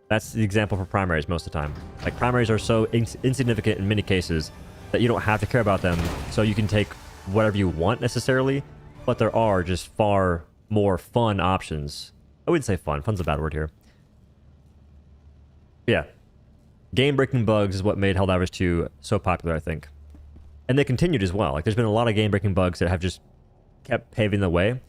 That's the example for primaries most of the time. Like, primaries are so insignificant in many cases that you don't have to care about them, so you can take whatever you want necessarily, but there are just far more fun options. I wouldn't say fun. Fun's a bad word here. Yeah. Game-breaking bugs is what made Helldivers 2 so popular, I think. And they continued as well. Like, there's been a lot of game-breaking bugs that have just kept paving the way.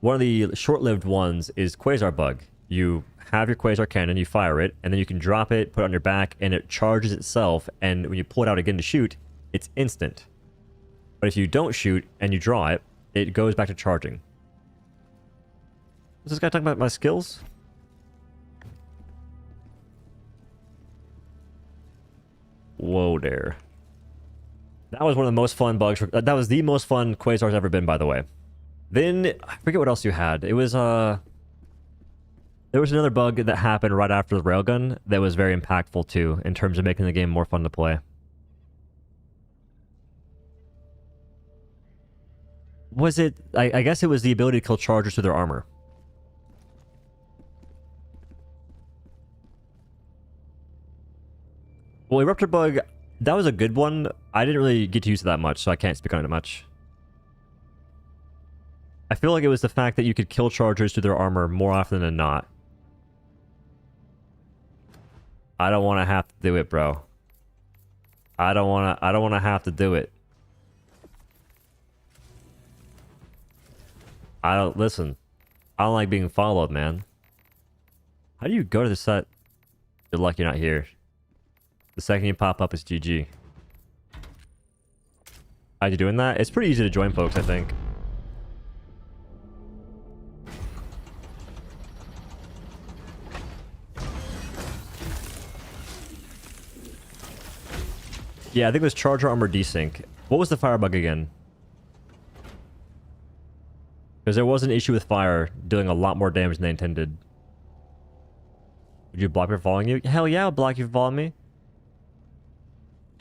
One of the short-lived ones is Quasar bug. You have your Quasar cannon, you fire it, and then you can drop it, put it on your back, and it charges itself, and when you pull it out again to shoot, it's instant. But if you don't shoot and you draw it, it goes back to charging. Is this guy talking about my skills? Whoa there. That was one of the most fun bugs. That was the most fun Quasar's ever been, by the way. Then, I forget what else you had. It was, there was another bug that happened right after the Railgun that was very impactful, too, in terms of making the game more fun to play. Was it... I guess it was the ability to kill chargers through their armor. Well, Eruptor bug... That was a good one. I didn't really get to use it that much, so I can't speak on it much. I feel like it was the fact that you could kill chargers through their armor more often than not. I don't want to have to do it, bro. I don't want to have to do it. Listen. I don't like being followed, man. How do you go to the set? Good luck you're not here. The second you pop up is GG. Are you doing that? It's pretty easy to join, folks, I think. Yeah, I think it was charger armor desync. What was the fire bug again? Because there was an issue with fire doing a lot more damage than they intended. Would you block me for following you? Hell yeah, I'll block you for following me.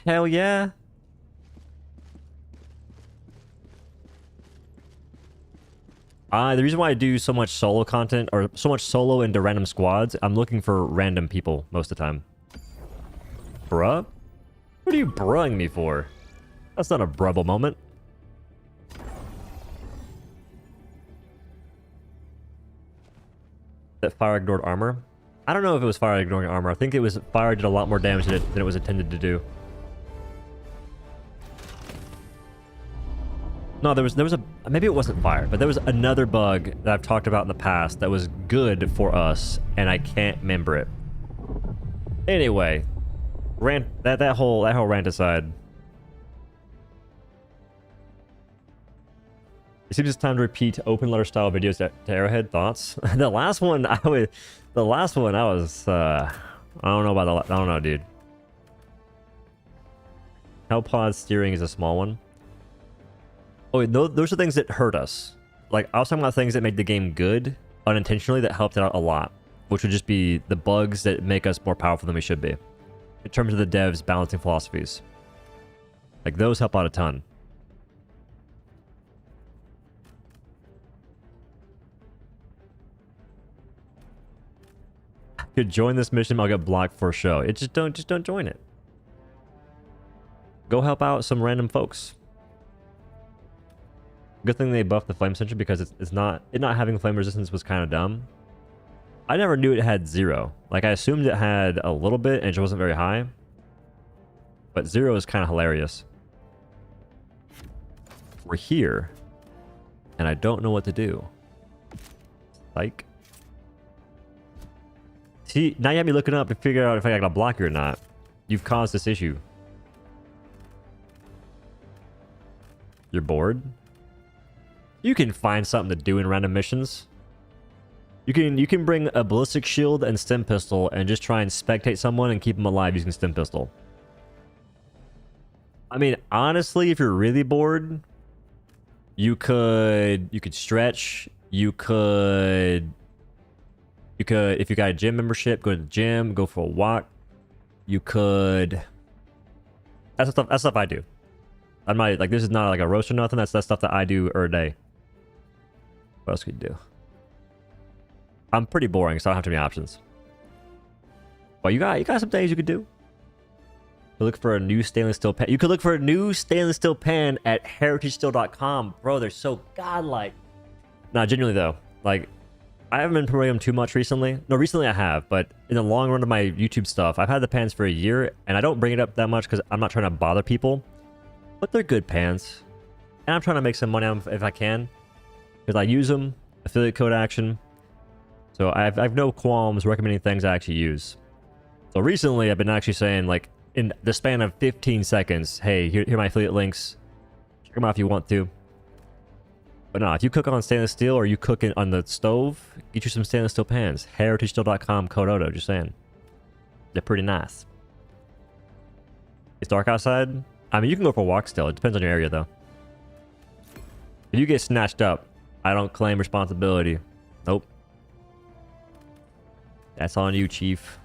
Hell yeah. The reason why I do so much solo content, or so much solo into random squads, I'm looking for random people most of the time. Bruh? What are you bruhing me for? That's not a brubble moment. That fire ignored armor? I don't know if it was fire ignoring armor. I think it was fire did a lot more damage than it was intended to do. No, there was a... Maybe it wasn't fire, but there was another bug that I've talked about in the past that was good for us, and I can't remember it. Anyway, that whole rant aside. It seems it's time to repeat open letter style videos to Arrowhead. Thoughts? The last one I was I don't know about I don't know, dude. Hellpod steering is a small one. Oh, wait, those are things that hurt us. Like, I was talking about things that made the game good unintentionally that helped it out a lot, which would just be the bugs that make us more powerful than we should be. In terms of the devs' balancing philosophies. Like, those help out a ton. Could join this mission, I'll get blocked for a show. It just don't join it. Go help out some random folks. Good thing they buffed the flame sentry because it not having flame resistance was kind of dumb. I never knew it had 0. Like, I assumed it had a little bit and it just wasn't very high. But 0 is kind of hilarious. We're here. And I don't know what to do. Like. See, now you have me looking up to figure out if I gotta block you or not. You've caused this issue. You're bored? You can find something to do in random missions. You can bring a ballistic shield and stim pistol and just try and spectate someone and keep them alive using stim pistol. I mean, honestly, if you're really bored, you could stretch. You could if you got a gym membership, go to the gym, go for a walk. You could. That's stuff I do. I'm not like, this is not like a roast or nothing. That's stuff that I do every day. What else could you do? I'm pretty boring, so I don't have too many options. But you got some things you could do. You look for a new stainless steel pan. You could look for a new stainless steel pan at heritagesteel.com. Bro, they're so godlike. Nah, genuinely though, like, I haven't been promoting them too much recently. No, recently I have, but in the long run of my YouTube stuff, I've had the pans for a year, and I don't bring it up that much because I'm not trying to bother people. But they're good pans. And I'm trying to make some money on them if I can. Because I use them, affiliate code action. So I've no qualms recommending things I actually use. So recently I've been actually saying, like, in the span of 15 seconds, hey, here are my affiliate links. Check them out if you want to. But no, if you cook on stainless steel or you cook it on the stove, get you some stainless steel pans. heritagesteel.com, code Odo, just saying. They're pretty nice. It's dark outside. I mean, you can go for a walk still. It depends on your area, though. If you get snatched up, I don't claim responsibility. Nope. That's on you, Chief.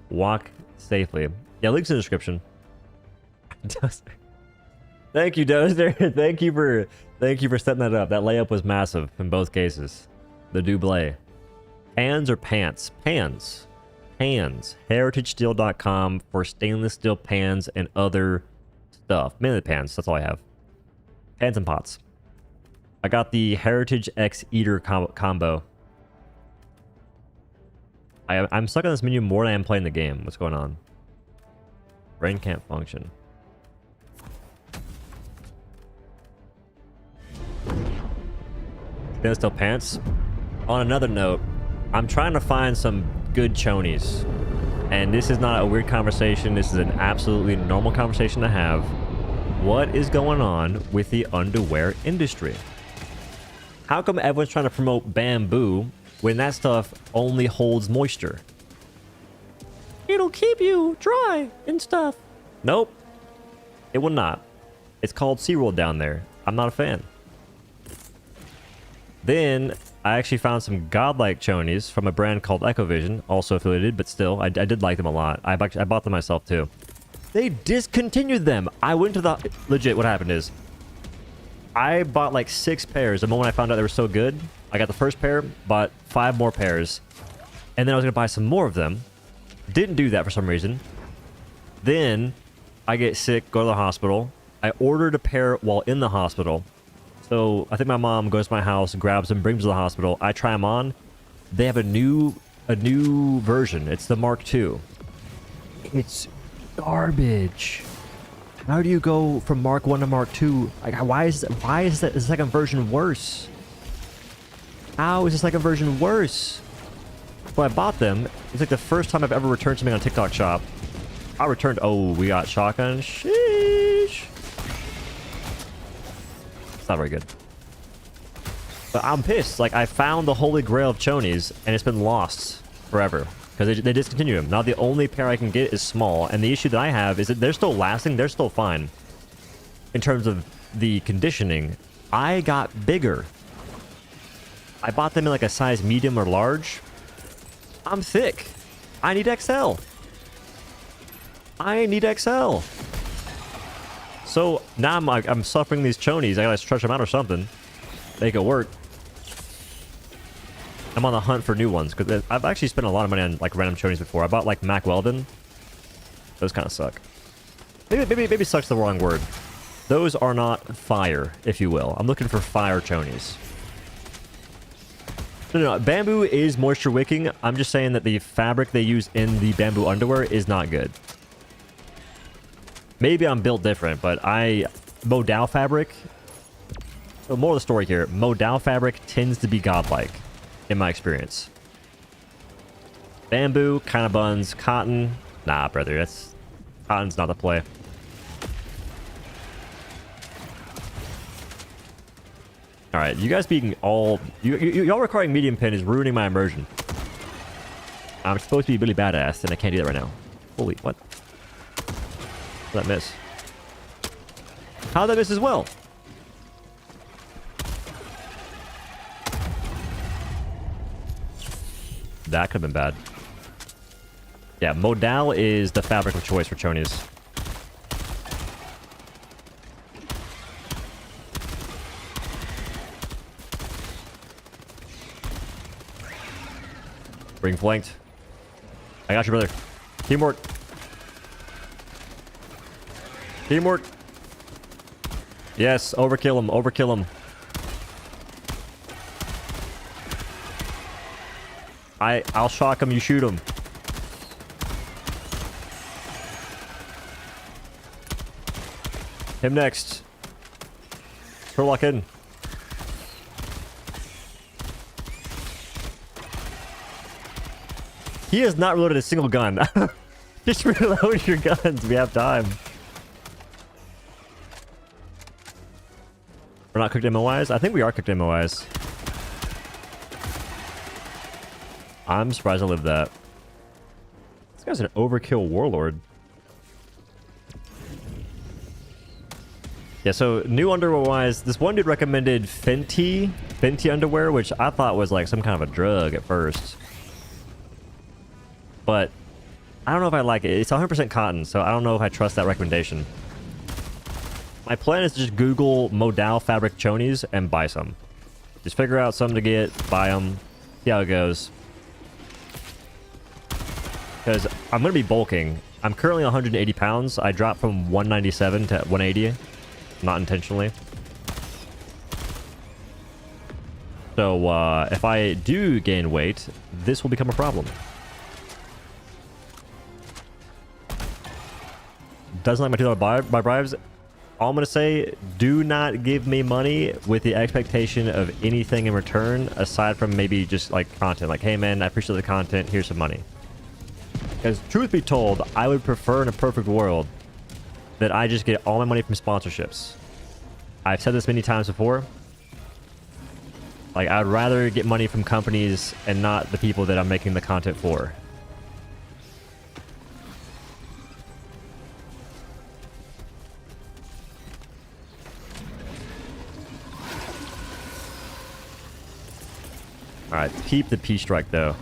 Walk safely. Yeah, link's in the description. Thank you, Dozer. Thank you for setting that up. That layup was massive in both cases. The double. Pans or pants? Pans. Pans. heritagesteel.com for stainless steel pans and other stuff. Mainly pans. That's all I have. Pans and pots. I got the Heritage X Eater combo. I'm stuck on this menu more than I am playing the game. What's going on? Brain can't function. Stainless steel pants. On another note, I'm trying to find some good chonies. And this is not a weird conversation. This is an absolutely normal conversation to have. What is going on with the underwear industry? How come everyone's trying to promote bamboo when that stuff only holds moisture? It'll keep you dry and stuff. Nope. It will not. It's called SeaWorld down there. I'm not a fan. Then I actually found some godlike chonies from a brand called Ecovision, also affiliated, but still, I did like them a lot. I bought them myself too. They discontinued them. I went to the... Legit, what happened is, I bought like 6 pairs the moment I found out they were so good. I got the first pair, bought 5 more pairs, and then I was going to buy some more of them. Didn't do that for some reason. Then I get sick, go to the hospital. I ordered a pair while in the hospital. So I think my mom goes to my house, grabs them, brings them to the hospital. I try them on. They have a new version. It's the Mark II. It's garbage. How do you go from Mark 1 to Mark 2? Like, why is the second version worse? How is the second version worse? Well, I bought them. It's like the first time I've ever returned something on TikTok Shop. I returned... Oh, we got shotgun. Sheesh. It's not very good. But I'm pissed. Like, I found the holy grail of chonies, and it's been lost forever. Because they discontinue them. Now the only pair I can get is small, and the issue that I have is that they're still lasting. They're still fine. In terms of the conditioning, I got bigger. I bought them in like a size medium or large. I'm thick. I need XL. I need XL. So now I'm suffering these chonies. I gotta stretch them out or something. Make it work. I'm on the hunt for new ones because I've actually spent a lot of money on like random chonies before. I bought like Mac Weldon. Those kind of suck. Maybe suck's the wrong word. Those are not fire, if you will. I'm looking for fire chonies. No, bamboo is moisture wicking. I'm just saying that the fabric they use in the bamboo underwear is not good. Maybe I'm built different, but Modal fabric... So more of the story here. Modal fabric tends to be godlike, in my experience. Bamboo, kind of buns. Cotton, nah, brother. Cotton's not the play. Alright, you guys being all... Y'all requiring medium pin is ruining my immersion. I'm supposed to be really badass, and I can't do that right now. Holy, what? How'd that miss? How'd that miss as well? That could have been bad. Yeah, Modal is the fabric of choice for chonies. Being flanked. I got you, brother. Teamwork. Teamwork. Yes, overkill him. Overkill him. I'll shock him. You shoot him. Him next. Turlock in. He has not reloaded a single gun. Just reload your guns. We have time. We're not cooked ammo-wise? I think we are cooked ammo-wise. I'm surprised I lived that. This guy's an overkill warlord. Yeah, so new underwear-wise, this one dude recommended Fenty underwear, which I thought was like some kind of a drug at first. But I don't know if I like it. It's 100% cotton, so I don't know if I trust that recommendation. My plan is to just Google Modal fabric chonies and buy some. Just figure out some to get, buy them, see how it goes. Because I'm going to be bulking. I'm currently 180 pounds. I dropped from 197 to 180. Not intentionally. So if I do gain weight, this will become a problem. Doesn't like my $2 buy bribes. All I'm going to say, do not give me money with the expectation of anything in return aside from maybe just like content. Like, hey man, I appreciate the content. Here's some money. Because truth be told, I would prefer in a perfect world that I just get all my money from sponsorships. I've said this many times before. Like, I'd rather get money from companies and not the people that I'm making the content for. Alright, keep the P-strike though.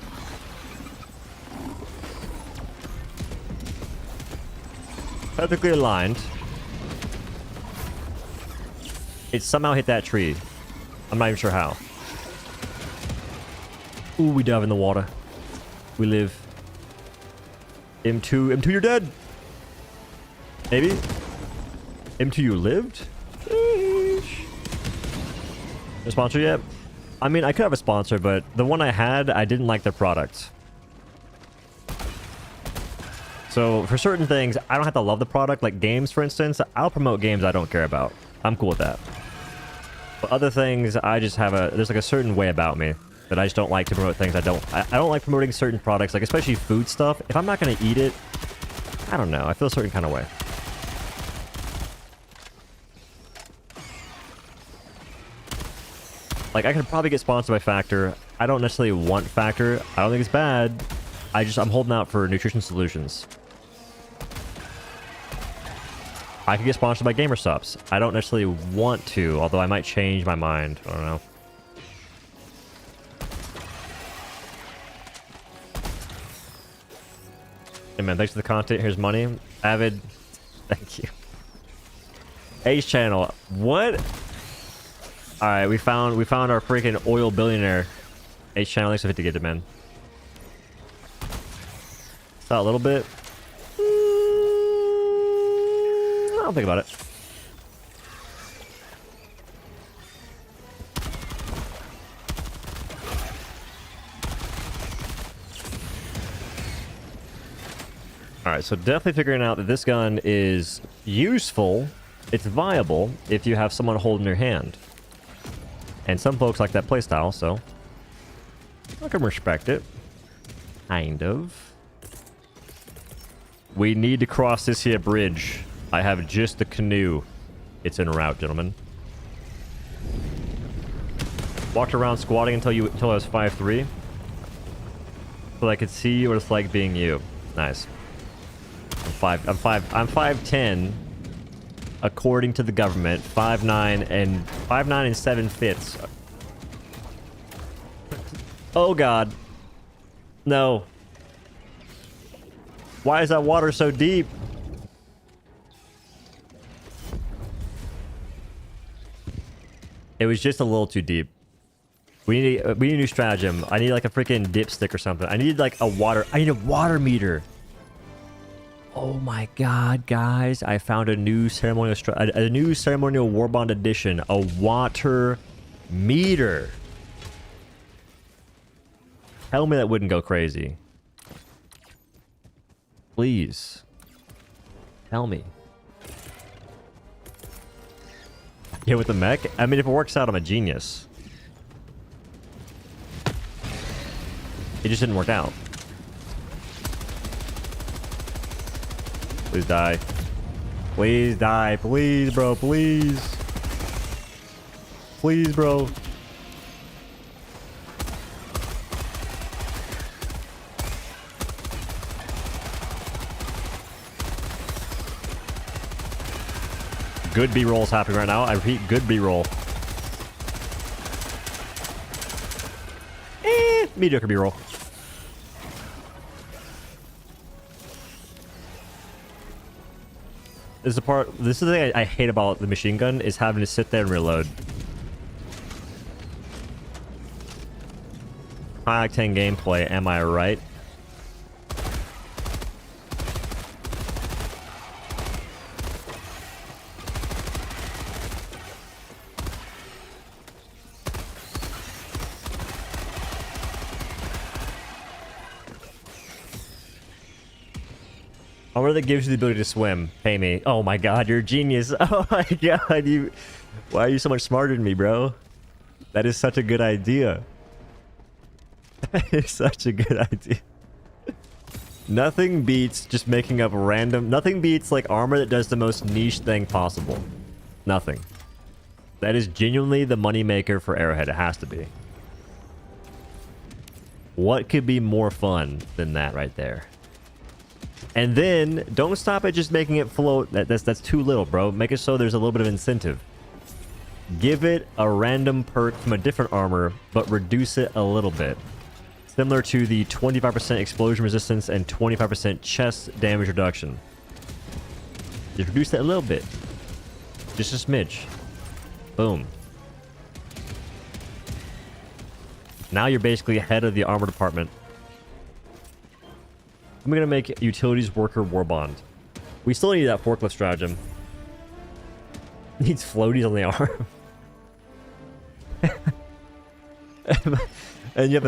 Perfectly aligned. It somehow hit that tree. I'm not even sure how. Ooh, we dive in the water. We live. M2, you're dead. Maybe. M2, you lived? Sheesh. No sponsor yet? I mean, I could have a sponsor, but the one I had, I didn't like the product. So for certain things, I don't have to love the product. Like games, for instance, I'll promote games I don't care about. I'm cool with that. But other things, I just have there's like a certain way about me that I just don't like to promote things I don't like promoting certain products, like especially food stuff. If I'm not going to eat it, I don't know. I feel a certain kind of way. Like, I could probably get sponsored by Factor. I don't necessarily want Factor. I don't think it's bad. I'm holding out for nutrition solutions. I could get sponsored by GamerStops. I don't necessarily want to, although I might change my mind. I don't know. Hey man, thanks for the content. Here's money. Avid, thank you. Ace channel. What? All right, we found our freaking oil billionaire. Ace channel. Thanks for 50 gifted, man. Saw a little bit. I don't think about it. Alright, so definitely figuring out that this gun is useful, it's viable, if you have someone holding your hand. And some folks like that playstyle, so I can respect it. Kind of. We need to cross this here bridge. I have just the canoe. It's en route, gentlemen. Walked around squatting until I was 5'3", so I could see what it's like being you. Nice. I'm 5'10", according to the government. 5'9" and 7 fits. Oh god. No. Why is that water so deep? It was just a little too deep. We need a new stratagem. I need like a freaking dipstick or something. I need like a water meter. Oh my god, guys. I found a new ceremonial warbond edition. A water meter. Tell me that wouldn't go crazy. Please. Tell me. Yeah, with the mech? I mean, if it works out, I'm a genius. It just didn't work out. Please die. Please die. Please, bro. Please. Please, bro. Good B-roll is happening right now. I repeat, good B-roll. Mediocre B-roll. This is the thing I hate about the machine gun, is having to sit there and reload. High octane gameplay, am I right? Armor that gives you the ability to swim. Pay me. Oh my god, you're a genius. Oh my god, why are you so much smarter than me, bro? That is such a good idea. That is such a good idea. Nothing beats just making up random... Nothing beats like armor that does the most niche thing possible. Nothing. That is genuinely the moneymaker for Arrowhead. It has to be. What could be more fun than that right there? And then, don't stop at just making it float. That's too little, bro. Make it so there's a little bit of incentive. Give it a random perk from a different armor, but reduce it a little bit. Similar to the 25% explosion resistance and 25% chest damage reduction. Just reduce that a little bit. Just a smidge. Boom. Now you're basically ahead of the armor department. I'm gonna make utilities worker warbond. We still need that forklift stratagem. Needs floaties on the arm. And you have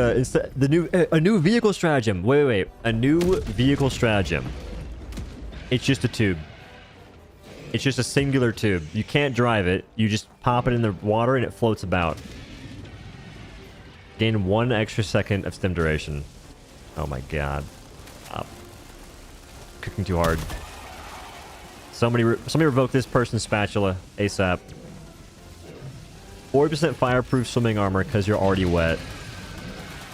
a new vehicle stratagem. Wait. A new vehicle stratagem. It's just a tube. It's just a singular tube. You can't drive it. You just pop it in the water and it floats about. Gain 1 extra second of stim duration. Oh my god. Cooking too hard. Somebody revoke this person's spatula ASAP. 40% fireproof swimming armor because you're already wet.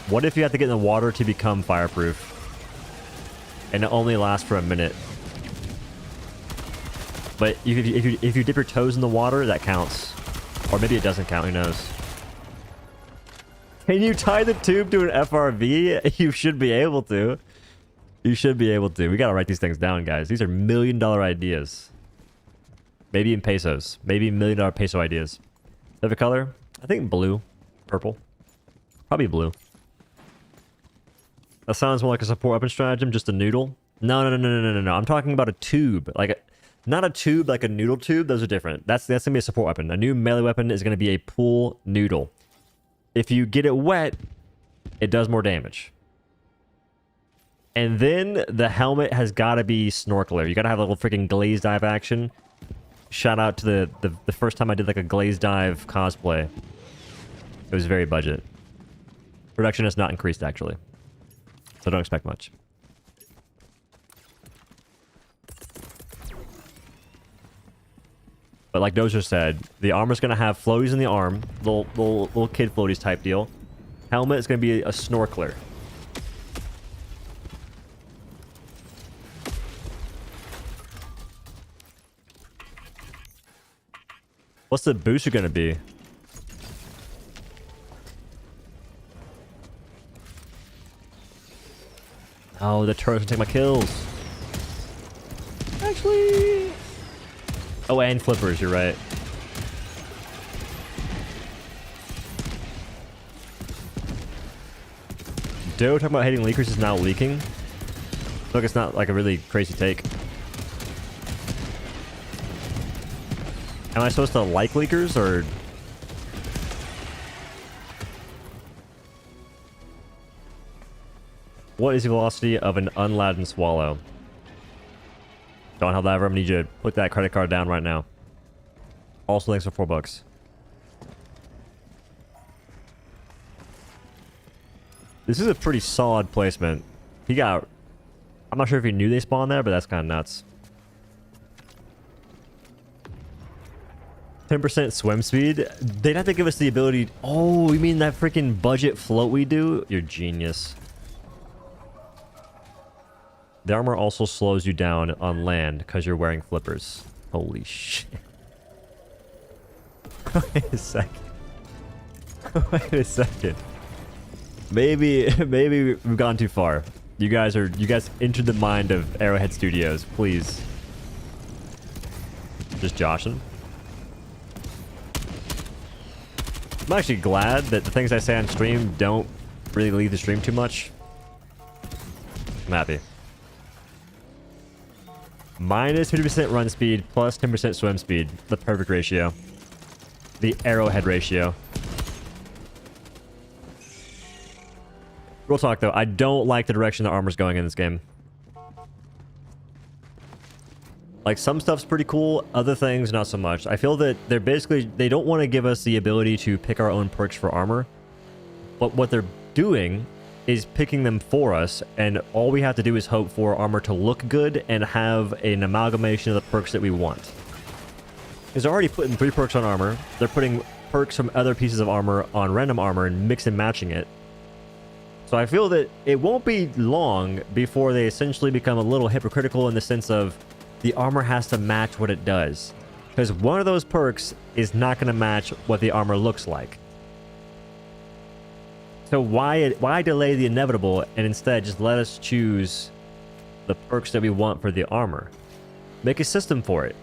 What if you have to get in the water to become fireproof? And it only lasts for a minute. But if you dip your toes in the water, that counts. Or maybe it doesn't count, who knows. Can you tie the tube to an FRV? You should be able to. You should be able to. We gotta write these things down, guys. These are $1 million ideas. Maybe in pesos. Maybe $1 million peso ideas. Favorite color? I think blue. Purple. Probably blue. That sounds more like a support weapon stratagem, just a noodle. No. I'm talking about a tube. Like, not a tube like a noodle tube. Those are different. That's gonna be a support weapon. A new melee weapon is gonna be a pool noodle. If you get it wet, it does more damage. And then the helmet has got to be snorkeler. You got to have a little freaking glaze dive action. Shout out to the first time I did like a glaze dive cosplay. It was very budget. Production has not increased actually. So don't expect much. But like Dozer said, the armor's going to have floaties in the arm. Little kid floaties type deal. Helmet is going to be a snorkeler. What's the booster going to be? Oh, the turret's going to take my kills. Actually... Oh, and flippers, you're right. Doe talking about hating leakers is now leaking. Look, it's not like a really crazy take. Am I supposed to like leakers, or... What is the velocity of an unladen swallow? Don't have that ever. I'm gonna need you to put that credit card down right now. Also, thanks for $4. This is a pretty solid placement. He got... I'm not sure if he knew they spawned there, but that's kind of nuts. 10% swim speed? They'd have to give us the ability... Oh, you mean that freaking budget float we do? You're genius. The armor also slows you down on land because you're wearing flippers. Holy shit. Wait a second. Wait a second. Maybe we've gone too far. You guys entered the mind of Arrowhead Studios. Please. Just joshing. I'm actually glad that the things I say on stream don't really leave the stream too much. I'm happy. Minus 50% run speed, plus 10% swim speed. The perfect ratio. The arrowhead ratio. Real talk though, I don't like the direction the armor's going in this game. Like, some stuff's pretty cool, other things not so much. I feel that they don't want to give us the ability to pick our own perks for armor. But what they're doing is picking them for us, and all we have to do is hope for armor to look good and have an amalgamation of the perks that we want. Because they're already putting 3 perks on armor. They're putting perks from other pieces of armor on random armor and mix and matching it. So I feel that it won't be long before they essentially become a little hypocritical in the sense of the armor has to match what it does. Because one of those perks is not going to match what the armor looks like. So why delay the inevitable and instead just let us choose the perks that we want for the armor? Make a system for it.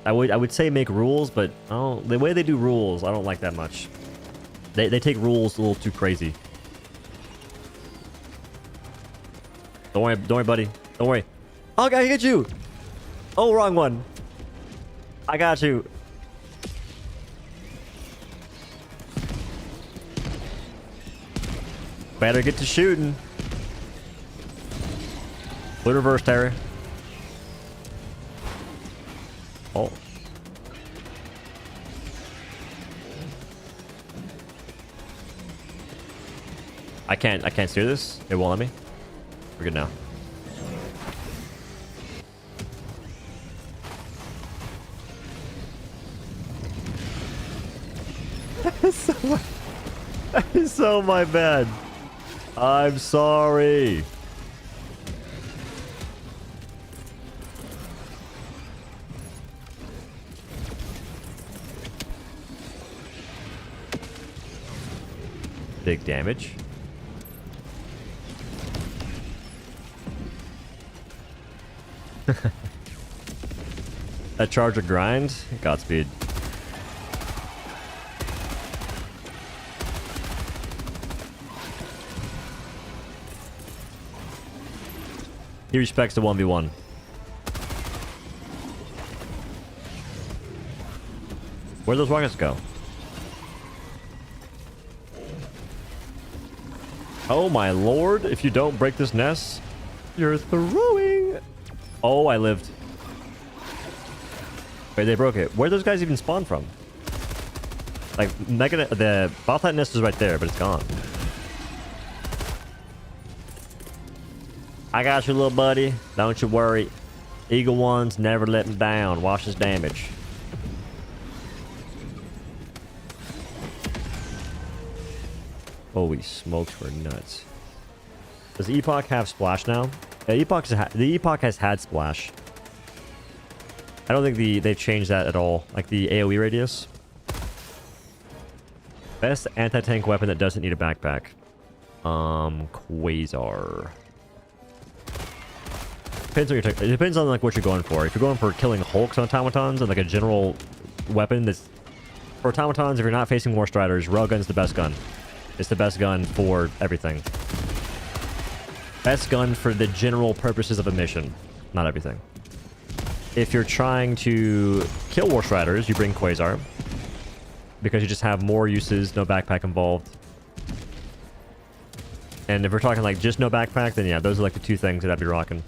I would say make rules, but the way they do rules, I don't like that much. They take rules a little too crazy. Don't worry, buddy. Don't worry. Oh, I get you. Oh, wrong one. I got you. Better get to shooting. Blue reverse, Terry. Oh. I can't steer this. It won't let me. We're good now. That is so my bad. I'm sorry. big damage. That charger grind, Godspeed. He respects the 1v1. Where'd those rockets go? Oh my lord, if you don't break this nest, you're throwing. Oh, I lived. Wait, they broke it. Where those guys even spawn from? Like, the Bothat nest is right there, but it's gone. I got you, little buddy. Don't you worry. Eagle Ones never let him down. Watch his damage. Holy smokes, we're nuts. Does Epoch have splash now? The Epoch has had splash. I don't think they've changed that at all. Like the AoE radius. Best anti-tank weapon that doesn't need a backpack. Quasar. Depends on it depends on like what you're going for. If you're going for killing hulks on automatons and like a general weapon that's for automatons, if you're not facing war striders, railgun's the best gun. It's the best gun for everything. Best gun for the general purposes of a mission, not everything. If you're trying to kill war striders, you bring Quasar because you just have more uses, no backpack involved. And if we're talking like just no backpack, then yeah, those are like the two things that I'd be rocking.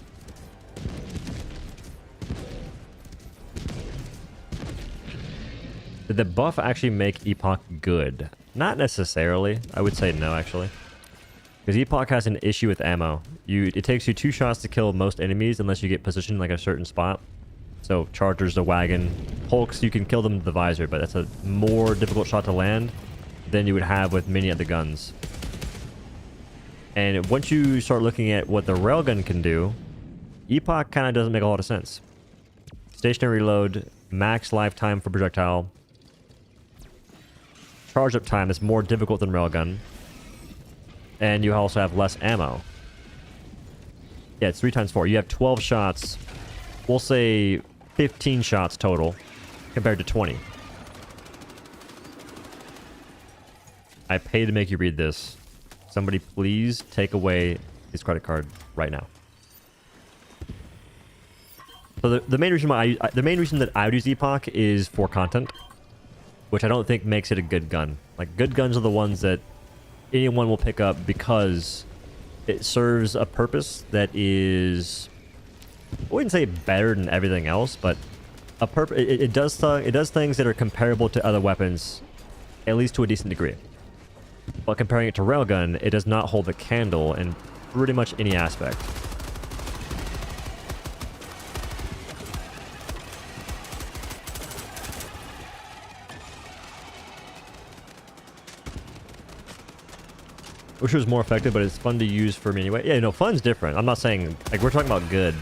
Did the buff actually make Epoch good? Not necessarily. I would say no, actually. Because Epoch has an issue with ammo. It takes you 2 shots to kill most enemies unless you get positioned like a certain spot. So Chargers, the wagon, Hulks, you can kill them with the visor, but that's a more difficult shot to land than you would have with many other guns. And once you start looking at what the railgun can do, Epoch kind of doesn't make a lot of sense. Stationary reload, max lifetime for projectile. Charge up time is more difficult than railgun. And you also have less ammo. Yeah, it's 3 times 4. You have 12 shots. We'll say 15 shots total compared to 20. I pay to make you read this. Somebody please take away his credit card right now. So the main reason why the main reason that I would use Epoch is for content, which I don't think makes it a good gun. Like, good guns are the ones that anyone will pick up because it serves a purpose that is, I wouldn't say better than everything else, but it does things that are comparable to other weapons, at least to a decent degree. But comparing it to railgun, it does not hold a candle in pretty much any aspect. Wish it was more effective, but it's fun to use for me anyway. Yeah, no, fun's different. I'm not saying, like, we're talking about good.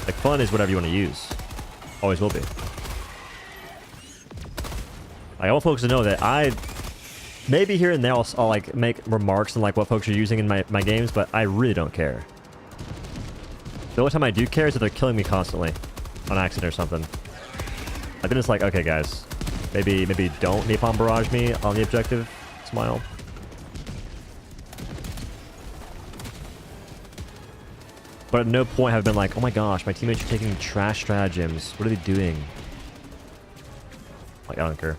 Like, fun is whatever you want to use. Always will be. I want folks to know that maybe here and there I'll like, make remarks on, like, what folks are using in my games, but I really don't care. The only time I do care is if they're killing me constantly. On accident or something. I've been just like, okay, guys. Maybe don't napalm barrage me on the objective. Smile. But at no point have I been like, oh my gosh, my teammates are taking trash stratagems. What are they doing? Like, I don't care.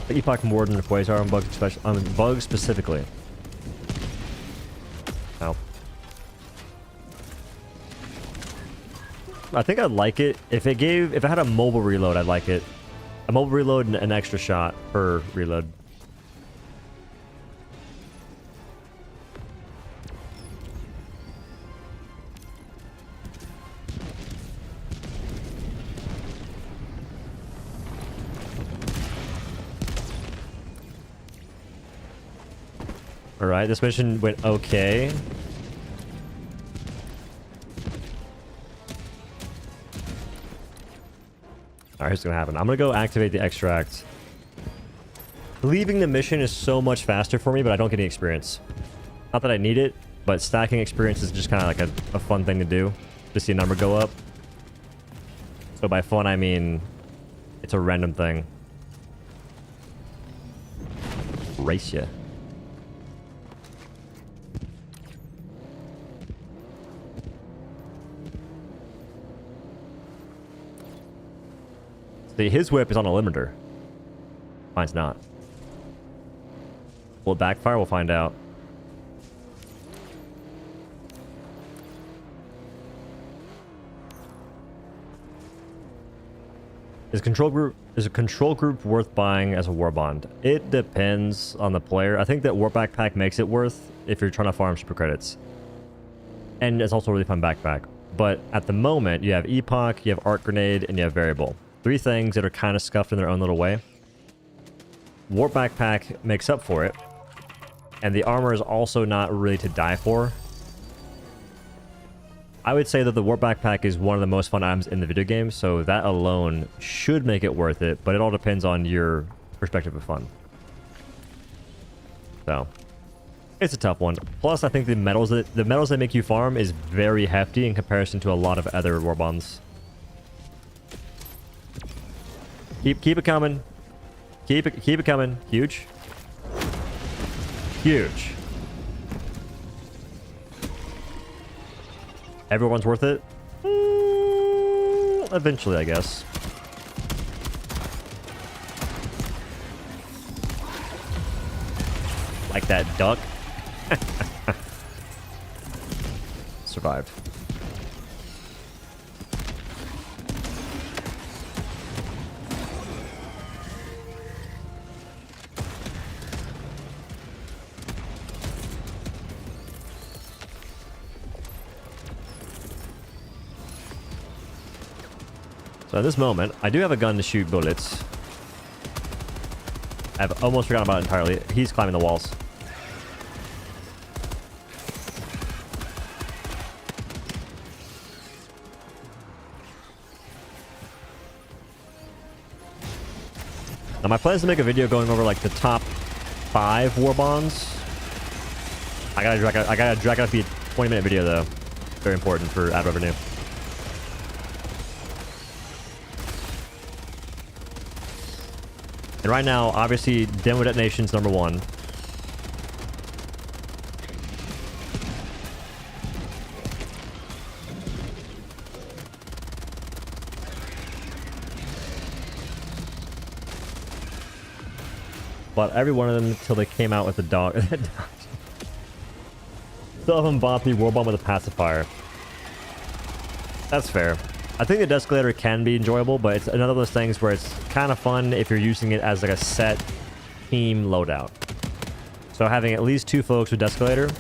The Epoch more than the Quasar on bugs specifically. No. I think I'd like it if it had a mobile reload. I'd like it. A mobile reload and an extra shot per reload. Alright, this mission went okay. Alright, here's what's gonna happen. I'm gonna go activate the extract. Leaving the mission is so much faster for me, but I don't get any experience. Not that I need it, but stacking experience is just kind of like a fun thing to do. To see a number go up. So by fun, I mean it's a random thing. Race ya. See, his whip is on a limiter. Mine's not. Will it backfire? We'll find out. Is a control group worth buying as a war bond? It depends on the player. I think that war backpack makes it worth if you're trying to farm super credits. And it's also a really fun backpack. But at the moment, you have Epoch, you have Arc Grenade, and you have Variable. 3 things that are kind of scuffed in their own little way. Warp Backpack makes up for it. And the armor is also not really to die for. I would say that the Warp Backpack is one of the most fun items in the video game, so that alone should make it worth it, but it all depends on your perspective of fun. So, it's a tough one. Plus, I think the metals that make you farm is very hefty in comparison to a lot of other war bonds. Keep it coming. Keep it coming. Huge. Huge. Everyone's worth it? Eventually, I guess. Like that duck. Survived. So at this moment, I do have a gun to shoot bullets. I've almost forgotten about it entirely. He's climbing the walls. Now my plan is to make a video going over like the top 5 war bonds. I gotta drag out the 20-minute video though. Very important for ad revenue. And right now, obviously, demo detonation's number 1. Bought every one of them until they came out with the dog. Still haven't bought the war bomb with a pacifier. That's fair. I think the Descalator can be enjoyable, but it's another of those things where it's kind of fun if you're using it as like a set team loadout. So having at least 2 folks with Descalator,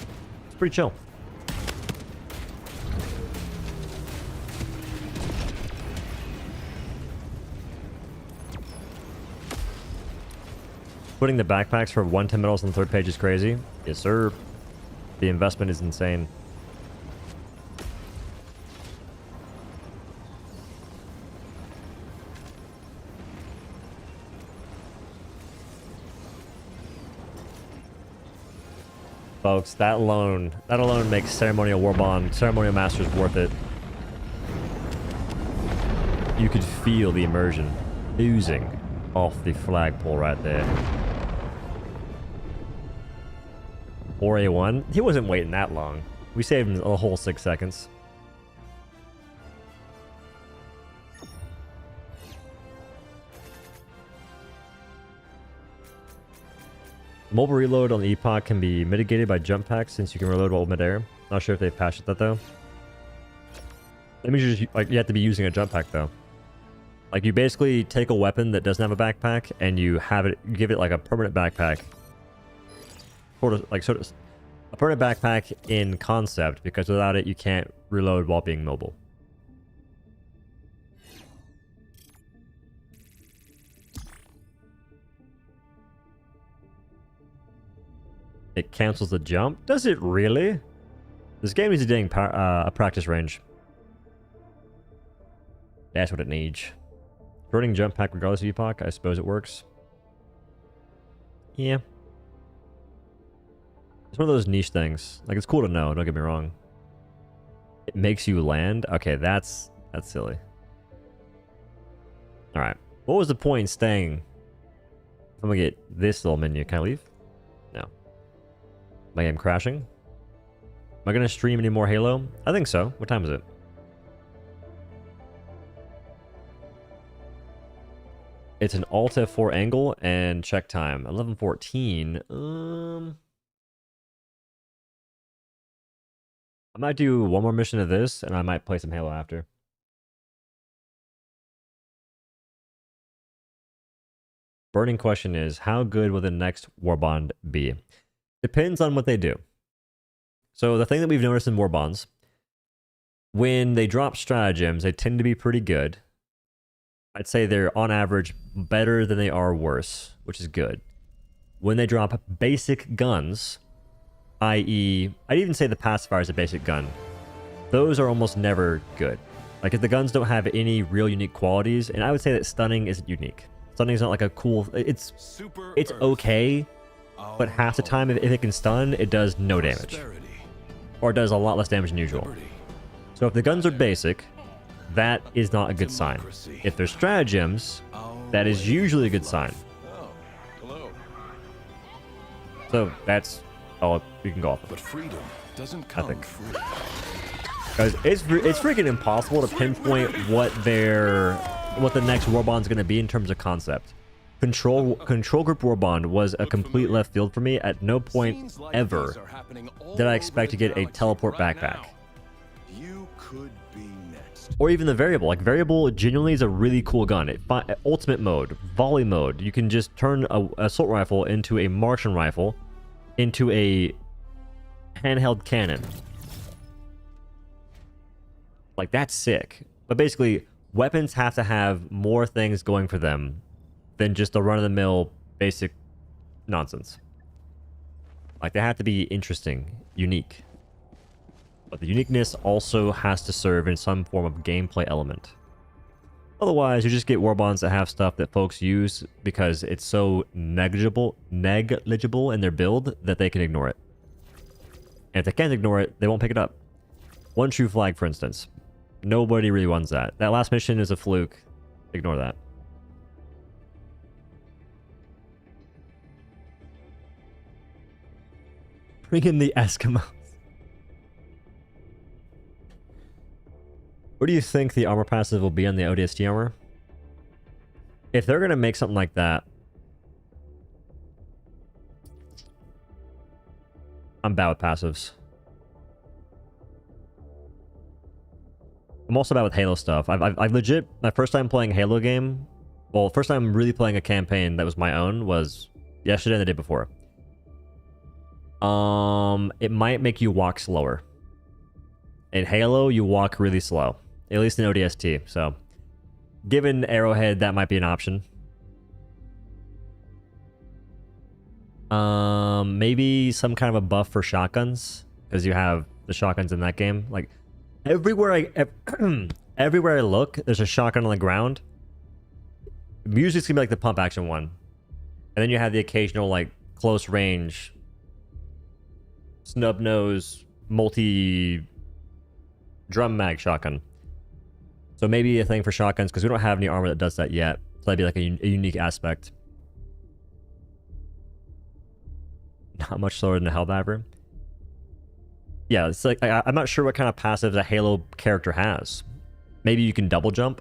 it's pretty chill. Putting the backpacks for 110 medals on the 3rd page is crazy. Yes, sir. The investment is insane. Folks, that alone makes Ceremonial Warbond, Ceremonial Masters worth it. You could feel the immersion oozing off the flagpole right there. 4A1? He wasn't waiting that long. We saved him a whole 6 seconds. Mobile reload on the Epoch can be mitigated by jump packs since you can reload while midair. Not sure if they've patched that though. That means you have to be using a jump pack though. Like you basically take a weapon that doesn't have a backpack and you give it like a permanent backpack. Sort of a permanent backpack in concept, because without it you can't reload while being mobile. It cancels the jump? Does it really? This game needs a practice range. That's what it needs. Burning jump pack regardless of epoch, I suppose it works. Yeah. It's one of those niche things. Like, it's cool to know, don't get me wrong. It makes you land? Okay, that's silly. Alright. What was the point in staying? I'm gonna get this little menu. Can I leave? No. My game crashing? Am I gonna stream any more Halo? I think so. What time is it? It's an Alt F4 angle and check time. 11:14. I might do one more mission of this, and I might play some Halo after. Burning question is, how good will the next Warbond be? Depends on what they do. So the thing that we've noticed in Warbonds, when they drop stratagems, they tend to be pretty good. I'd say they're, on average, better than they are worse, which is good. When they drop basic guns, i.e., I'd even say the pacifier is a basic gun, those are almost never good. Like, if the guns don't have any real unique qualities, and I would say that stunning isn't unique. Stunning is not like a cool... It's okay, but half the time, if it can stun, it does no damage. Or it does a lot less damage than usual. So if the guns are basic, that is not a good sign. If they're stratagems, that is usually a good sign. So that's all you can go off of. But freedom doesn't come free. Guys, it's freaking impossible to pinpoint what the next Warbond's going to be in terms of concept. Control Group Warbond was a complete left field for me. At no point ever did I expect to get a teleport backpack. You could be next. Or even the variable. Like, variable genuinely is a really cool gun. Ultimate mode, volley mode. You can just turn a assault rifle into a Martian rifle, into a handheld cannon. Like, that's sick. But basically, weapons have to have more things going for them than just the run-of-the-mill basic nonsense. Like, they have to be interesting, unique. But the uniqueness also has to serve in some form of gameplay element. Otherwise, you just get Warbonds that have stuff that folks use because it's so negligible in their build that they can ignore it. And if they can't ignore it, they won't pick it up. One True Flag, for instance. Nobody really wants that. That last mission is a fluke. Ignore that. Bring in the Eskimos. What do you think the armor passive will be on the ODST armor? If they're going to make something like that, I'm bad with passives. I'm also bad with Halo stuff. I've legit, my first time playing a Halo game, well, first time really playing a campaign that was my own was yesterday and the day before. It might make you walk slower. In Halo, you walk really slow. At least in ODST, so... Given Arrowhead, that might be an option. Maybe some kind of a buff for shotguns, because you have the shotguns in that game. Like, everywhere I look, there's a shotgun on the ground. Music's gonna be like the pump action one. And then you have the occasional, like, close range, snub nose, multi drum mag shotgun. So maybe a thing for shotguns, because we don't have any armor that does that yet. So that'd be like a unique aspect. Not much slower than a Helldiver. Yeah, it's like, I'm not sure what kind of passives a Halo character has. Maybe you can double jump.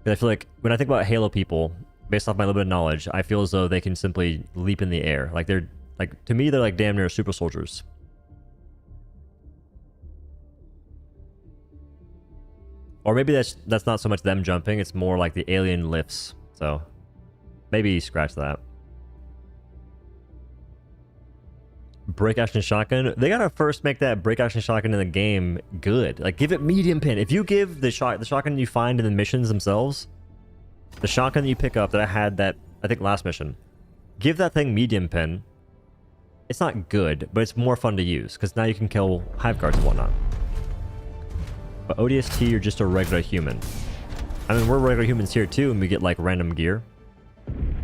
But I feel like when I think about Halo people, based off my limited knowledge, I feel as though they can simply leap in the air. Like, they're like, to me, they're like damn near super soldiers. Or maybe that's not so much them jumping, it's more like the alien lifts. So maybe scratch that. Break action shotgun. They gotta first make that break action shotgun in the game good. Like, give it medium pin. If you give the shotgun you find in the missions themselves, the shotgun that you pick up that I had that, I think, last mission, give that thing medium pin. It's not good, but it's more fun to use, because now you can kill hive guards and whatnot. But ODST, you're just a regular human. I mean, we're regular humans here too, and we get like random gear.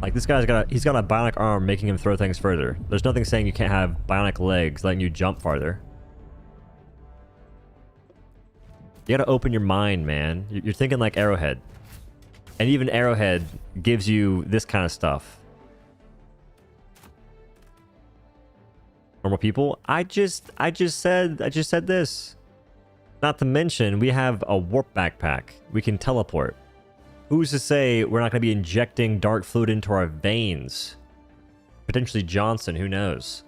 Like this guy's got he's got a bionic arm making him throw things further. There's nothing saying you can't have bionic legs letting you jump farther. You gotta open your mind, man. You're thinking like Arrowhead. And even Arrowhead gives you this kind of stuff. Normal people? I just said this. Not to mention, we have a warp backpack. We can teleport. Who's to say we're not going to be injecting dark fluid into our veins? Potentially Johnson, who knows?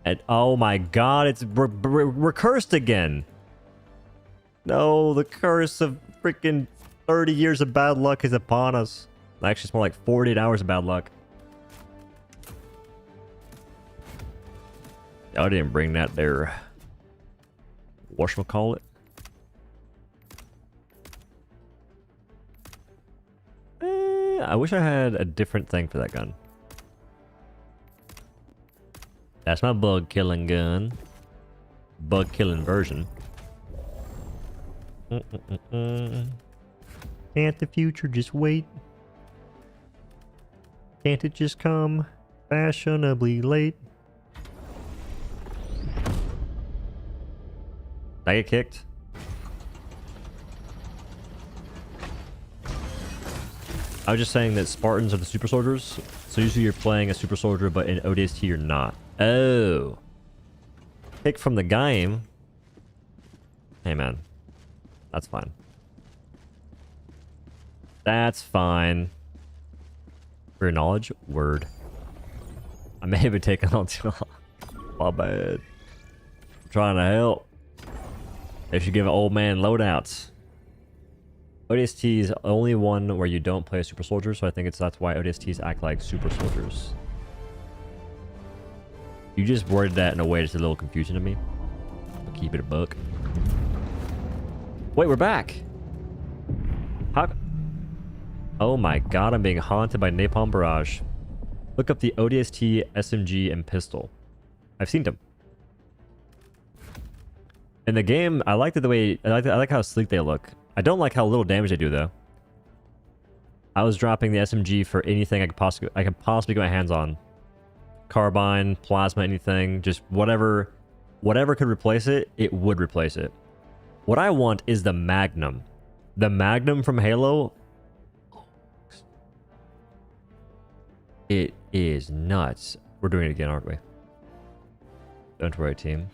And oh my god, we're cursed again. No, the curse of freaking 30 years of bad luck is upon us. Actually, it's more like 48 hours of bad luck. I didn't bring that there. Whatchamacallit? I wish I had a different thing for that gun. That's my bug killing gun. Bug killing version. Can't the future just wait? Can't it just come fashionably late? Did I get kicked? I was just saying that Spartans are the super soldiers. So usually you're playing a super soldier, but in ODST you're not. Oh. Kick from the game. Hey man. That's fine. That's fine. For your knowledge, word. I may have been taking on too long. My bad. I'm trying to help. They should give an old man loadouts. ODST is the only one where you don't play a super soldier, so I think that's why ODSTs act like super soldiers. You just worded that in a way that's a little confusing to me. I'll keep it a buck. Wait, we're back. How? Oh my god, I'm being haunted by Napalm Barrage. Look up the ODST, SMG, and pistol. I've seen them. In the game, I liked it the way I like how sleek they look. I don't like how little damage they do though. I was dropping the SMG for anything I could possibly get my hands on. Carbine, plasma, anything, just whatever could replace it, it would replace it. What I want is the Magnum. The Magnum from Halo. It is nuts. We're doing it again, aren't we? Don't worry, team.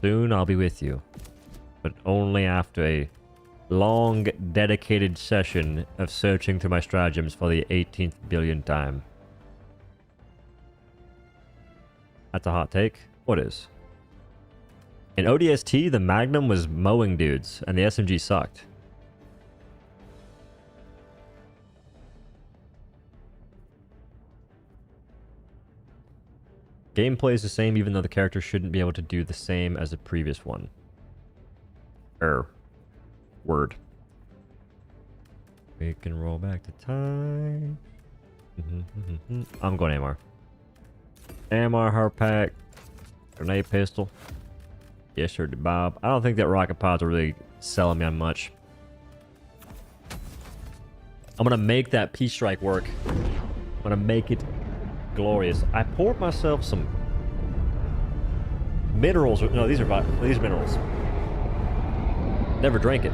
Soon I'll be with you. But only after a long, dedicated session of searching through my stratagems for the 18th billionth time. That's a hot take. What is? In ODST, the Magnum was mowing dudes, and the SMG sucked. Gameplay is the same, even though the character shouldn't be able to do the same as the previous one. Word. We can roll back to time. I'm going AMR. AMR, hard pack, grenade pistol. Yes, sir, Bob. I don't think that rocket pods are really selling me on much. I'm gonna make that Peace Strike work. I'm gonna make it glorious. I poured myself some minerals. No, these are minerals. Never drank it.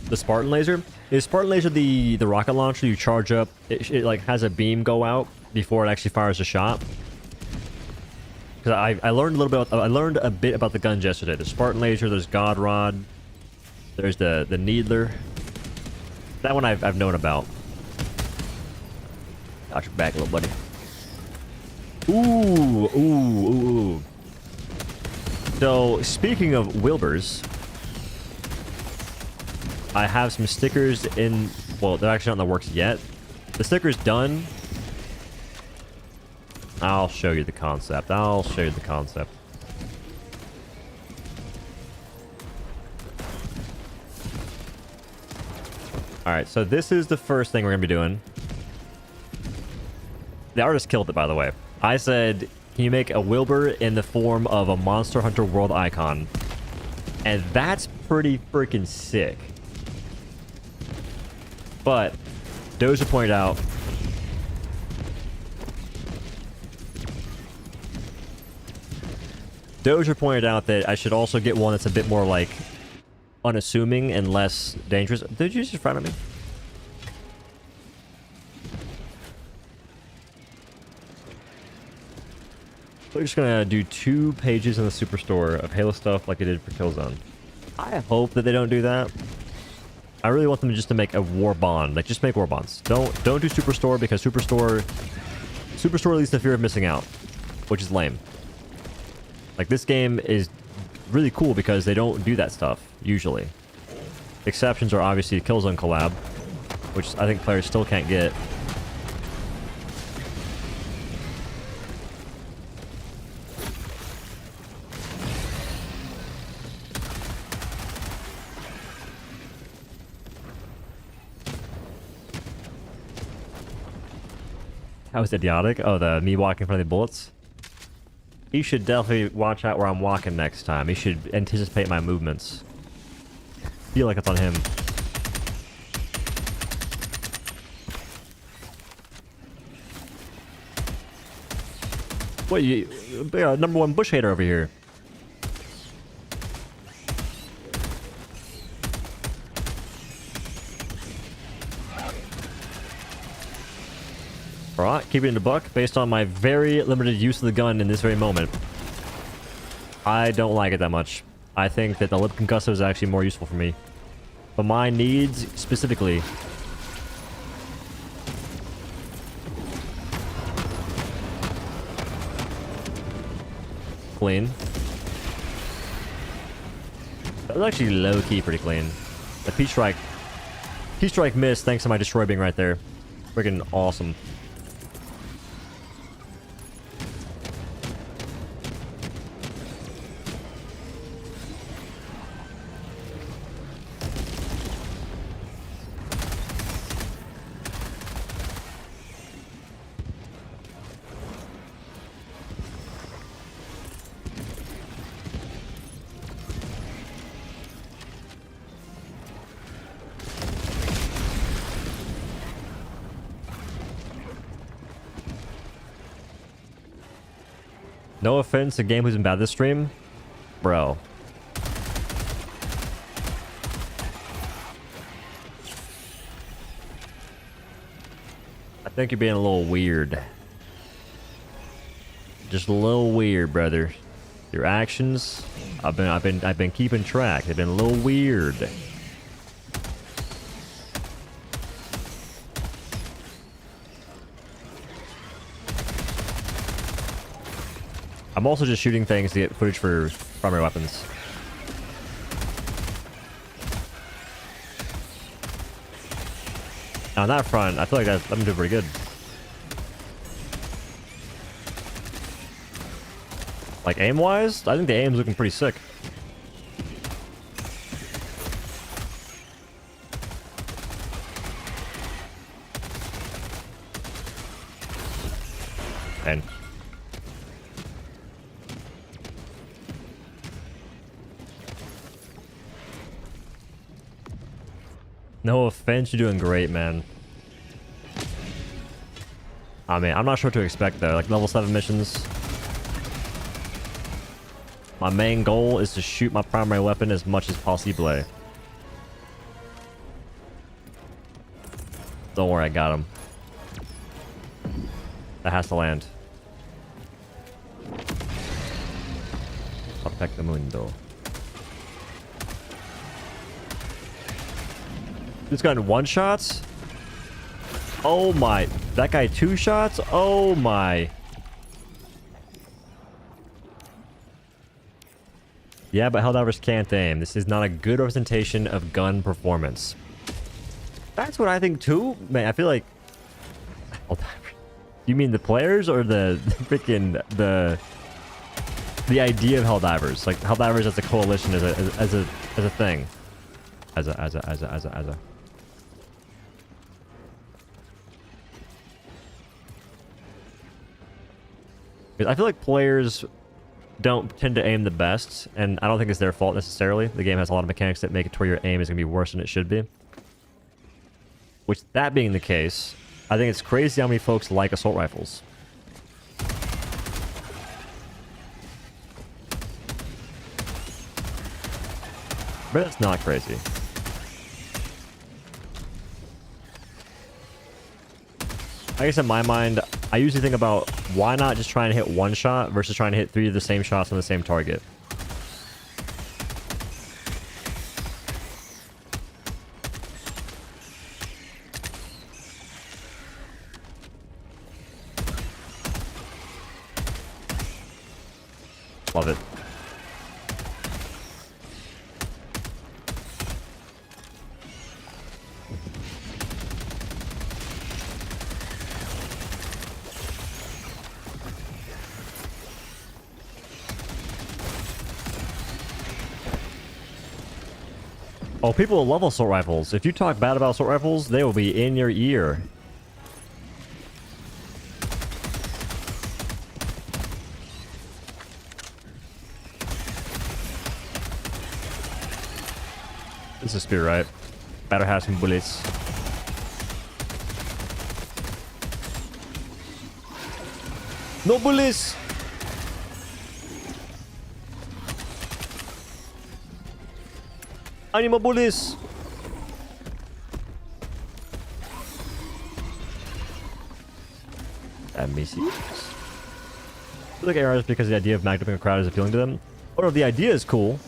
The Spartan laser? Is Spartan laser the rocket launcher you charge up? It like has a beam go out before it actually fires a shot. Because I learned a little bit. I learned a bit about the guns yesterday. There's Spartan laser. There's God Rod. There's the Needler. That one I've known about. Got your back, little buddy. Ooh. So speaking of Wilburs, I have some stickers in. Well, they're actually not in the works yet. The sticker's done. I'll show you the concept. Alright, so this is the first thing we're going to be doing. The artist killed it, by the way. I said, can you make a Wilbur in the form of a Monster Hunter World icon? And that's pretty freaking sick. But Doja pointed out that I should also get one that's a bit more like unassuming and less dangerous. Did you just in front of me? We're just gonna do 2 pages in the Superstore of Halo stuff like I did for Killzone. I hope that they don't do that. I really want them just to make a war bond. Like, just make war bonds. Don't do Superstore, because Superstore leads to fear of missing out, which is lame. Like, this game is really cool because they don't do that stuff usually. Exceptions are obviously Killzone collab, which I think players still can't get. That was idiotic. Oh, me walking in front of the bullets? He should definitely watch out where I'm walking next time. He should anticipate my movements. Feel like it's on him. What, you number 1 bush hater over here. Alright, keeping it in the buck based on my very limited use of the gun in this very moment. I don't like it that much. I think that the lip concussor is actually more useful for me. But my needs specifically. Clean. That was actually low-key pretty clean. The P-Strike missed thanks to my destroy being right there. Freaking awesome. No offense to Game who's been bad this stream. Bro. I think you're being a little weird. Just a little weird, brother. Your actions, I've been keeping track. They've been a little weird. I'm also just shooting things to get footage for primary weapons. On that front, I feel like I'm doing pretty good. Like aim-wise, I think the aim's looking pretty sick. And no offense, you're doing great, man. I mean, I'm not sure what to expect though. Like level 7 missions. My main goal is to shoot my primary weapon as much as possible. Don't worry, I got him. That has to land. Protect the mundo. This guy in 1 shots? Oh my. That guy 2 shots? Oh my. Yeah, but helldivers can't aim. This is not a good representation of gun performance. That's what I think too. Man, I feel like... You mean the players or the freaking... The idea of helldivers? Like helldivers as a coalition, as a thing. As a... Because I feel like players don't tend to aim the best, and I don't think it's their fault necessarily. The game has a lot of mechanics that make it to where your aim is going to be worse than it should be. Which, that being the case, I think it's crazy how many folks like assault rifles. But it's not crazy. I guess in my mind, I usually think about why not just try and hit one shot versus trying to hit 3 of the same shots on the same target. Love it. Oh, people love assault rifles. If you talk bad about assault rifles, they will be in your ear. This is spear, right? Better have some bullets. No bullets! I need more bullets! That missy. I feel like ARs because the idea of magnating a crowd is appealing to them. Or the idea is cool.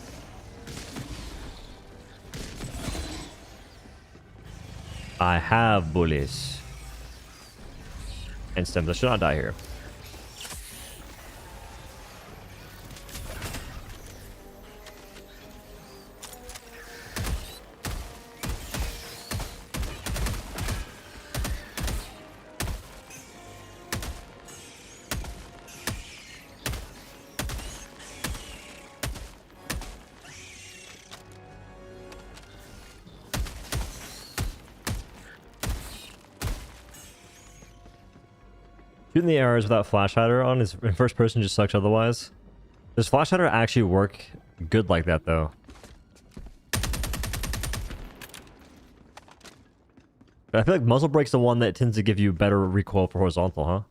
I have bullets. And stems. I should not die here. Shooting the arrows without flash hider on is in first person just sucks otherwise. Does flash hider actually work good like that though? But I feel like muzzle break's the one that tends to give you better recoil for horizontal, huh?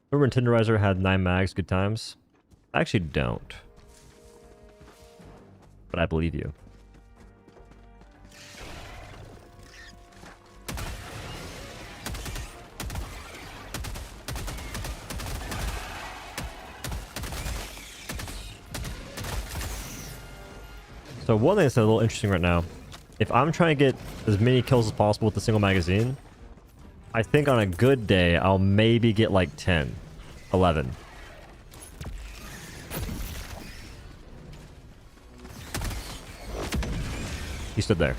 Remember when Tenderizer had 9 mags, good times? I actually don't. But I believe you. So one thing that's a little interesting right now, if I'm trying to get as many kills as possible with a single magazine, I think on a good day, I'll maybe get like 10, 11. He stood there.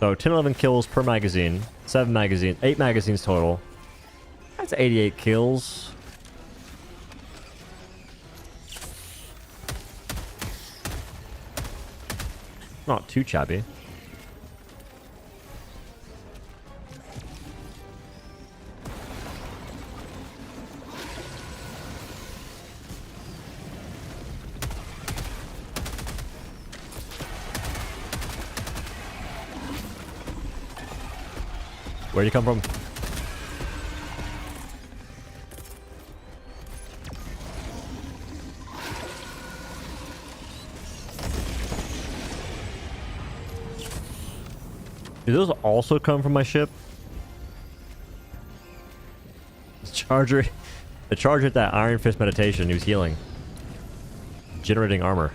So 10, 11 kills per magazine, 7 magazines, 8 magazines total. That's 88 kills. Not too chabby. Where'd you come from? Do those also come from my ship? The charger at that Iron Fist meditation, he was healing. Generating armor.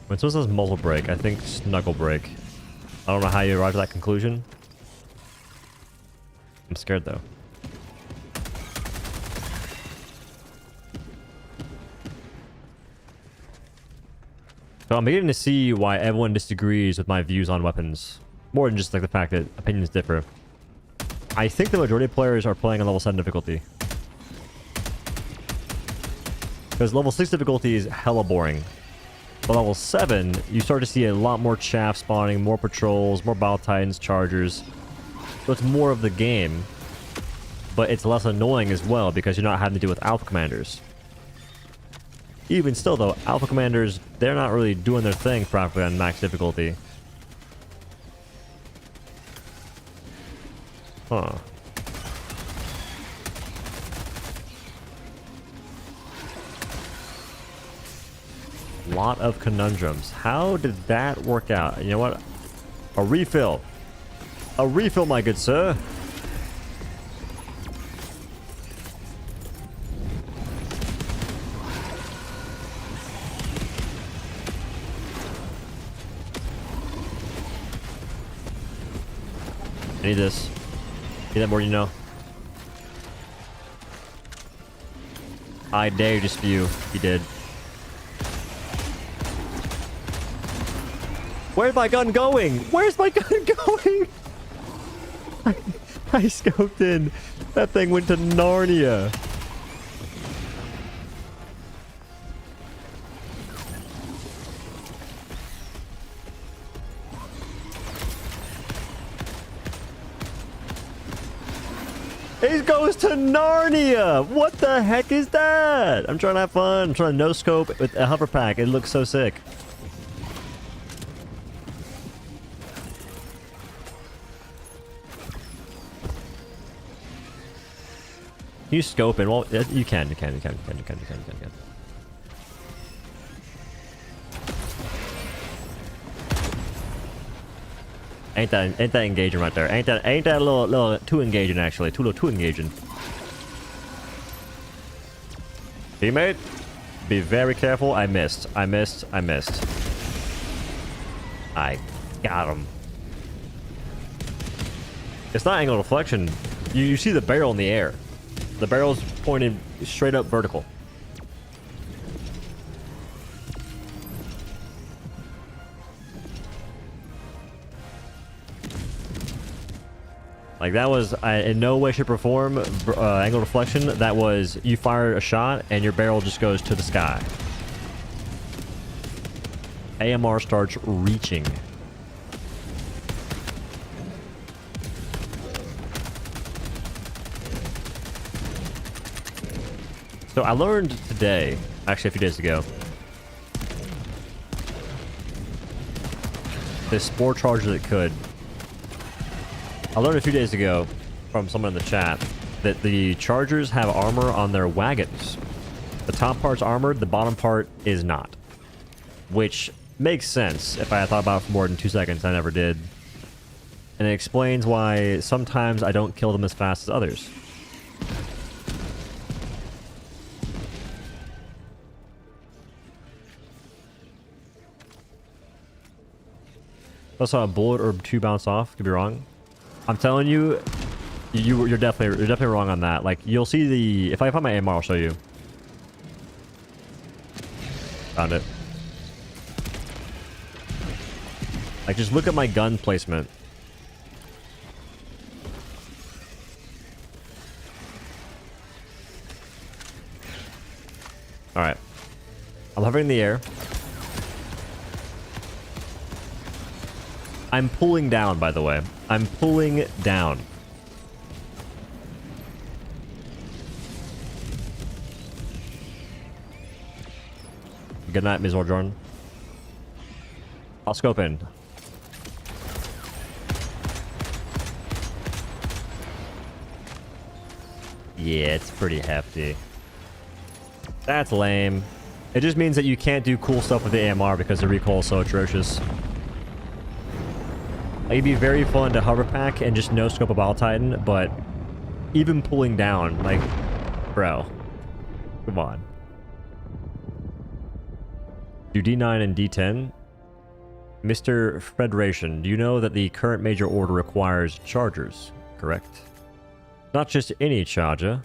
When someone says muzzle break, I think snuggle break. I don't know how you arrived at that conclusion. I'm scared though. So I'm beginning to see why everyone disagrees with my views on weapons. More than just like the fact that opinions differ. I think the majority of players are playing on level 7 difficulty. Because level 6 difficulty is hella boring. But level 7, you start to see a lot more chaff spawning, more patrols, more Battle Titans, Chargers. So it's more of the game, but it's less annoying as well because you're not having to deal with Alpha Commanders. Even still though, Alpha Commanders, they're not really doing their thing properly on max difficulty. Huh. Lot of conundrums. How did that work out? You know what? A refill. A refill, my good sir. I need this. Need that more than you know. I dare you to spew. He did. Where's my gun going? Where's my gun going? I scoped in. That thing went to Narnia. It goes to Narnia! What the heck is that? I'm trying to have fun. I'm trying to no-scope with a hover pack. It looks so sick. You scope in. Well, you can. Ain't that engaging right there? Ain't that a little too engaging actually? Too engaging. Teammate, be very careful. I missed. I got him. It's not angle deflection. You see the barrel in the air. The barrel's pointed straight up vertical. Like that was in no way, shape, or form angle deflection. That was you fire a shot and your barrel just goes to the sky. AMR starts reaching. So I learned today, actually a few days ago, this Spore Charger that could. I learned a few days ago from someone in the chat that the Chargers have armor on their wagons. The top part's armored, the bottom part is not. Which makes sense if I had thought about it for more than 2 seconds. I never did. And it explains why sometimes I don't kill them as fast as others. I saw a bullet or two bounce off. Could be wrong. I'm telling you, you're definitely wrong on that. Like you'll see the if I find my AMR, I'll show you. Found it. Like just look at my gun placement. All right, I'm hovering in the air. I'm pulling down, by the way. I'm pulling down. Good night, Ms. Orjorn. I'll scope in. Yeah, it's pretty hefty. That's lame. It just means that you can't do cool stuff with the AMR because the recoil is so atrocious. It'd be very fun to hover pack and just no scope a Battle Titan, but even pulling down, like, bro, come on. Do D9 and D10? Mr. Federation, do you know that the current major order requires chargers, correct? Not just any charger,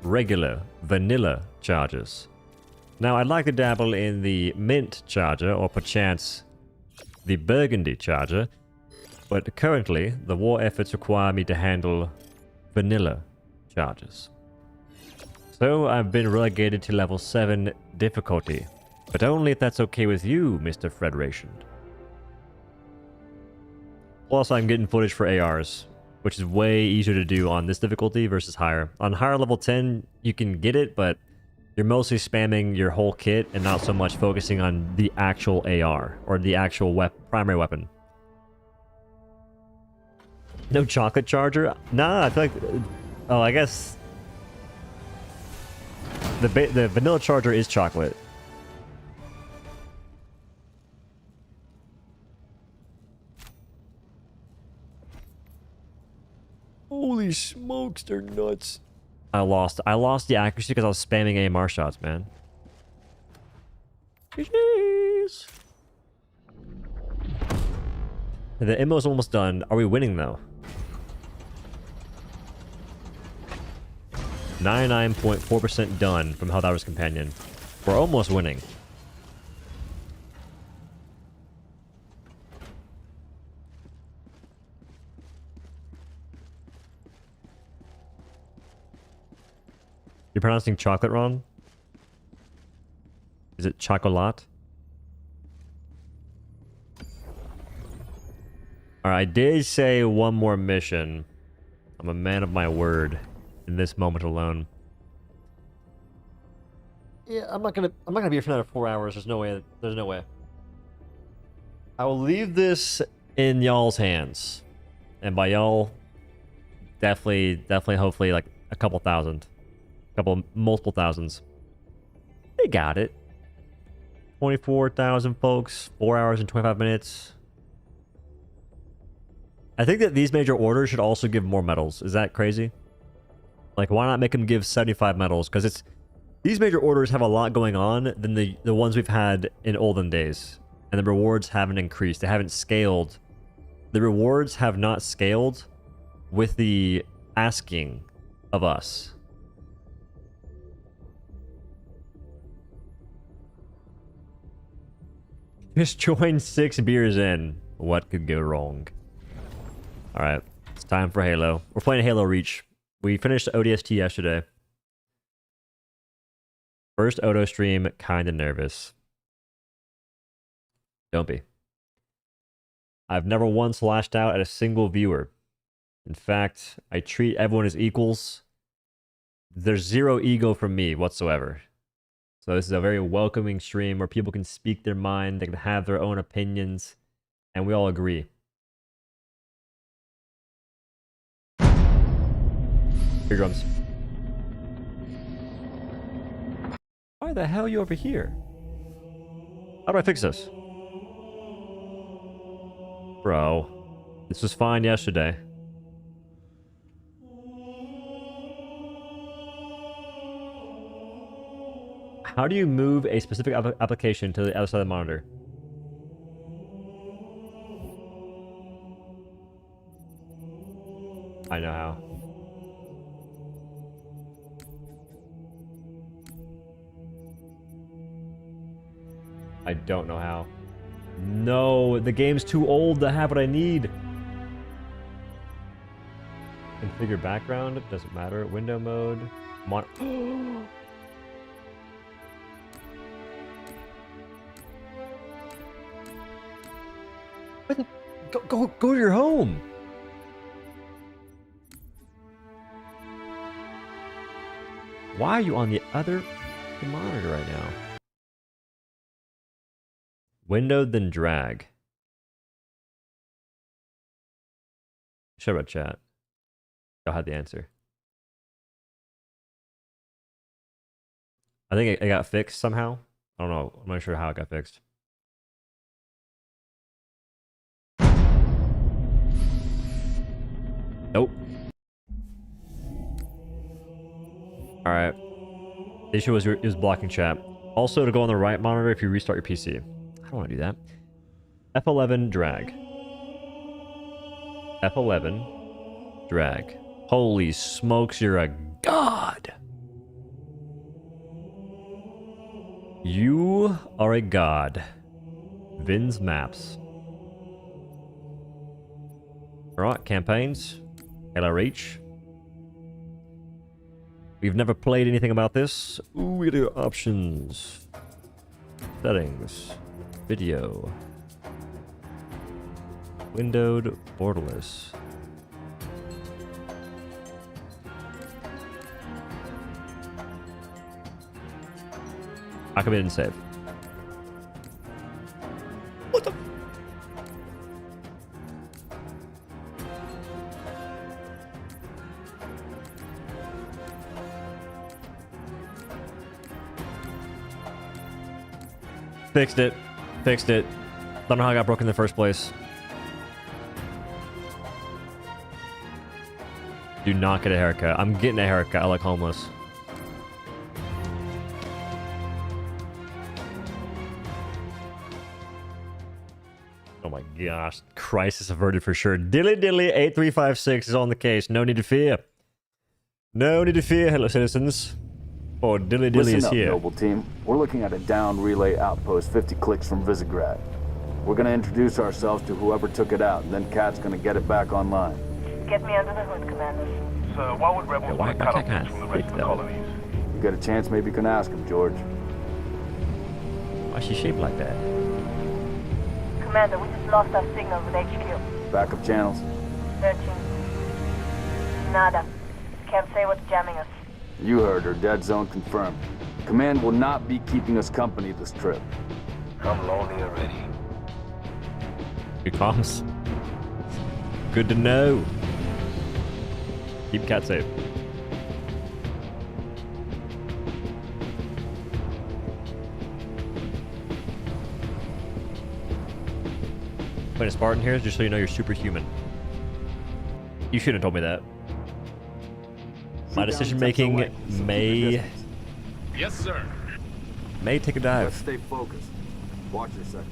regular, vanilla chargers. Now, I'd like to dabble in the mint charger, or perchance the burgundy charger, but currently, the war efforts require me to handle vanilla charges. So I've been relegated to level 7 difficulty. But only if that's okay with you, Mr. Federation. Plus, I'm getting footage for ARs, which is way easier to do on this difficulty versus higher. On higher level 10, you can get it, but you're mostly spamming your whole kit and not so much focusing on the actual AR or the actual primary weapon. No chocolate charger? Nah, I feel like... Oh, I guess... The vanilla charger is chocolate. Holy smokes, they're nuts. I lost the accuracy because I was spamming AMR shots, man. Jeez. The ammo is almost done. Are we winning though? 99.4% done from Helldivers Companion. We're almost winning. You're pronouncing chocolate wrong? Is it chocolat? Alright, I did say one more mission. I'm a man of my word in this moment alone. Yeah, I'm not gonna be here for another 4 hours. There's no way. There's no way. I will leave this in y'all's hands. And by y'all, definitely, hopefully like a couple thousand. Multiple thousands. They got it. 24,000 folks, 4 hours and 25 minutes. I think that these major orders should also give more medals. Is that crazy? Like, why not make them give 75 medals? Because it's... These major orders have a lot going on than the ones we've had in olden days. And the rewards haven't increased. They haven't scaled. The rewards have not scaled with the asking of us. Just joined 6 beers in. What could go wrong? Alright, it's time for Halo. We're playing Halo Reach. We finished ODST yesterday. First Odo stream, kinda nervous. Don't be. I've never once lashed out at a single viewer. In fact, I treat everyone as equals. There's zero ego from me whatsoever. So this is a very welcoming stream where people can speak their mind, they can have their own opinions, and we all agree. Here drums. Why the hell are you over here? How do I fix this? Bro, this was fine yesterday. How do you move a specific application to the other side of the monitor? I know how. I don't know how. No, the game's too old to have what I need. Configure background, it doesn't matter. Window mode. Go to your home. Why are you on the other monitor right now? Window, then drag. Shut up, chat. Y'all had the answer. I think it got fixed somehow. I don't know. I'm not sure how it got fixed. Nope. Alright. The issue was blocking chat. Also, to go on the right monitor if you restart your PC. I don't want to do that. F11, drag. F11, drag. Holy smokes, you're a god! You are a god. Vin's maps. Alright, campaigns. Halo Reach. We've never played anything about this. Ooh, we do options. Settings. Video. Windowed borderless. I commit and save. What the? Fixed it. Fixed it. Don't know how I got broken in the first place. Do not get a haircut. I'm getting a haircut. I look homeless. Oh my gosh. Crisis averted for sure. Dilly Dilly 8356 is on the case. No need to fear. No need to fear, hello citizens. Oh, Dilly Dilly Listen is up, here. Noble Team. We're looking at a downed relay outpost 50 clicks from Visegrad. We're gonna introduce ourselves to whoever took it out, and then Kat's gonna get it back online. Get me under the hood, Commander. Sir, why would rebels why want to cut can't I off from the rest of the though? colonies? You get a chance, maybe you can ask him, George. Why is she shaped like that? Commander, we just lost our signal with HQ. Backup channels? Searching. Nada. Can't say what's jamming us. You heard her. Dead zone confirmed. Command will not be keeping us company this trip. I'm lonely already. Good comms. Good to know. Keep Cat safe. Playing a Spartan here, just so you know you're superhuman. You shouldn't have told me that. My decision making may Yes, sir. take a Let's dive. stay focused. Watch your sectors.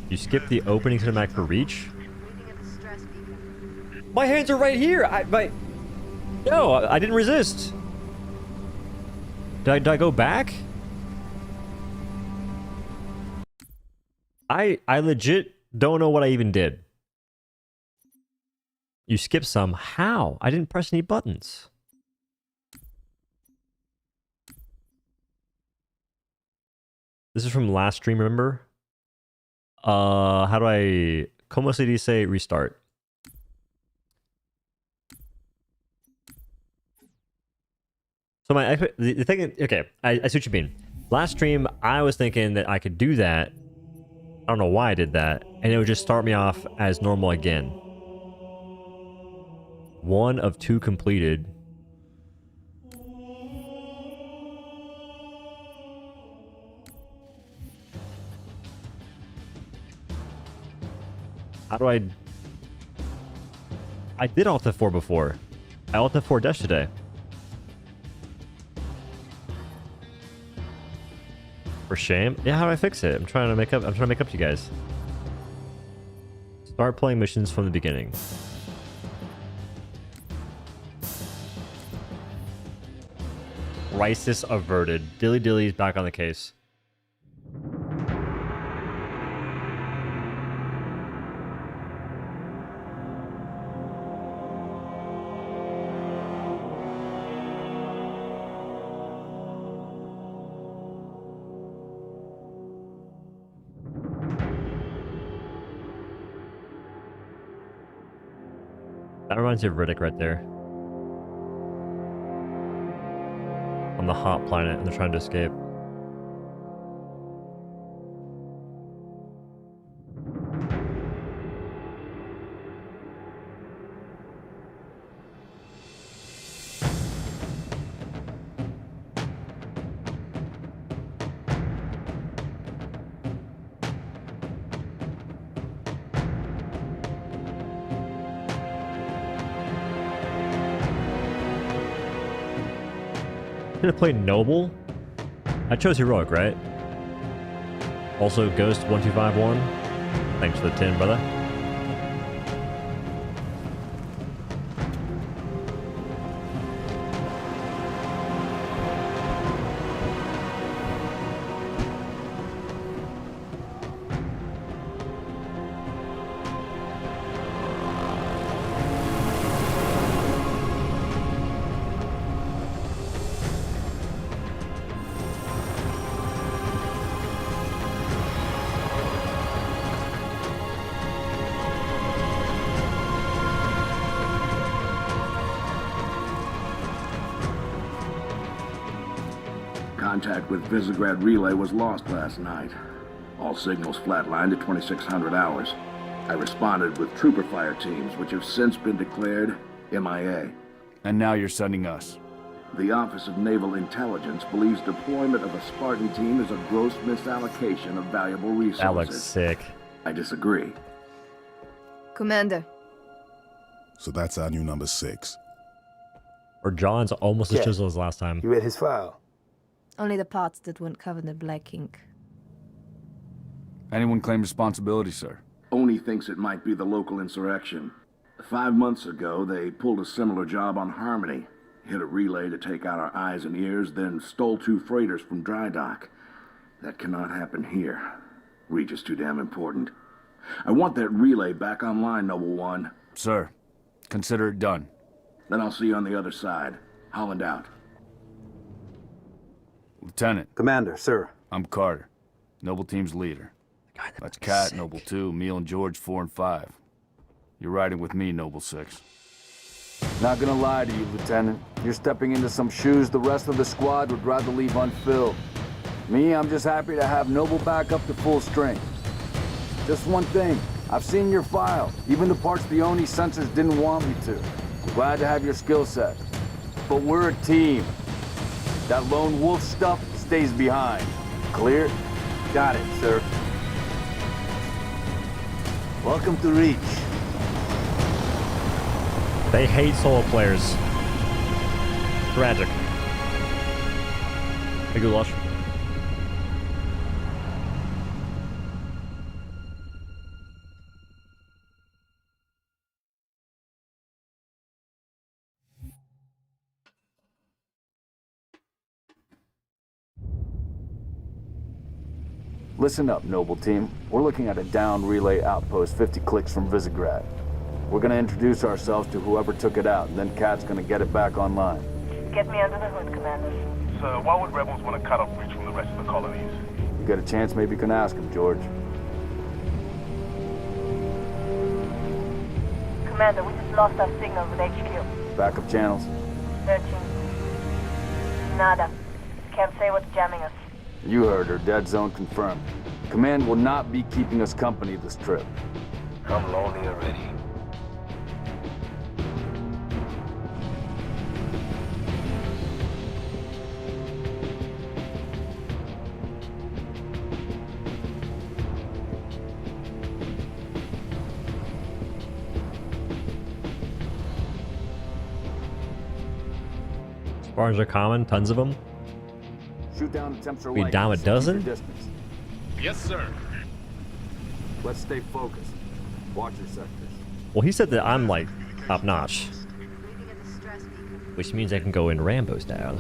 You skip the opening cinematic for Reach. My hands are right here. No, I didn't resist. Did I go back? I legit don't know what I even did. You skipped some. How? I didn't press any buttons. This is from last stream, remember? How do I... Como se dice restart? So the thing... Okay, I see what you mean. Last stream, I was thinking that I could do that. I don't know why I did that. And it would just start me off as normal again. 1 of 2 completed. How do I did Alt F4 before. I Alt F4 dash today. For shame. Yeah, how do I fix it? I'm trying to make up to you guys. Start playing missions from the beginning. Crisis averted. Dilly Dilly's back on the case. That reminds me of Riddick right there. On the hot planet, and they're trying to escape. Should have played Noble. I chose Heroic, right? Also, Ghost 1251. Thanks for the 10, brother. contact with Visegrad Relay was lost last night. All signals flatlined at 2600 hours. I responded with trooper fire teams, which have since been declared MIA. And now you're sending us. The Office of Naval Intelligence believes deployment of a Spartan team is a gross misallocation of valuable resources. That looks sick. I disagree. Commander. So that's our new number 6. Or John's almost as chiseled as last time. You read his file? Only the parts that weren't covered in black ink. Anyone claim responsibility, sir? Oni thinks it might be the local insurrection. 5 months ago, they pulled a similar job on Harmony. Hit a relay to take out our eyes and ears, then stole 2 freighters from dry dock. That cannot happen here. Reach is too damn important. I want that relay back online, Noble One. Sir, consider it done. Then I'll see you on the other side. Holland out. Lieutenant. Commander, sir. I'm Carter, Noble Team's leader. That's Kat, Noble 2, Emil and George 4 and 5. You're riding with me, Noble 6. Not gonna lie to you, Lieutenant. You're stepping into some shoes the rest of the squad would rather leave unfilled. Me, I'm just happy to have Noble back up to full strength. Just one thing, I've seen your file, even the parts the Oni sensors didn't want me to. I'm glad to have your skill set. But we're a team. That lone wolf stuff stays behind. Clear? Got it, sir. Welcome to Reach. They hate solo players. Tragic. Hey, Goulash. Listen up, Noble Team. We're looking at a downed relay outpost 50 clicks from Visegrad. We're gonna introduce ourselves to whoever took it out, and then Kat's gonna get it back online. Get me under the hood, Commander. So why would rebels want to cut off Reach from the rest of the colonies? You get a chance, maybe you can ask him, George. Commander, we just lost our signal with HQ. Backup channels? Searching. Nada. Can't say what's jamming us. You heard her. Dead zone confirmed. Command will not be keeping us company this trip. I'm lonely already. Spartans are common, tons of them. Shoot down attempts are We likely. down a So keep your dozen? distance. Yes, sir. Let's stay focused. Watch your sectors. Well, he said that I'm like top notch, which means I can go in Rambo style.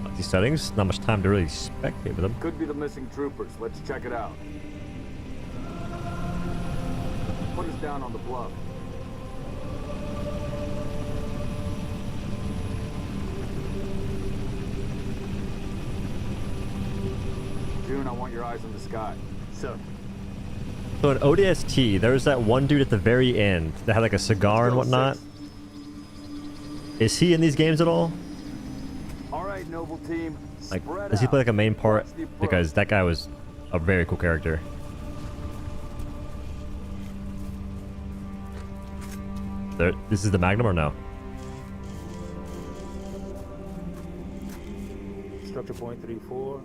Like these settings, not much time to really spectate with them. Could be the missing troopers. Let's check it out. Put us down on the bluff. June, I want your eyes on the sky. Sir. So in ODST, there was that one dude at the very end that had like a cigar and whatnot. Is he in these games at all? All right, Noble Team. Like, Spread does he play out. like a main part? Watch the approach. Because that guy was a very cool character. This is the Magnum or no? Structure point 34.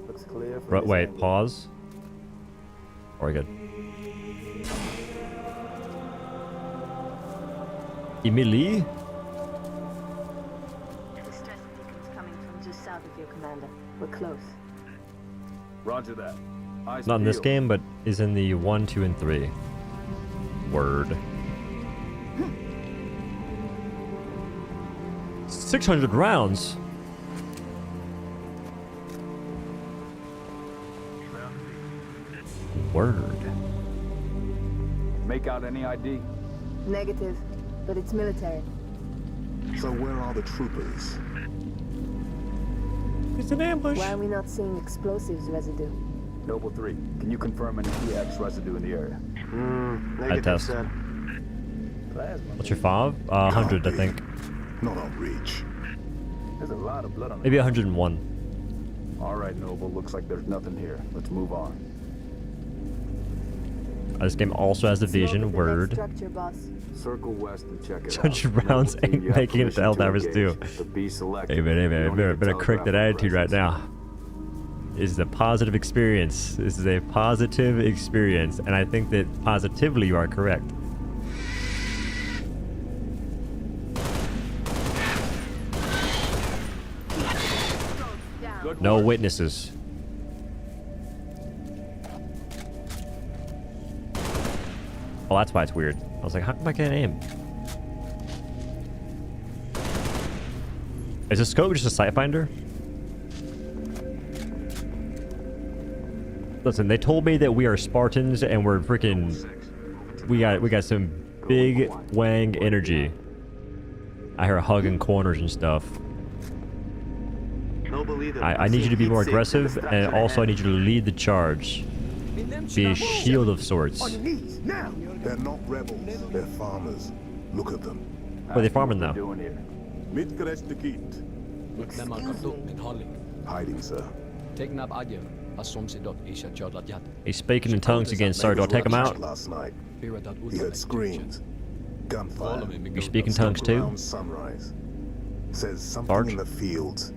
Looks clear. From this Wait, angle. pause. Or good. Emily? The stress beacon's coming from just south of you, Commander. We're close. Roger that. Eyes Not in this peeled. game, but is in the 1, 2, and 3. Word. 600 rounds. Word. Make out any ID? Negative, but it's military. So where are the troopers? It's an ambush. Why are we not seeing explosives residue? Noble 3, can you confirm any EX residue in the area? Negative, test. sir. What's your FOV? 100, I think. Not on reach. There's a lot of blood on Maybe 101. All right, Noble. Looks like there's nothing here. Let's move on. This game also has Division. Word. Structure, boss. Circle west and check it out. 200 rounds ain't making it to Helldivers 2. Hey man, better correct that attitude right now. This is a positive experience. This is a positive experience, and I think that positively you are correct. No witnesses. Oh, that's why it's weird. I was like, how come I can't aim? Is a scope just a sight finder? Listen, they told me that we are Spartans and we're freaking... We got some big wang energy. I hear hugging corners and stuff. I need you to be more aggressive, and also I need you to lead the charge. Be a shield of sorts. They're not rebels. They're farmers. Look at them. What are they farming now? Hiding, sir. He's speaking in tongues again, sir. Do I take him out? Last night, he heard screams, gunfire. You speak in tongues too? Around sunrise. Says something Sarge? in the fields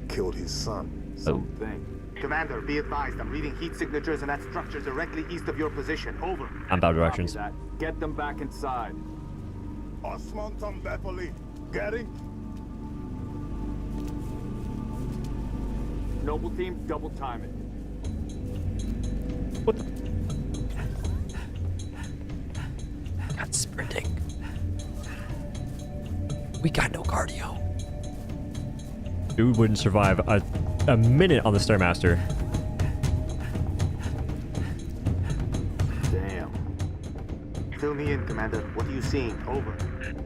killed his son. Something. Commander, be advised, I'm reading heat signatures in that structure directly east of your position. Over. I'm bad directions. Get them back inside. Osman Tambepoli, getting? Noble team, double time it. What the? Got sprinting. We got no cardio. Dude wouldn't survive a minute on the Stairmaster. Damn. Fill me in, Commander. What are you seeing? Over.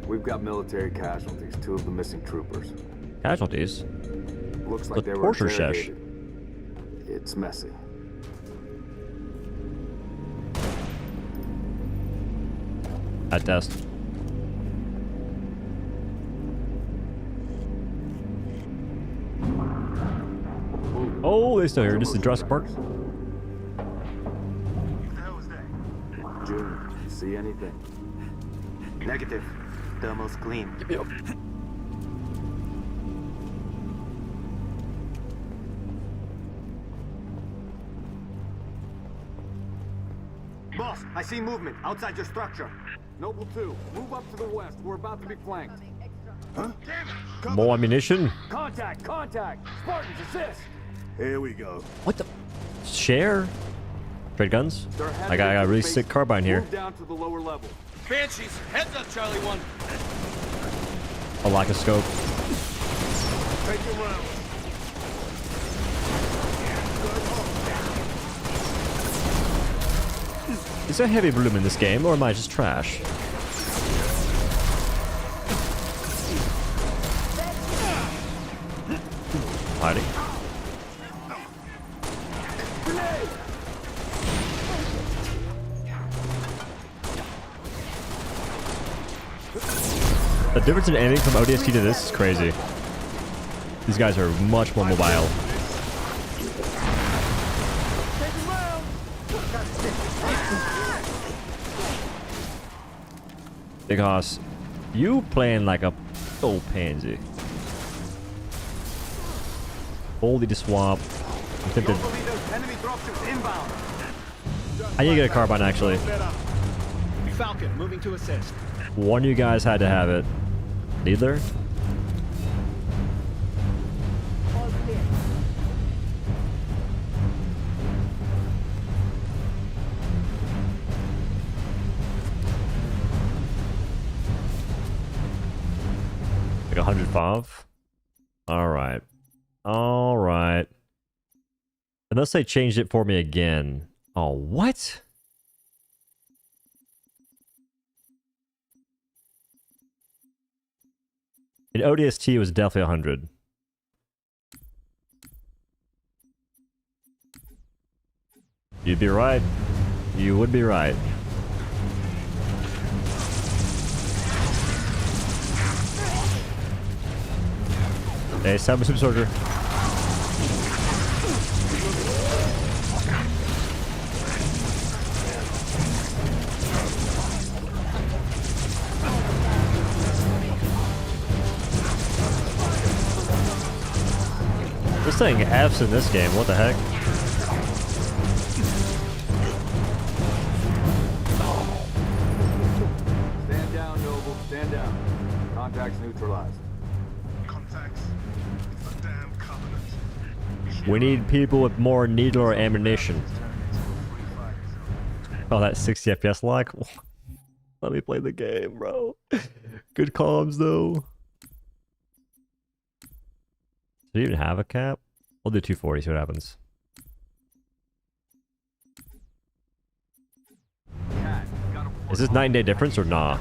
We've got military casualties, 2 of the missing troopers. Casualties? Looks like The they were torture sesh. interrogated. It's messy. At test. Oh, they're still here. This is Jurassic Park. June, see anything? Negative. Thermal's clean. Boss, I see movement outside your structure. Noble 2, move up to the west. We're about to be flanked. Huh? More ammunition. Contact! Contact! Spartans, assist! Here we go. What the? Share? Trade guns? I got a really sick carbine here. Move down to the lower level. Banshees, heads up, Charlie 1. A lack of scope. Take it round. Is there heavy bloom in this game, or am I just trash? Hiding. The difference in aiming from ODST to this is crazy. These guys are much more mobile. Big Hoss, you playing like a old pansy. Holy the swamp. I'm tempted. I need to get a carbine actually. Falcon, moving to assist. One of you guys had to have it. Neither? All clear. Like 105? Alright. Alright. Unless they changed it for me again. Oh, what? In ODST, it was definitely 100. You'd be right. You would be right. Hey, Cyber Super Soldier. This thing F's in this game, what the heck? Stand down, Noble. Stand down. Contacts neutralized. Contacts. It's the damn Covenant. We need people with more needle or ammunition. Oh, that 60 FPS lag? Let me play the game, bro. Good comms, though. Do you even have a cap? We'll do 240, see what happens. Is this 9-day difference or nah?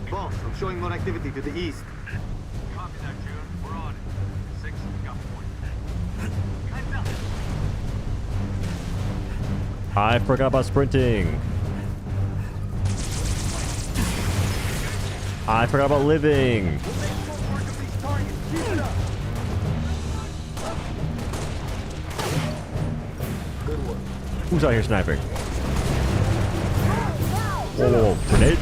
Boss, I'm showing more activity to the east. Copy that, June. We're on it. 6, got point. I forgot about sprinting. I forgot about living. Who's out here sniping? Whoa, whoa, whoa. Grenade?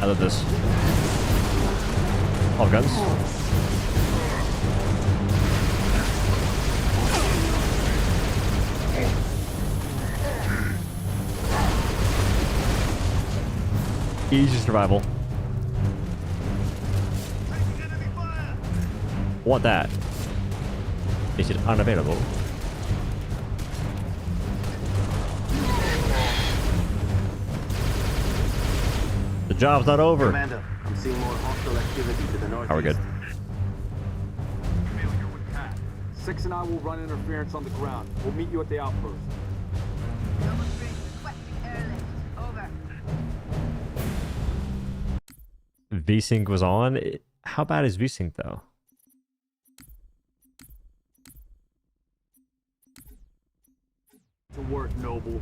I love this. All guns. Easy survival. Want that? Is it unavailable? The job's not over. Commander, I'm seeing more hostile activity to the northeast. Are we good? 6 and I will run interference on the ground. We'll meet you at the outpost. Number 3, requesting airlift. Over. VSync was on. How bad is VSync though? To work, Noble.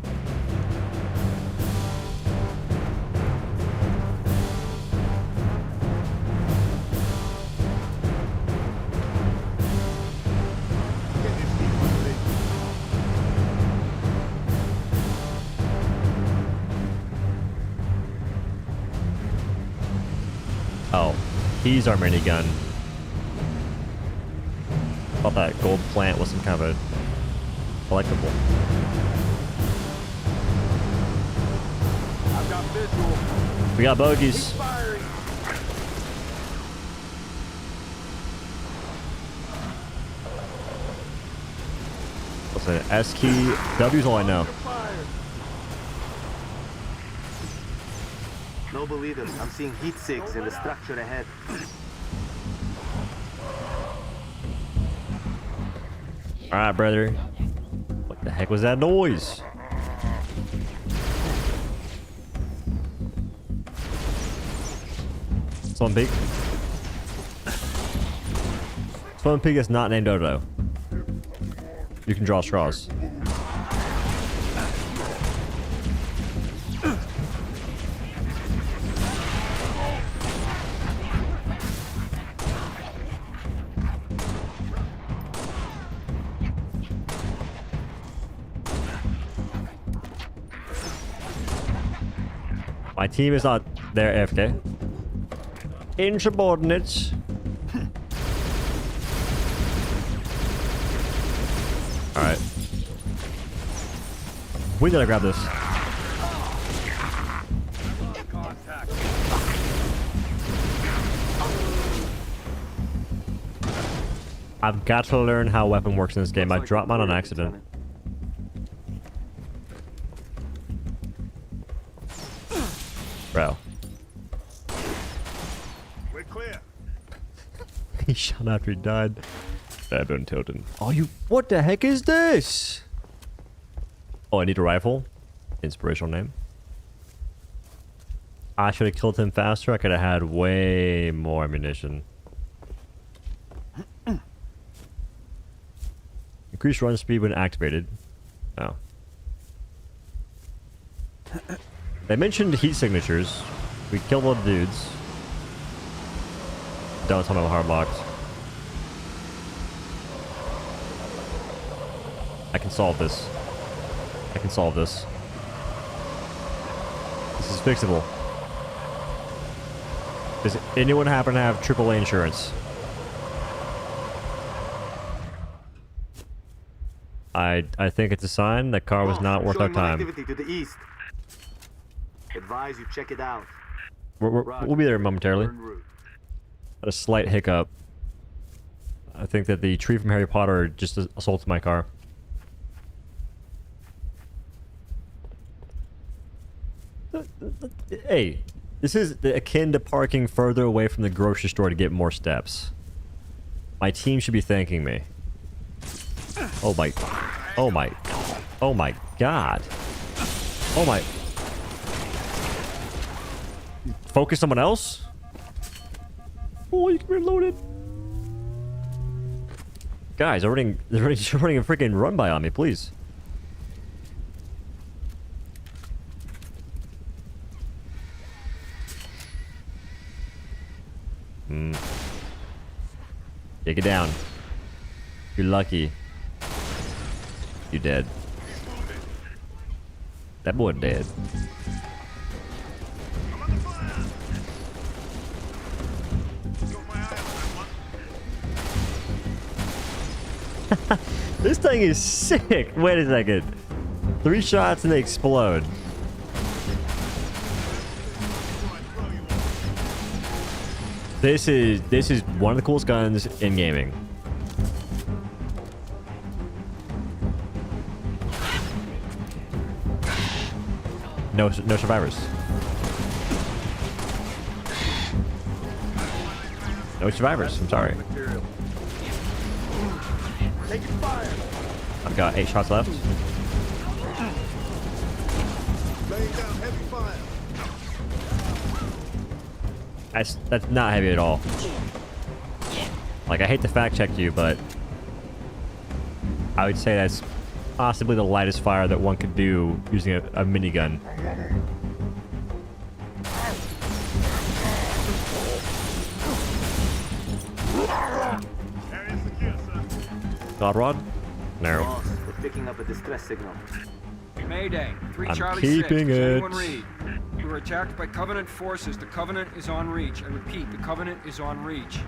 Oh, he's our minigun. Thought that gold plant was some kind of a collectible. I've got visual. We got bogeys. Firing. Listen, S key, W's all I know. Noble leaders, I'm seeing heat sigs in the structure ahead. Alright, brother. What the heck was that noise? Swim pig. Swim pig is not named Dodo. You can draw straws. My team is not there, AFK. Insubordinates. Alright. When did I grab this? I've got to learn how a weapon works in this game. I dropped mine on accident. Bro. We're clear. He shot after he died. Baboon Tilton. Oh, you. What the heck is this? Oh, I need a rifle. Inspirational name. I should have killed him faster. I could have had way more ammunition. Increase run speed when activated. Oh. They mentioned heat signatures. We killed all the dudes. Don't tell me I'm hard locked. I can solve this. I can solve this. This is fixable. Does anyone happen to have AAA insurance? I think it's a sign that car was not worth our time. Activity to the east. Advise you check it out. We'll be there momentarily. Had a slight hiccup. I think that the tree from Harry Potter just assaulted my car. Hey, this is akin to parking further away from the grocery store to get more steps. My team should be thanking me. Oh my, oh my, oh my God. Oh my. Focus someone else? Oh, you can reload it. Guys, they're running a freaking run by on me, please. Take it down. You're lucky. You're dead. That boy dead. This thing is sick. Wait a second. 3 shots and they explode. This is one of the coolest guns in gaming. No survivors. No survivors. I'm sorry. I've got 8 shots left. That's not heavy at all. Like, I hate to fact check you, but I would say that's possibly the lightest fire that one could do using a minigun. God rod? No. We're picking up a distress signal. Mayday. 3 I'm Charlie keeping 6. Does it. anyone read? We were attacked by Covenant forces. The Covenant is on reach. I repeat, the Covenant is on reach.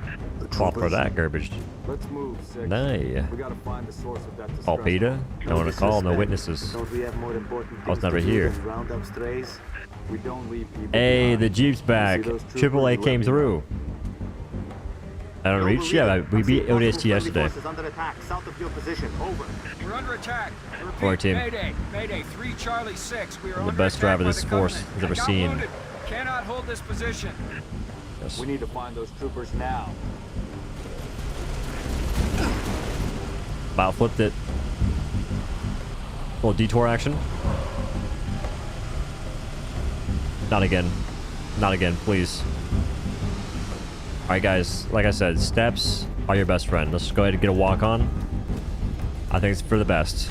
Fall for that garbage. Let's move, 6. Nay. We gotta find the source of that distress. Call Peter. No one to call, no witnesses. Don't we have more important I was things never to do here. than round up strays? We don't leave people Hey, behind. the Jeep's back. You see those troopers? AAA Let came me through. I don't reach? Yeah, we beat ODST yesterday. Under attack, south of your position. Over. We're under attack. I repeat, Our team. Mayday. Mayday. 3 Charlie 6. We are I'm the under best attack driver by this the force Covenant. has ever I got seen. wounded. Cannot hold this position. Yes. We need to find those troopers now. About flipped it. Little detour action. Not again. Not again, please. Alright guys, like I said, steps are your best friend. Let's go ahead and get a walk on. I think it's for the best.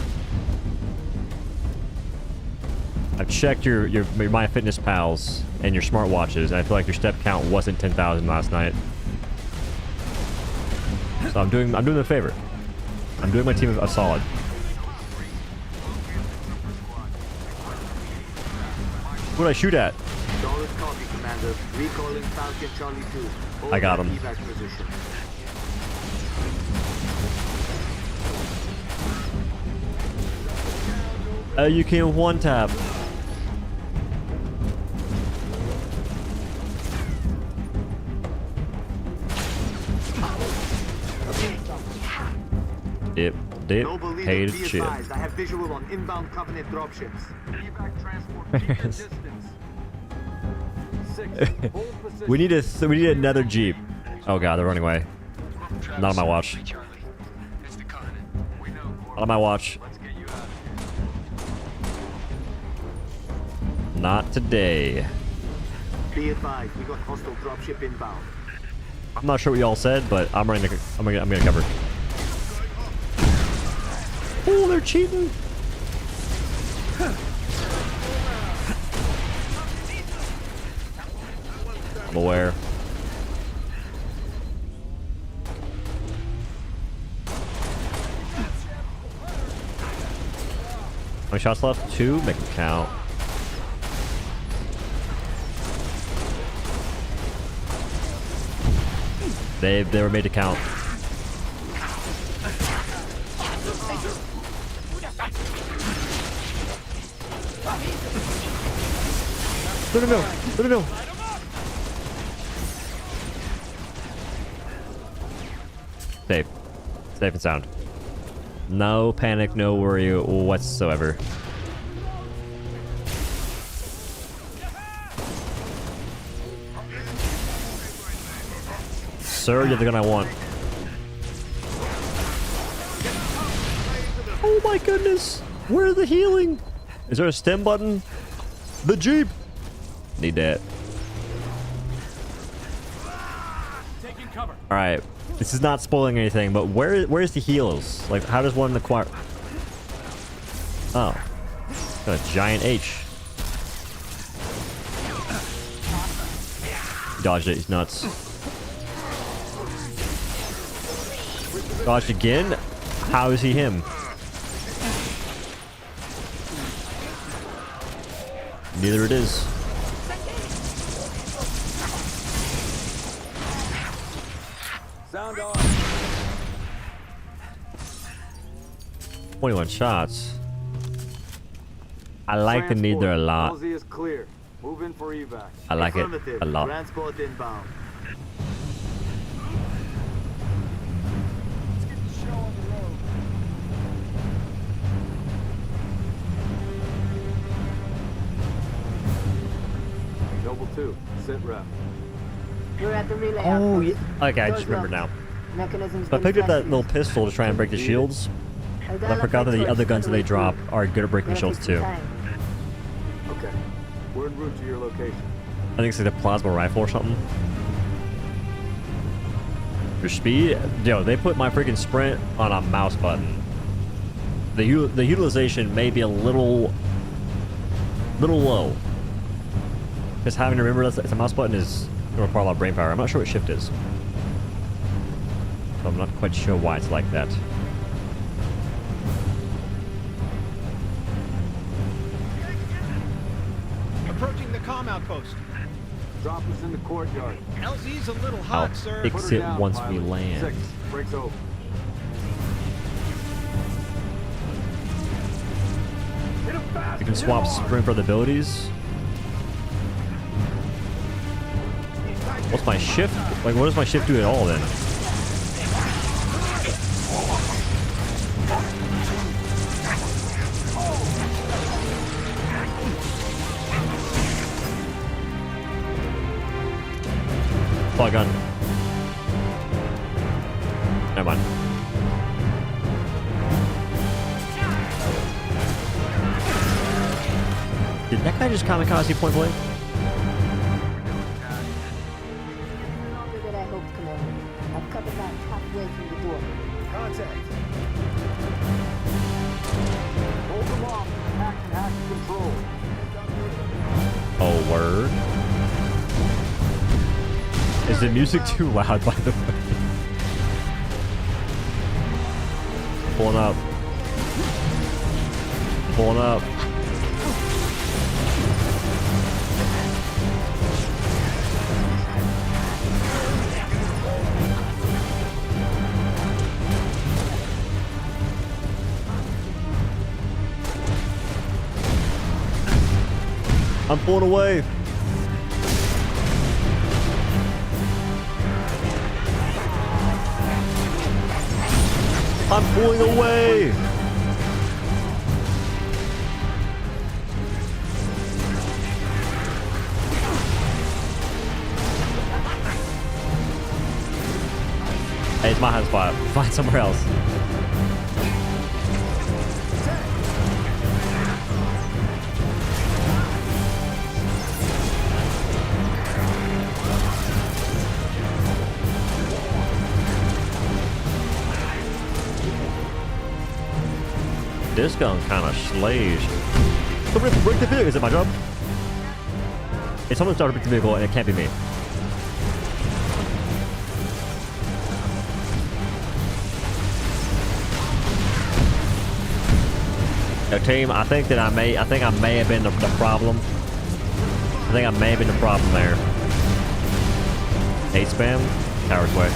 I've checked your MyFitnessPals and your smartwatches, and I feel like your step count wasn't 10,000 last night. So I'm doing them a favor. I'm doing my team a solid. Who did I shoot at? Solid copy, Commander. Recalling Falcon Charlie 2. I got him. Evac position. You can one tap. Dip, Noble leader, hated be shit. advised. I have visual on inbound Covenant dropships. Evac transport. Keep your distance. 6. Hold position. We need another Jeep. Oh god, they're running away. Not on my watch. It's the Covenant. We know. Not on my watch. Let's get you out. Not today. Be advised, we got hostile dropship inbound. I'm not sure what y'all said, but I'm gonna cover. Oh, they're cheating. I'm aware. How many shots left? 2? Make them count. They were made to count. No. Safe. Safe and sound. No panic, no worry whatsoever. Sir, you're the gun I want. Oh my goodness! Where's the healing? Is there a stem button? The Jeep! Need that. Alright. This is not spoiling anything, but where's the heals? Like, how does one acquire... Oh. Got a giant H. Dodged it, he's nuts. Dodged again? How is he him? Neither it is. Sound off. 21 shots. I like the need there a lot. LZ is clear. Move in for evac. I like it a lot. Transport inbound. Noble 2, sit rep. We're at the relay Oh, outpost. yeah. Okay, I just remember now. Mechanisms So I picked up that been little pistol to try and break the shields. But I forgot that the other guns that they drop are good at breaking shields too. Okay. We're en route to your location. I think it's like a plasma rifle or something. Your speed? Yo, they put my freaking sprint on a mouse button. The utilization may be a little low. Just having to remember that it's a mouse button is going to require a lot of brain power. I'm not sure what shift is. So I'm not quite sure why it's like that. Approaching the comm outpost. Drop us in the courtyard. LZ's a little hot, I'll sir. fix it once we land. 6, breaks over. You can swap sprint for the abilities. What's my shift? Like, what does my shift do at all then? Plug gun. Never mind. Did that guy just kamikaze point blank? Longer than I hoped, Commander. I've cut the back halfway through the door. Contact. Hold them off. Action has control. Oh, word. Is the music too loud, by the way? Pulling up. Pulling up. I'm pulling away. I'm pulling away. Hey, it's my hot spot. Find somewhere else. This gun kind of slays. Somebody break the vehicle. Is it my job? If someone started to break the vehicle, and it can't be me. Now, team, I think I may have been the problem. I think I may have been the problem there. Hate spam? Coward's way.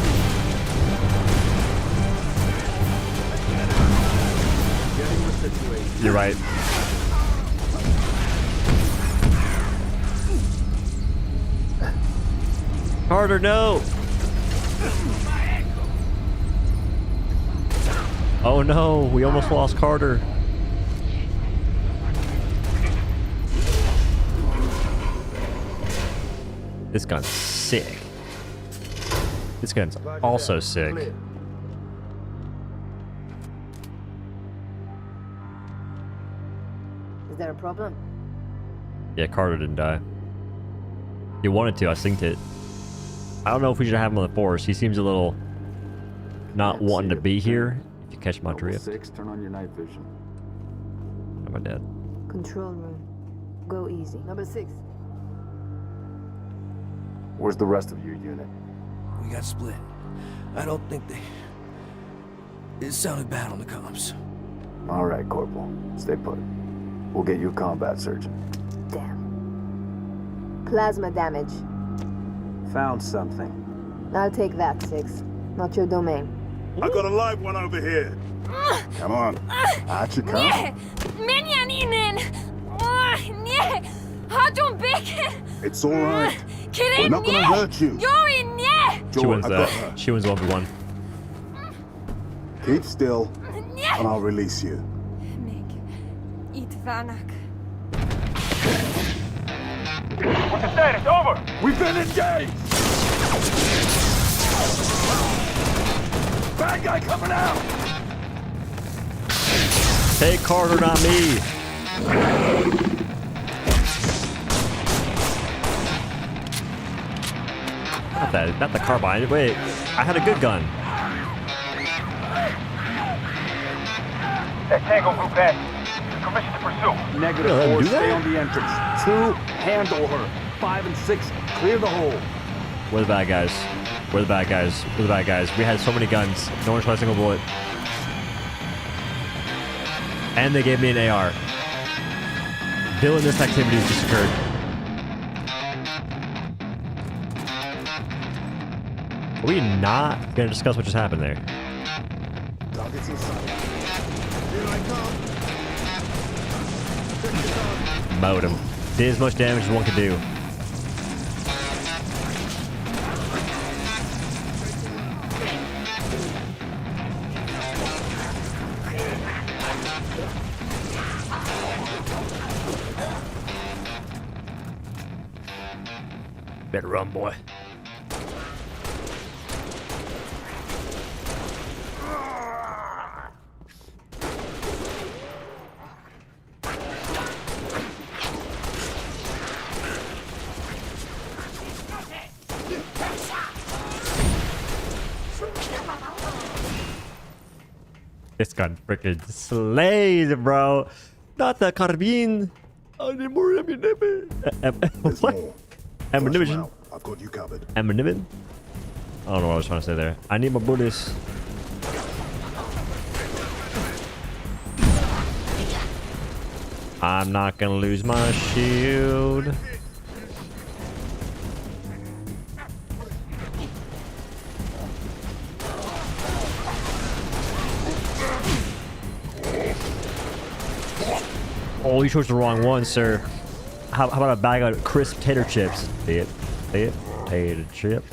You're right. Carter, no! Oh no, we almost lost Carter. This gun's sick. This gun's also sick. Is there a problem? Yeah, Carter didn't die. He wanted to, I synced it. I don't know if we should have him on the force. He seems a little not wanting to be here. If you catch my drift. 6, turn on your night vision. Am I dead? Control room. Go easy. Number 6. Where's the rest of your unit? We got split. I don't think they... It sounded bad on the comms. All right, Corporal. Stay put. We'll get you a combat surgeon. Damn. Plasma damage. Found something. I'll take that, 6. Not your domain. I got a live one over here. Come on. Out you come. It's all right. We're not gonna hurt you. She wins that. She wins 1v1. Keep still, and I'll release you. What's the status? Over! We've been engaged! Bad guy coming out! Hey, Carter, not me. Not the carbine. Wait, I had a good gun. That Tango group has permission to pursue. Negative. Yeah, 4, do stay that? on the entrance. 2, handle her. 5 and 6, clear the hole. We're the bad guys. We're the bad guys. We're the bad guys. We had so many guns. No one shot a single bullet. And they gave me an AR. Villainous activities just occurred. Are we not going to discuss what just happened there? Targets in sight. Here I come. Mowed him. Did as much damage as one could do. Better run, boy. This gun freaking slays, bro. Not the carbine. I need more ammunition. What? Ammunition. I've got you covered. Ammunition? I don't know what I was trying to say there. I need my bullets. I'm not gonna lose my shield. Oh, you chose the wrong one, sir. How about a bag of crisp tater chips? See it? See it? Tater chip.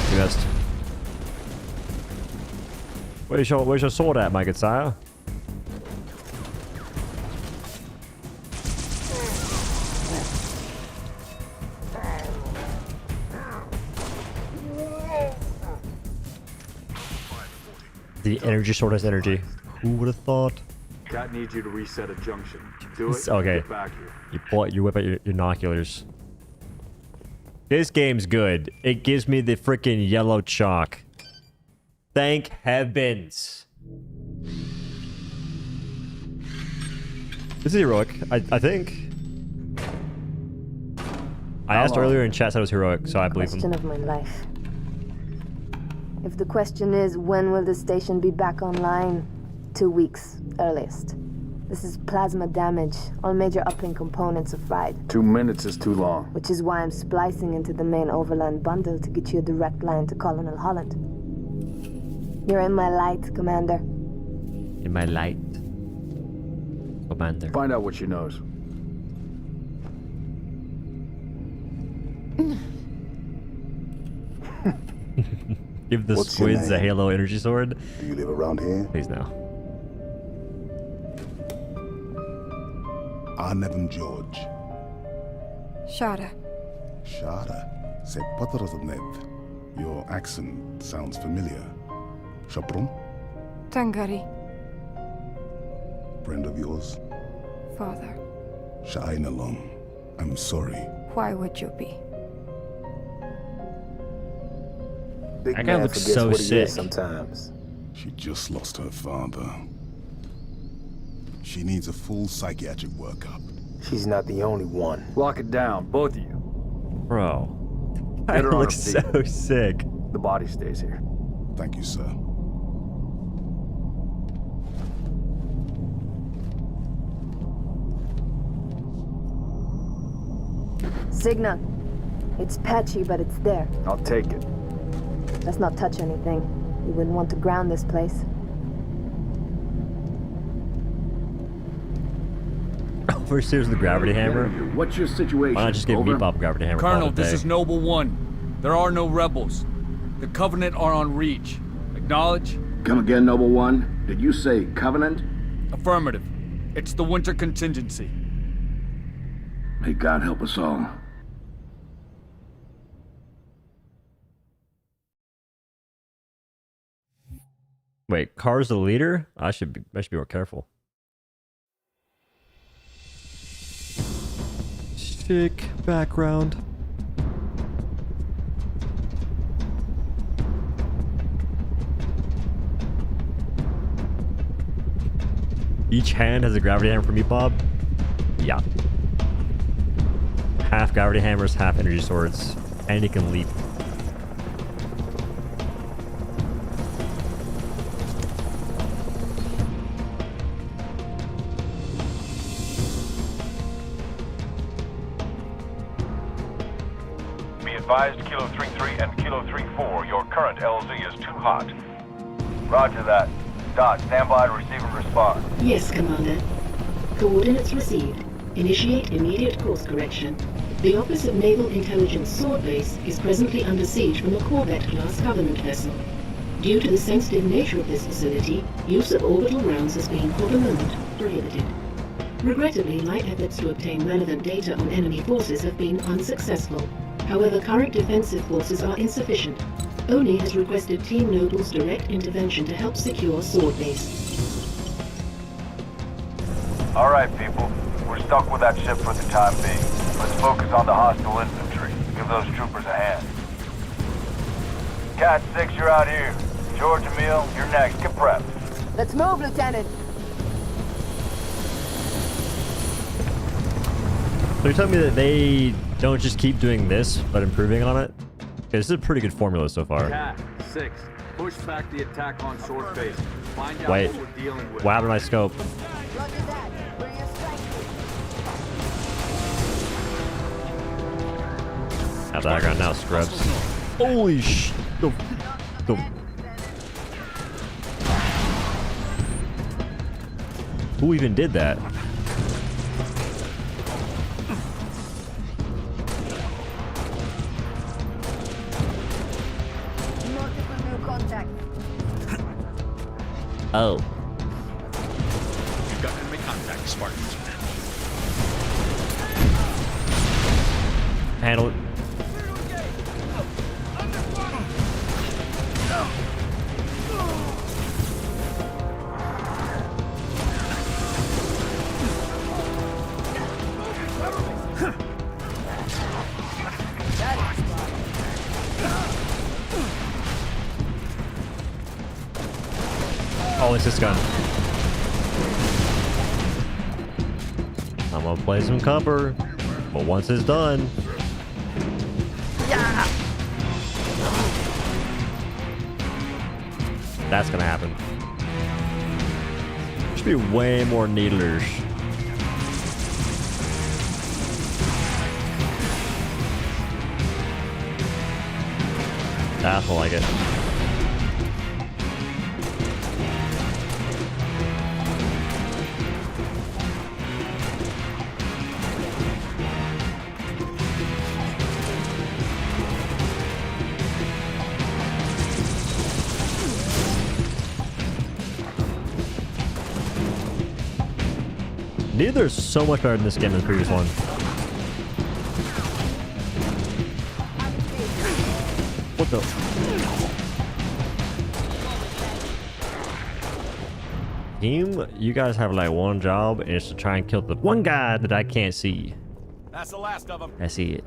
You missed. Where's your sword at, my good sire? The energy sword has energy. Who would have thought? Cat needs you to reset a junction. Do it. Okay. Get back here. You pull out, you whip out your binoculars. This game's good. It gives me the freaking yellow chalk. Thank heavens. This is heroic, I think. I asked earlier in chat, said it was heroic, so I believe him. Question of my life. If the question is, when will the station be back online? 2 weeks, earliest. This is plasma damage. All major uplink components are fried. 2 minutes is too long. Which is why I'm splicing into the main overland bundle to get you a direct line to Colonel Holland. You're in my light, Commander. In my light, Commander. Find out what she knows. Give the What's your squids a name? Halo energy sword. Do you live around here? Please no. Arnevin George. Shada. Shada. C'est pas Your accent sounds familiar. Shapron? Tangari. Friend of yours? Father. Sha'ainalom. I'm sorry. Why would you be? Big That guy man looks forgets so what he sick. is sometimes. She just lost her father. She needs a full psychiatric workup. She's not the only one. Lock it down, both of you. Bro. Get That her on looks her so sick. The body stays here. Thank you, sir. Signa. It's patchy, but it's there. I'll take it. Let's not touch anything. You wouldn't want to ground this place. First here's the gravity hammer. What's your situation? Why not just give Over? Meatball gravity hammer? Colonel, all this day? is Noble One. There are no rebels. The Covenant are on Reach. Acknowledge? Come again, Noble One. Did you say Covenant? Affirmative. It's the winter contingency. May God help us all. Wait, Car's the leader? I should be more careful. Sick background. Each hand has a gravity hammer for me, Bob. Yeah. Half gravity hammers, half energy swords, and he can leap. Advised Kilo 3-3 and Kilo 3-4, your current LZ is too hot. Roger that. Dot, stand by to receive and respond. Yes, Commander. Coordinates received. Initiate immediate course correction. The Office of Naval Intelligence Sword Base is presently under siege from a Corvette-class Covenant vessel. Due to the sensitive nature of this facility, use of orbital rounds has been, for the moment, prohibited. Regrettably, my efforts to obtain relevant data on enemy forces have been unsuccessful. However, current defensive forces are insufficient. ONI has requested Team Noble's direct intervention to help secure Sword Base. All right, people. We're stuck with that ship for the time being. Let's focus on the hostile infantry. Give those troopers a hand. Cat 6, you're out here. George Emile, you're next. Get prepped. Let's move, Lieutenant. So you're telling me that they don't just keep doing this, but improving on it? Okay, this is a pretty good formula so far. Cat 6, push back the attack on Sword Base. Find out Wait, what we're dealing with. what happened to my scope? Have the background now, scrubs. Holy sh... Who even did that? Oh. You've got enemy contact, Spartans. Handle it. Oh, it's this gun. I'm gonna play some cover, but once it's done, yeah. That's gonna happen. Should be way more needlers. That's more like it. Neither is so much better in this game than the previous one. What the? Team, you guys have like one job, and it's to try and kill the one guy that I can't see. That's the last of them. I see it.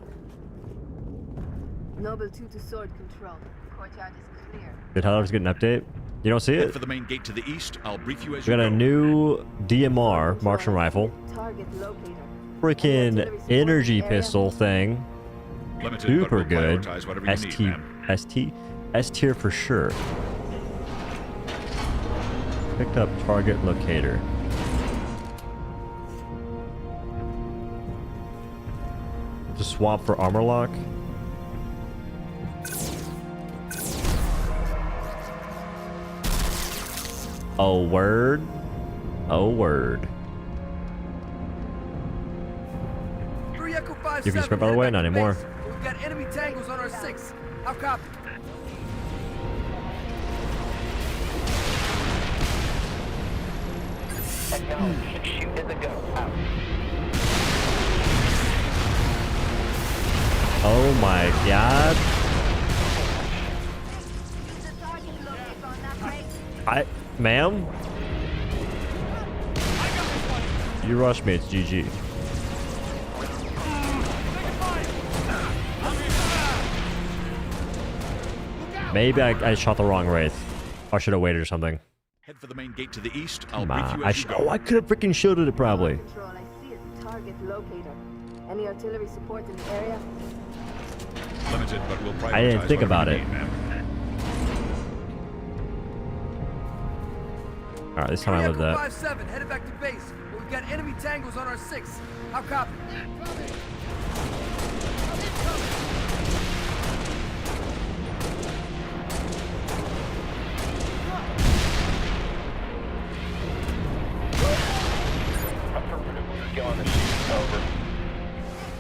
Noble 2 to sword control. Courtyard is clear. Did Helldivers get an update? You don't see Head it? for the main gate to the east. I'll brief you as We you got go. a new DMR marksman rifle. Target locator. Freaking energy pistol thing. Limited, but Super we'll good. prioritize whatever you need, ma'am. S tier for sure. Picked up target locator. Just swap for armor lock. Oh word. Oh word. You can sprint by the way, not anymore. We've got enemy tangles on our 6. How copy? Shoot in the go. Out. Oh my god. Ma'am? You rushed me, it's GG. Maybe I shot the wrong wraith. I should have waited or something. Head for the main gate to the east. I'll Come brief on. you as you go. Oh, I could have freaking shielded it probably. Control, I see a target locator. Any artillery support in the area? Limited, but we'll prioritize I didn't think whatever about you it. need, ma'am. Alright, this time I live that. 5-7, headed back to base. But we've got enemy tangles on our 6. How copy?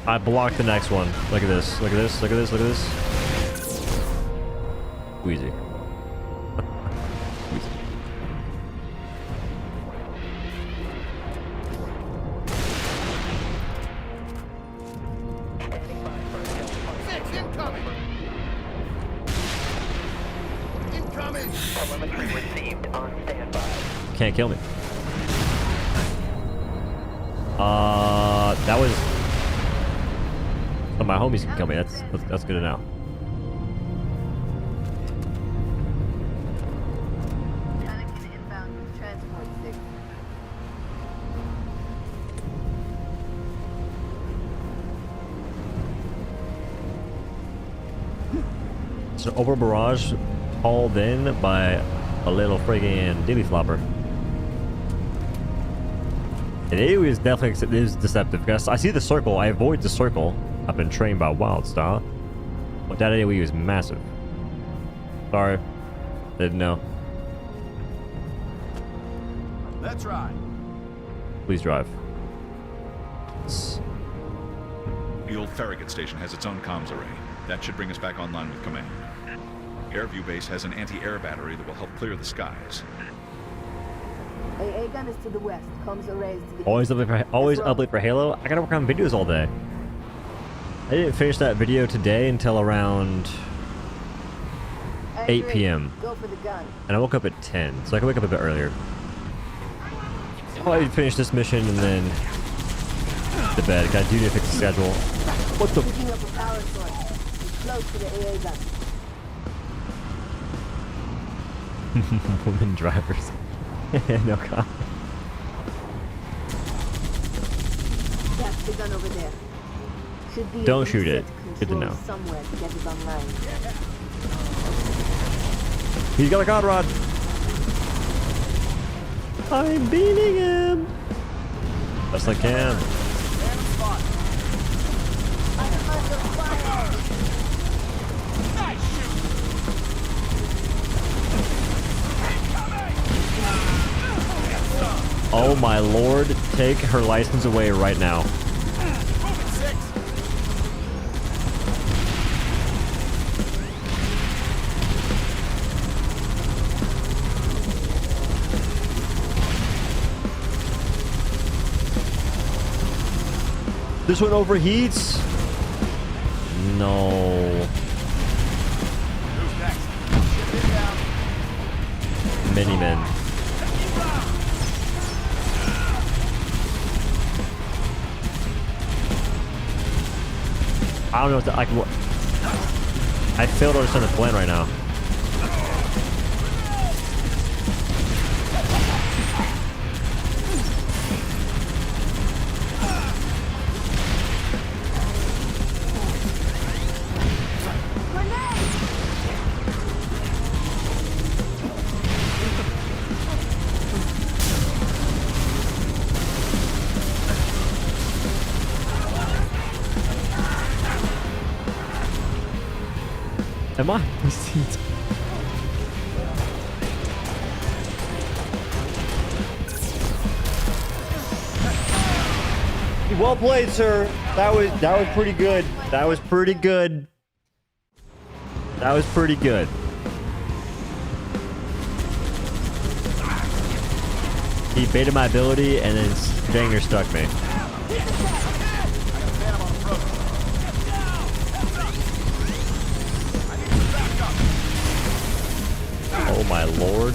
I blocked the next one. Look at this. Look at this. Look at this. Look at this. Wheezy. Wheezy. Incoming! Incoming! Telemetry received on standby. Can't kill me. That was. Oh, my homies can kill me. That's good to know. It's an over barrage hauled in by a little friggin' dilly flopper. It is definitely deceptive. Guys, I see the circle. I avoid the circle. I've been trained by Wildstar. But that AoE was massive. Sorry. Didn't know. That's right. Please drive. The old Farragut station has its own comms array. That should bring us back online with command. Airview base has an anti-air battery that will help clear the skies. AA gun is to the west. Comms arrays to the Always update for Halo. I gotta work on videos all day. I didn't finish that video today until around 8 p.m. Go for the gun. And I woke up at 10, so I can wake up a bit earlier. I'll finish this mission and then to bed. Got duty to fix the schedule. What the? Picking up a power source. It's close to the AA gun. Women drivers. No comment. That's the gun over there. Should be Don't shoot it. Good to know. Somewhere to get it online. He's got a god rod. I'm beating him. Best I can. Oh my lord, take her license away right now. This one overheats? No. Mini-men. I don't know what to, like, what? I failed to understand the plan right now. Am I? Well played, sir. That was pretty good. That was pretty good. That was pretty good. He baited my ability and then dang near stuck me. Oh my lord.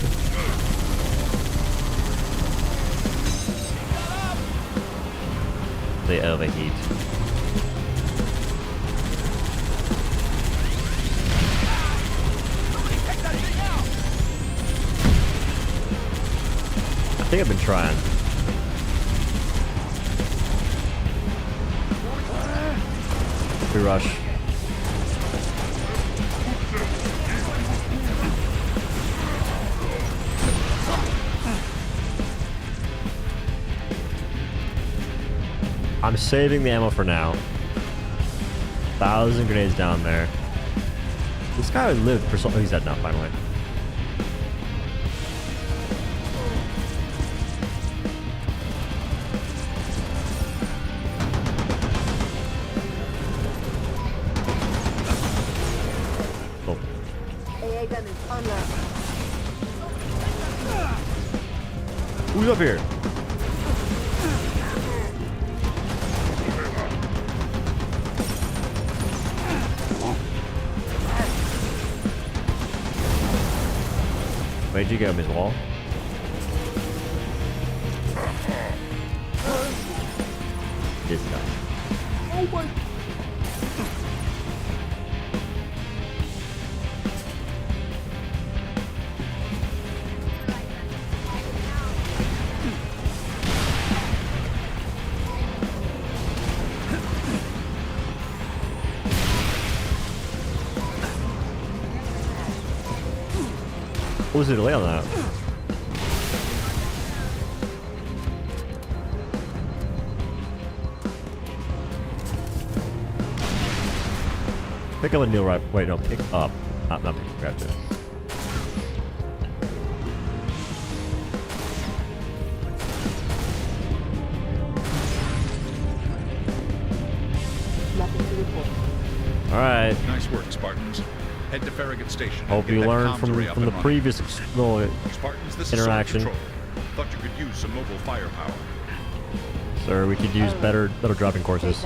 They overheat. I think I've been trying. Free rush. I'm saving the ammo for now. 1,000 grenades down there. This guy would live for so. Oh, he's dead now, finally. Oh. AA gun is online. Who's up here? Where'd you go, Ms. Wall? This guy. Oh my. What was the delay on that? Pick up a new right. Wait, no, pick up. Not pick. Grab it. Nothing to report. All right. Nice work, Spartans. Head to Farragut Station. Hope you learned from the previous little Spartans, this interaction. Is thought you could use some mobile firepower. Sir, we could use better dropping courses.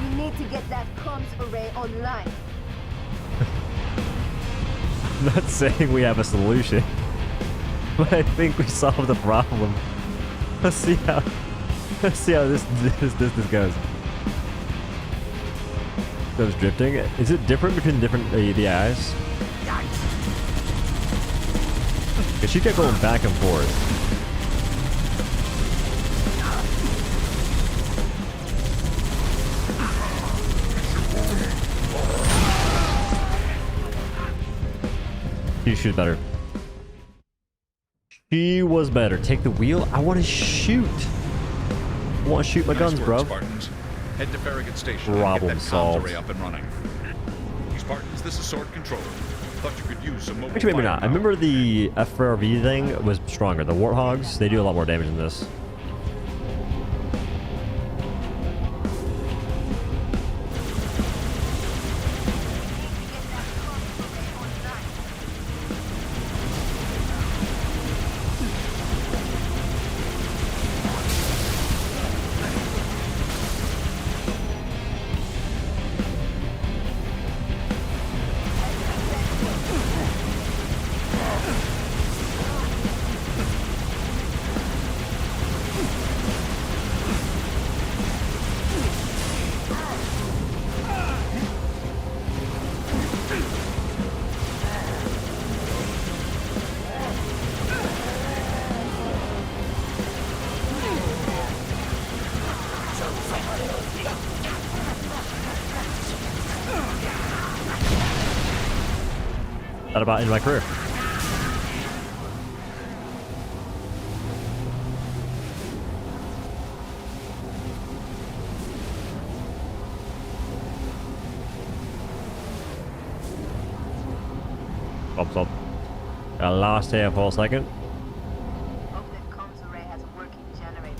We need to get that comms array online. I'm not saying we have a solution, but I think we solved the problem. Let's see how this goes. That was drifting. Is it different between the eyes? Cause she kept going back and forth. She shoot better. She was better. Take the wheel. I want to shoot. I want to shoot my guns, bro. Spartans. Head to Farragut Station Problem and get that solved. comms array up and running. Spartans, this is Sword Control. Thought you could use some mobile Actually, maybe not. I firepower. remember the FRV thing was stronger. The Warthogs, they do a lot more damage than this. That about ended my career. Pops up. I lost here for a second. Hope that comms array has a working generator.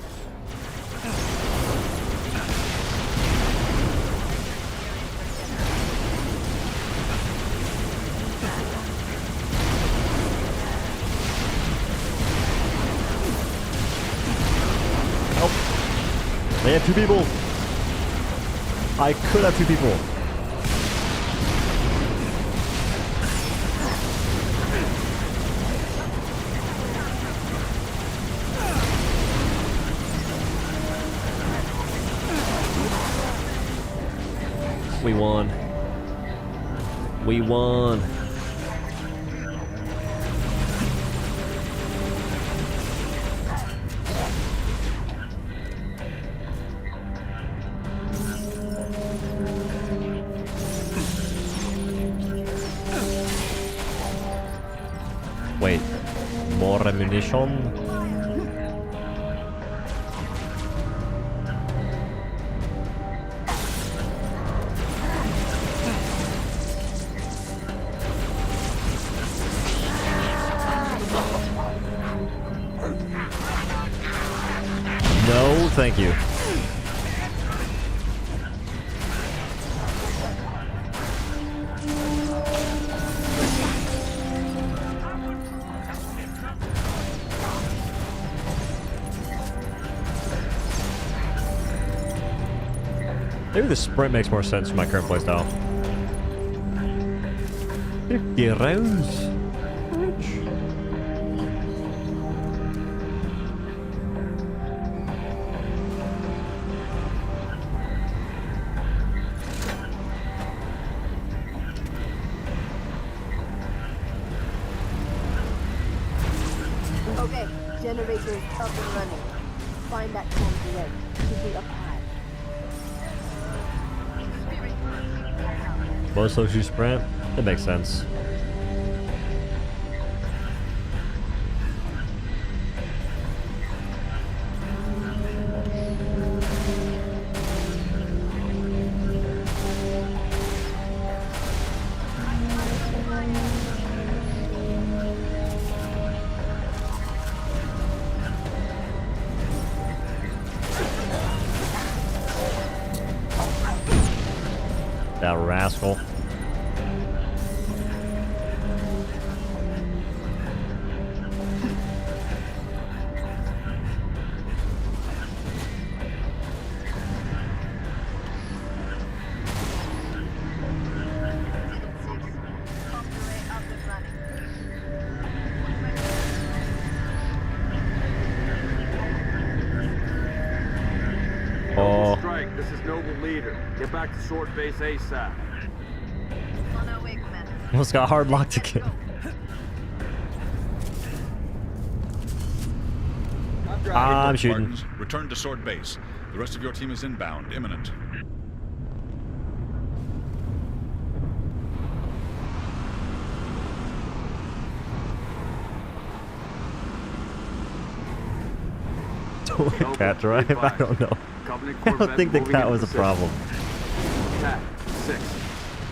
They have two people. I could have two people. We won. We won. Wait, more ammunition? No, thank you. Maybe the sprint makes more sense for my current playstyle. 50 rounds. Okay, generator is up and running. Find that comms array. Should be up high. Most folks use sprint. That makes sense. That rascal. Noble Strike, this is Noble Leader. Get back to Sword Base ASAP. On our way, Commander. Almost got hard locked again. I'm shooting. Spartans, return to Sword Base. The rest of your team is inbound, imminent. Cat drive? I don't know. I don't think the cat was a problem. Cat, 6.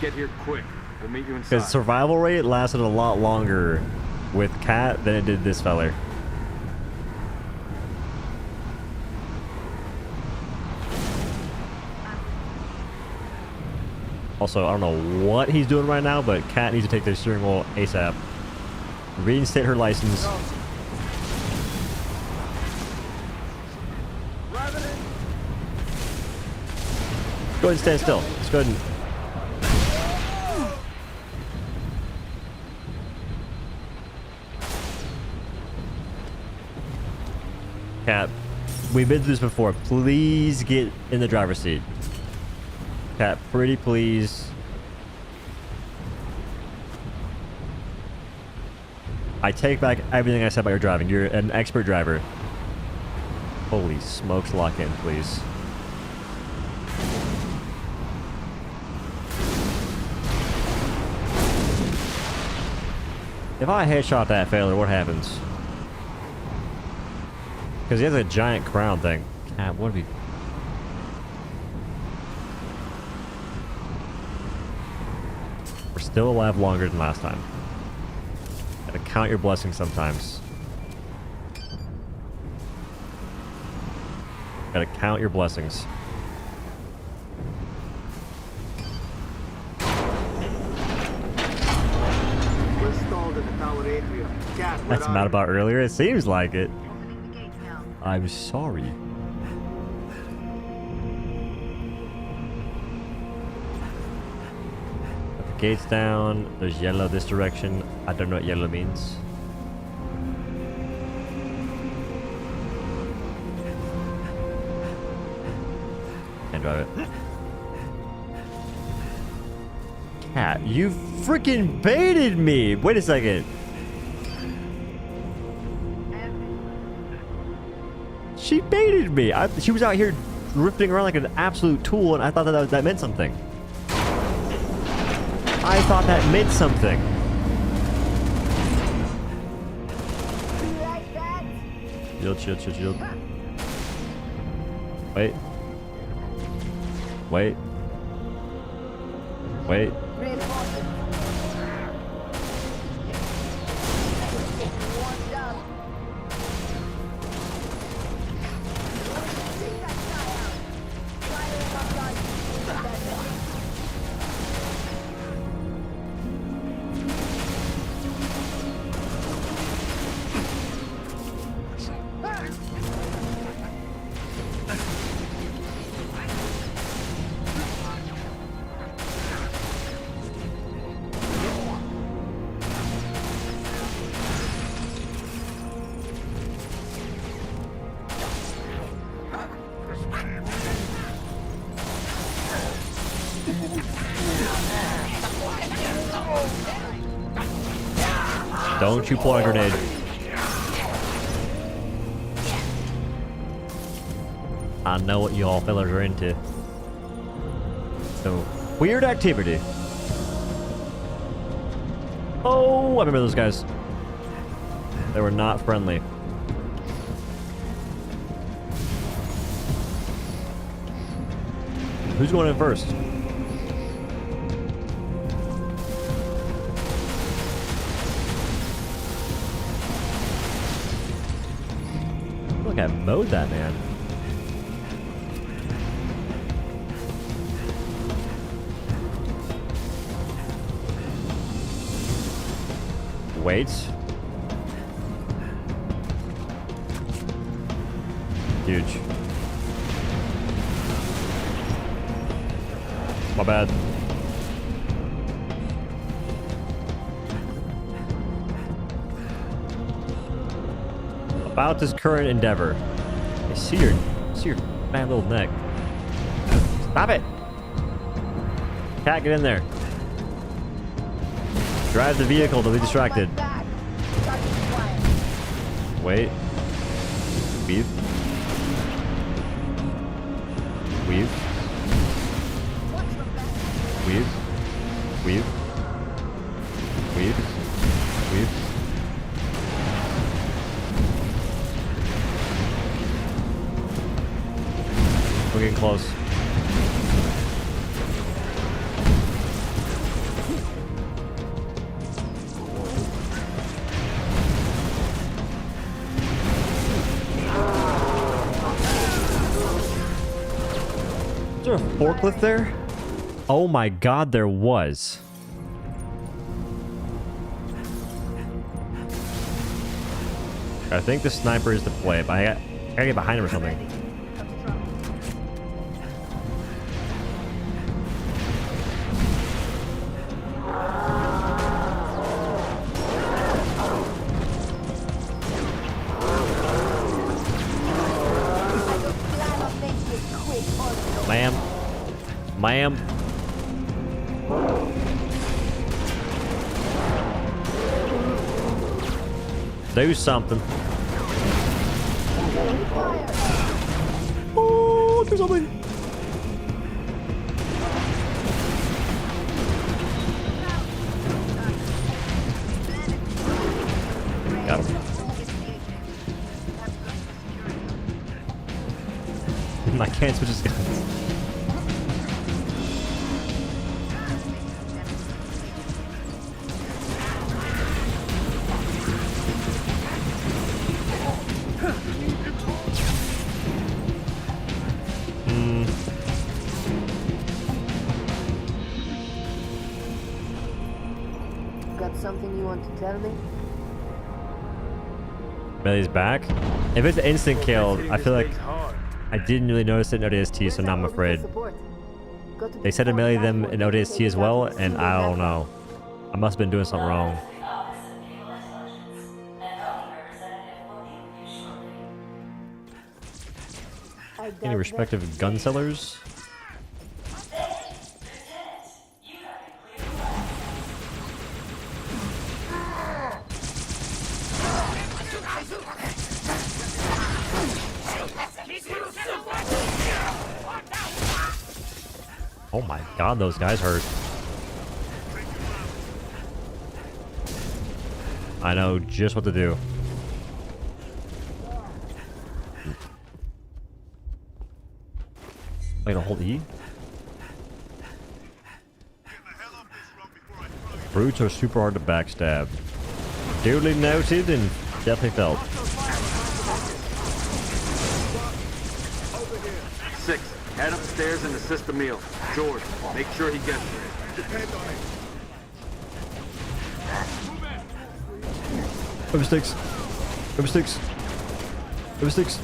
Get here quick. We'll meet you inside. Because survival rate lasted a lot longer with Cat than it did this feller. Also, I don't know what he's doing right now, but Cat needs to take their steering wheel ASAP. Reinstate her license. Go ahead and stand still. Let's go ahead and... Cat, we've been through this before. Please get in the driver's seat. Cat, pretty please. I take back everything I said about your driving. You're an expert driver. Holy smokes, lock in, please. If I headshot that failure, what happens? Because he has a giant crown thing. Cat, what have you... We're still alive longer than last time. Gotta count your blessings sometimes. Gotta count your blessings. That's mad about earlier. It seems like it. I'm sorry. Put the gates down. There's yellow this direction. I don't know what yellow means. Can't drive it. Cat, you freaking baited me! Wait a second. She baited me. She was out here drifting around like an absolute tool, and I thought that meant something. I thought that meant something. Shield. Wait. Don't you pull a grenade. I know what you all fellas are into. So, weird activity. Oh, I remember those guys. They were not friendly. Who's going in first? Look, I mowed that man. Wait. Huge. My bad. About this current endeavor. I see your fat little neck. Stop it! Cat, get in there. Drive the vehicle, don't be distracted. Wait. Weave. Weave. Weave. Weave. Weave. Weave. 1, there a forklift there? Oh my god, there was. I think the sniper is the play, but I gotta get behind him or something. Ma'am. Ma'am. Do something. Oh, do something. Got him. I can't switch his guns. Got something you want to tell me? Melly's back. If it's instant kill, I feel like I didn't really notice it in ODST, so now I'm afraid. They said to melee them in ODST as well, and I don't know. I must have been doing something wrong. Any respective gun sellers? Oh my god, those guys hurt. I know just what to do. I'm gonna hold E. Brutes are super hard to backstab. Duly noted and definitely felt. 6, head upstairs and assist the meal. George, make sure he gets there. Over sticks. Over sticks. Over sticks.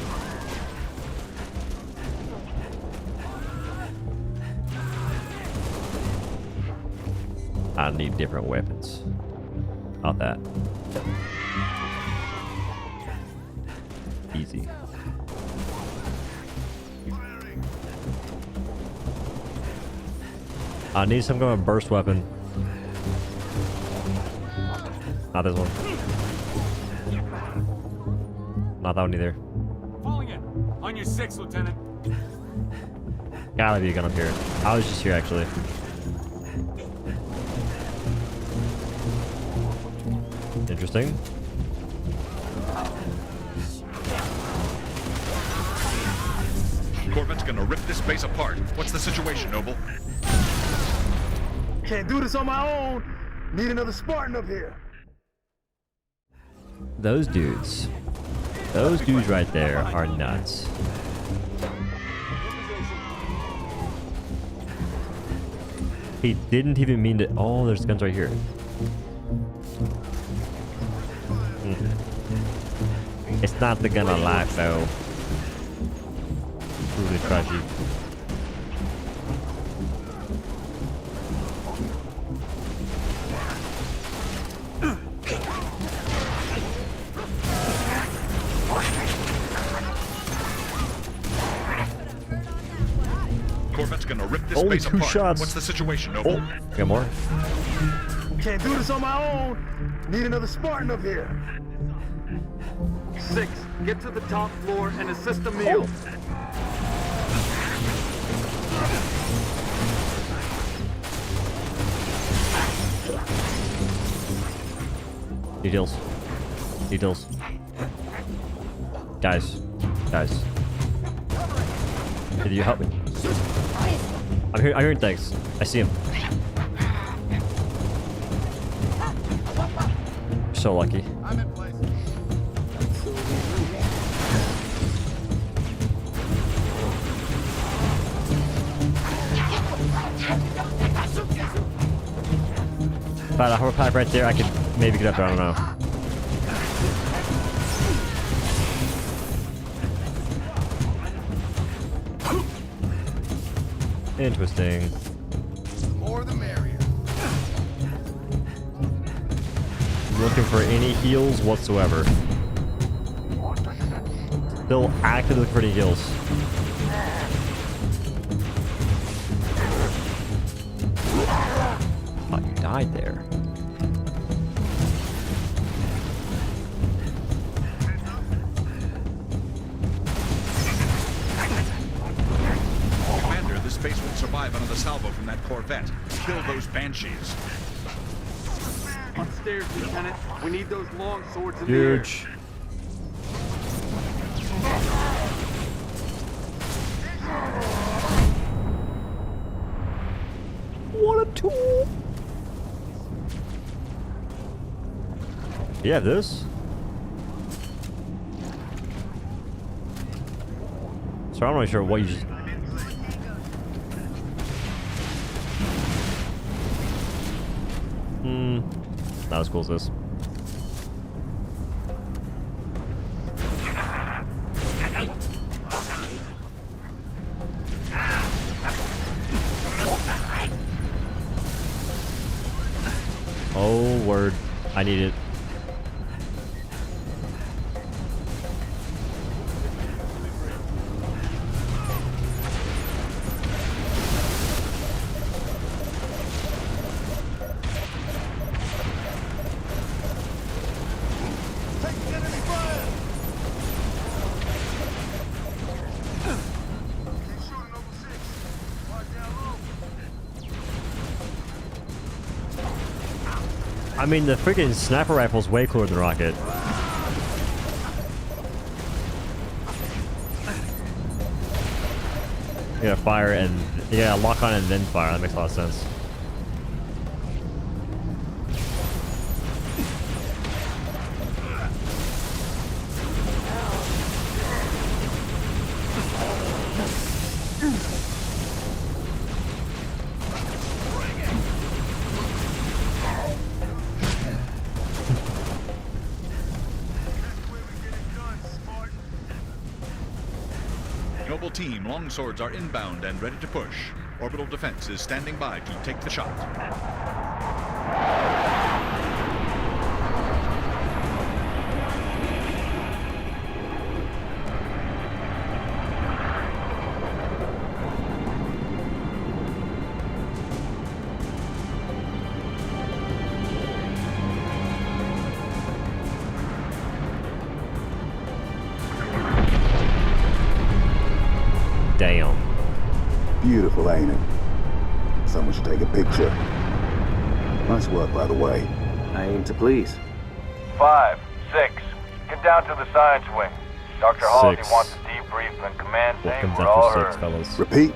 I need different weapons. Not that. Easy. I need some kind of burst weapon. Not this one. Not that one either. Falling in. On your 6, Lieutenant. Gotta be a gun up here. I was just here actually. Interesting. Corvette's gonna rip this base apart. What's the situation, Noble? Can't do this on my own. Need another Spartan up here. Those dudes right there are nuts. He didn't even mean to. Oh, there's guns right here. It's not the gun I like though. Really trashy. Corvette's gonna rip this Only base 2 apart. shots. What's the situation, Noble? Oh, got more. Can't do this on my own. Need another Spartan up here. 6, get to the top floor and assist the meal. Details. Details. Guys. Guys. Can you help me? I'm hearing things. I see him. So lucky. I'm in place. But a hover pipe right there, I could maybe get up there, I don't know. Interesting. More the merrier. Looking for any heals whatsoever. Still actively looking for any heals. Oh, you died there. Commander, this base won't survive another salvo from that Corvette. Kill those Banshees. Upstairs, Lieutenant. We need those long swords in the air. Huge. What a tool! You have this? So I'm not really sure what you just... Not as cool as this. Oh, word. I need it. I mean, the freaking sniper rifle's way cooler than the rocket. You gotta fire and you gotta lock on and then fire. That makes a lot of sense. Noble team, longswords are inbound and ready to push. Orbital defense is standing by to take the shot. Damn. Beautiful, ain't it? Someone should take a picture. Nice work, by the way. I aim to please. 5, 6. Get down to the science wing. Dr. Halsey 6. wants a debrief and command What saying comes we're all after heard. 6, fellas? Repeat.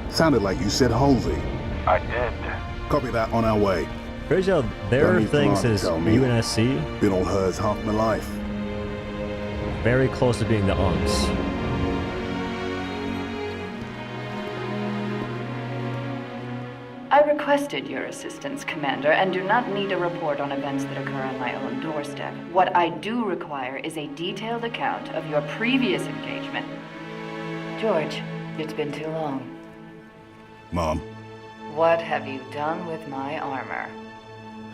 Sounded like you said Halsey. I did. Copy that, on our way. Crazy how their Don't need thing to says tell me. UNSC. Been on hers half my life. Very close to being the UNS. I requested your assistance, Commander, and do not need a report on events that occur on my own doorstep. What I do require is a detailed account of your previous engagement. George, it's been too long. Mom, What have you done with my armor?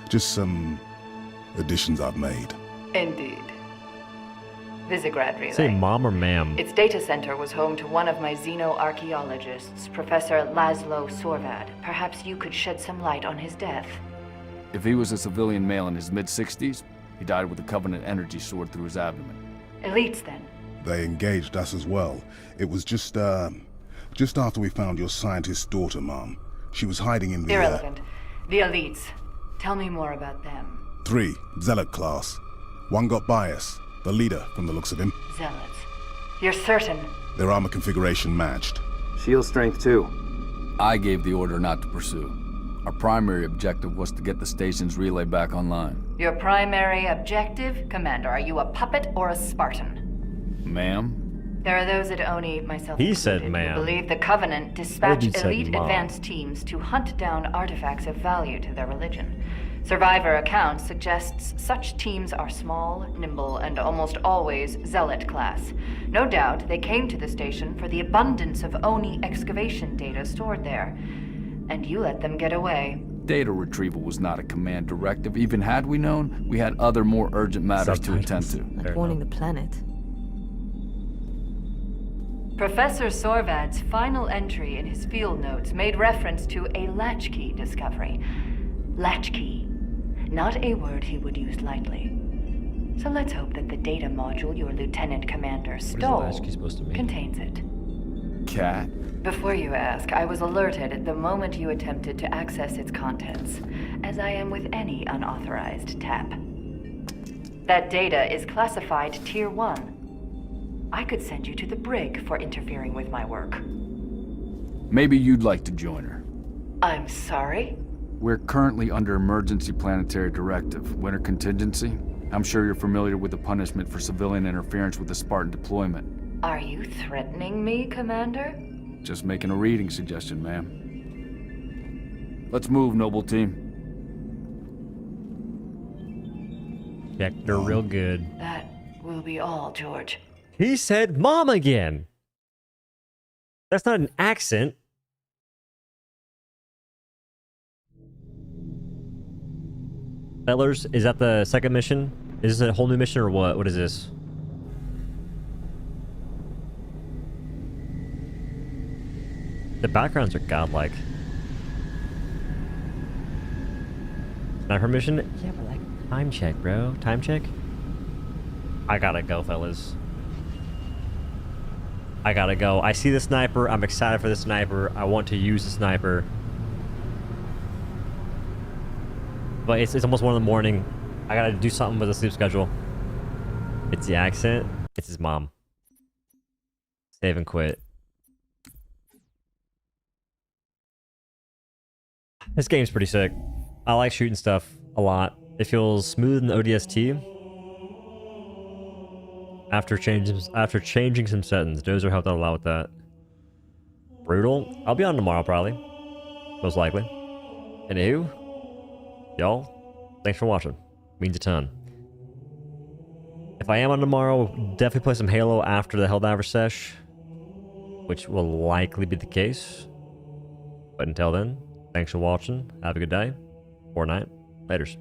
just some additions I've made. Indeed. Visegrad relay. Say mom or ma'am. Its data center was home to one of my xenoarchaeologists, Professor Laszlo Sorvad. Perhaps you could shed some light on his death. If he was a civilian male in his mid-60s, he died with a Covenant energy sword through his abdomen. Elites, then. They engaged us as well. It was just after we found your scientist daughter, Mom. She was hiding in the... Irrelevant. The elites. Tell me more about them. 3, Zealot class. One got bias. The leader, from the looks of him. Zealots. You're certain? Their armor configuration matched. Shield strength 2. I gave the order not to pursue. Our primary objective was to get the station's relay back online. Your primary objective? Commander, are you a puppet or a Spartan? Ma'am, There are those at Oni, myself He included, said, who ma'am. believe the Covenant dispatch He said, elite mom. advanced teams to hunt down artifacts of value to their religion. Survivor accounts suggests such teams are small, nimble, and almost always zealot class. No doubt they came to the station for the abundance of Oni excavation data stored there. And you let them get away. Data retrieval was not a command directive. Even had we known, we had other more urgent matters to attend to. Like warning the planet. Professor Sorvad's final entry in his field notes made reference to a latchkey discovery. Latchkey. Not a word he would use lightly. So let's hope that the data module your lieutenant commander stole contains it. Cat? Before you ask, I was alerted the moment you attempted to access its contents, as I am with any unauthorized tap. That data is classified Tier 1. I could send you to the brig for interfering with my work. Maybe you'd like to join her. I'm sorry? We're currently under emergency planetary directive, winter contingency. I'm sure you're familiar with the punishment for civilian interference with the Spartan deployment. Are you threatening me, Commander? Just making a reading suggestion, ma'am. Let's move, noble team. Checked her real good. That will be all, George. He said mom again. That's not an accent. Fellers, is that the second mission? Is this a whole new mission or what? What is this? The backgrounds are godlike. Not her mission? Yeah, but like, time check, bro. Time check? I gotta go, fellas. I gotta go. I see the sniper. I'm excited for the sniper. I want to use the sniper. But it's almost 1 in the morning. I gotta do something with the sleep schedule. It's the accent. It's his mom. Save and quit. This game's pretty sick. I like shooting stuff a lot. It feels smooth in the ODST. After changing some settings. Dozer helped out a lot with that. Brutal. I'll be on tomorrow probably. Most likely. Anywho, y'all, thanks for watching. Means a ton. If I am on tomorrow, we'll definitely play some Halo after the Helldiver sesh, which will likely be the case. But until then, thanks for watching. Have a good day or night. Laters.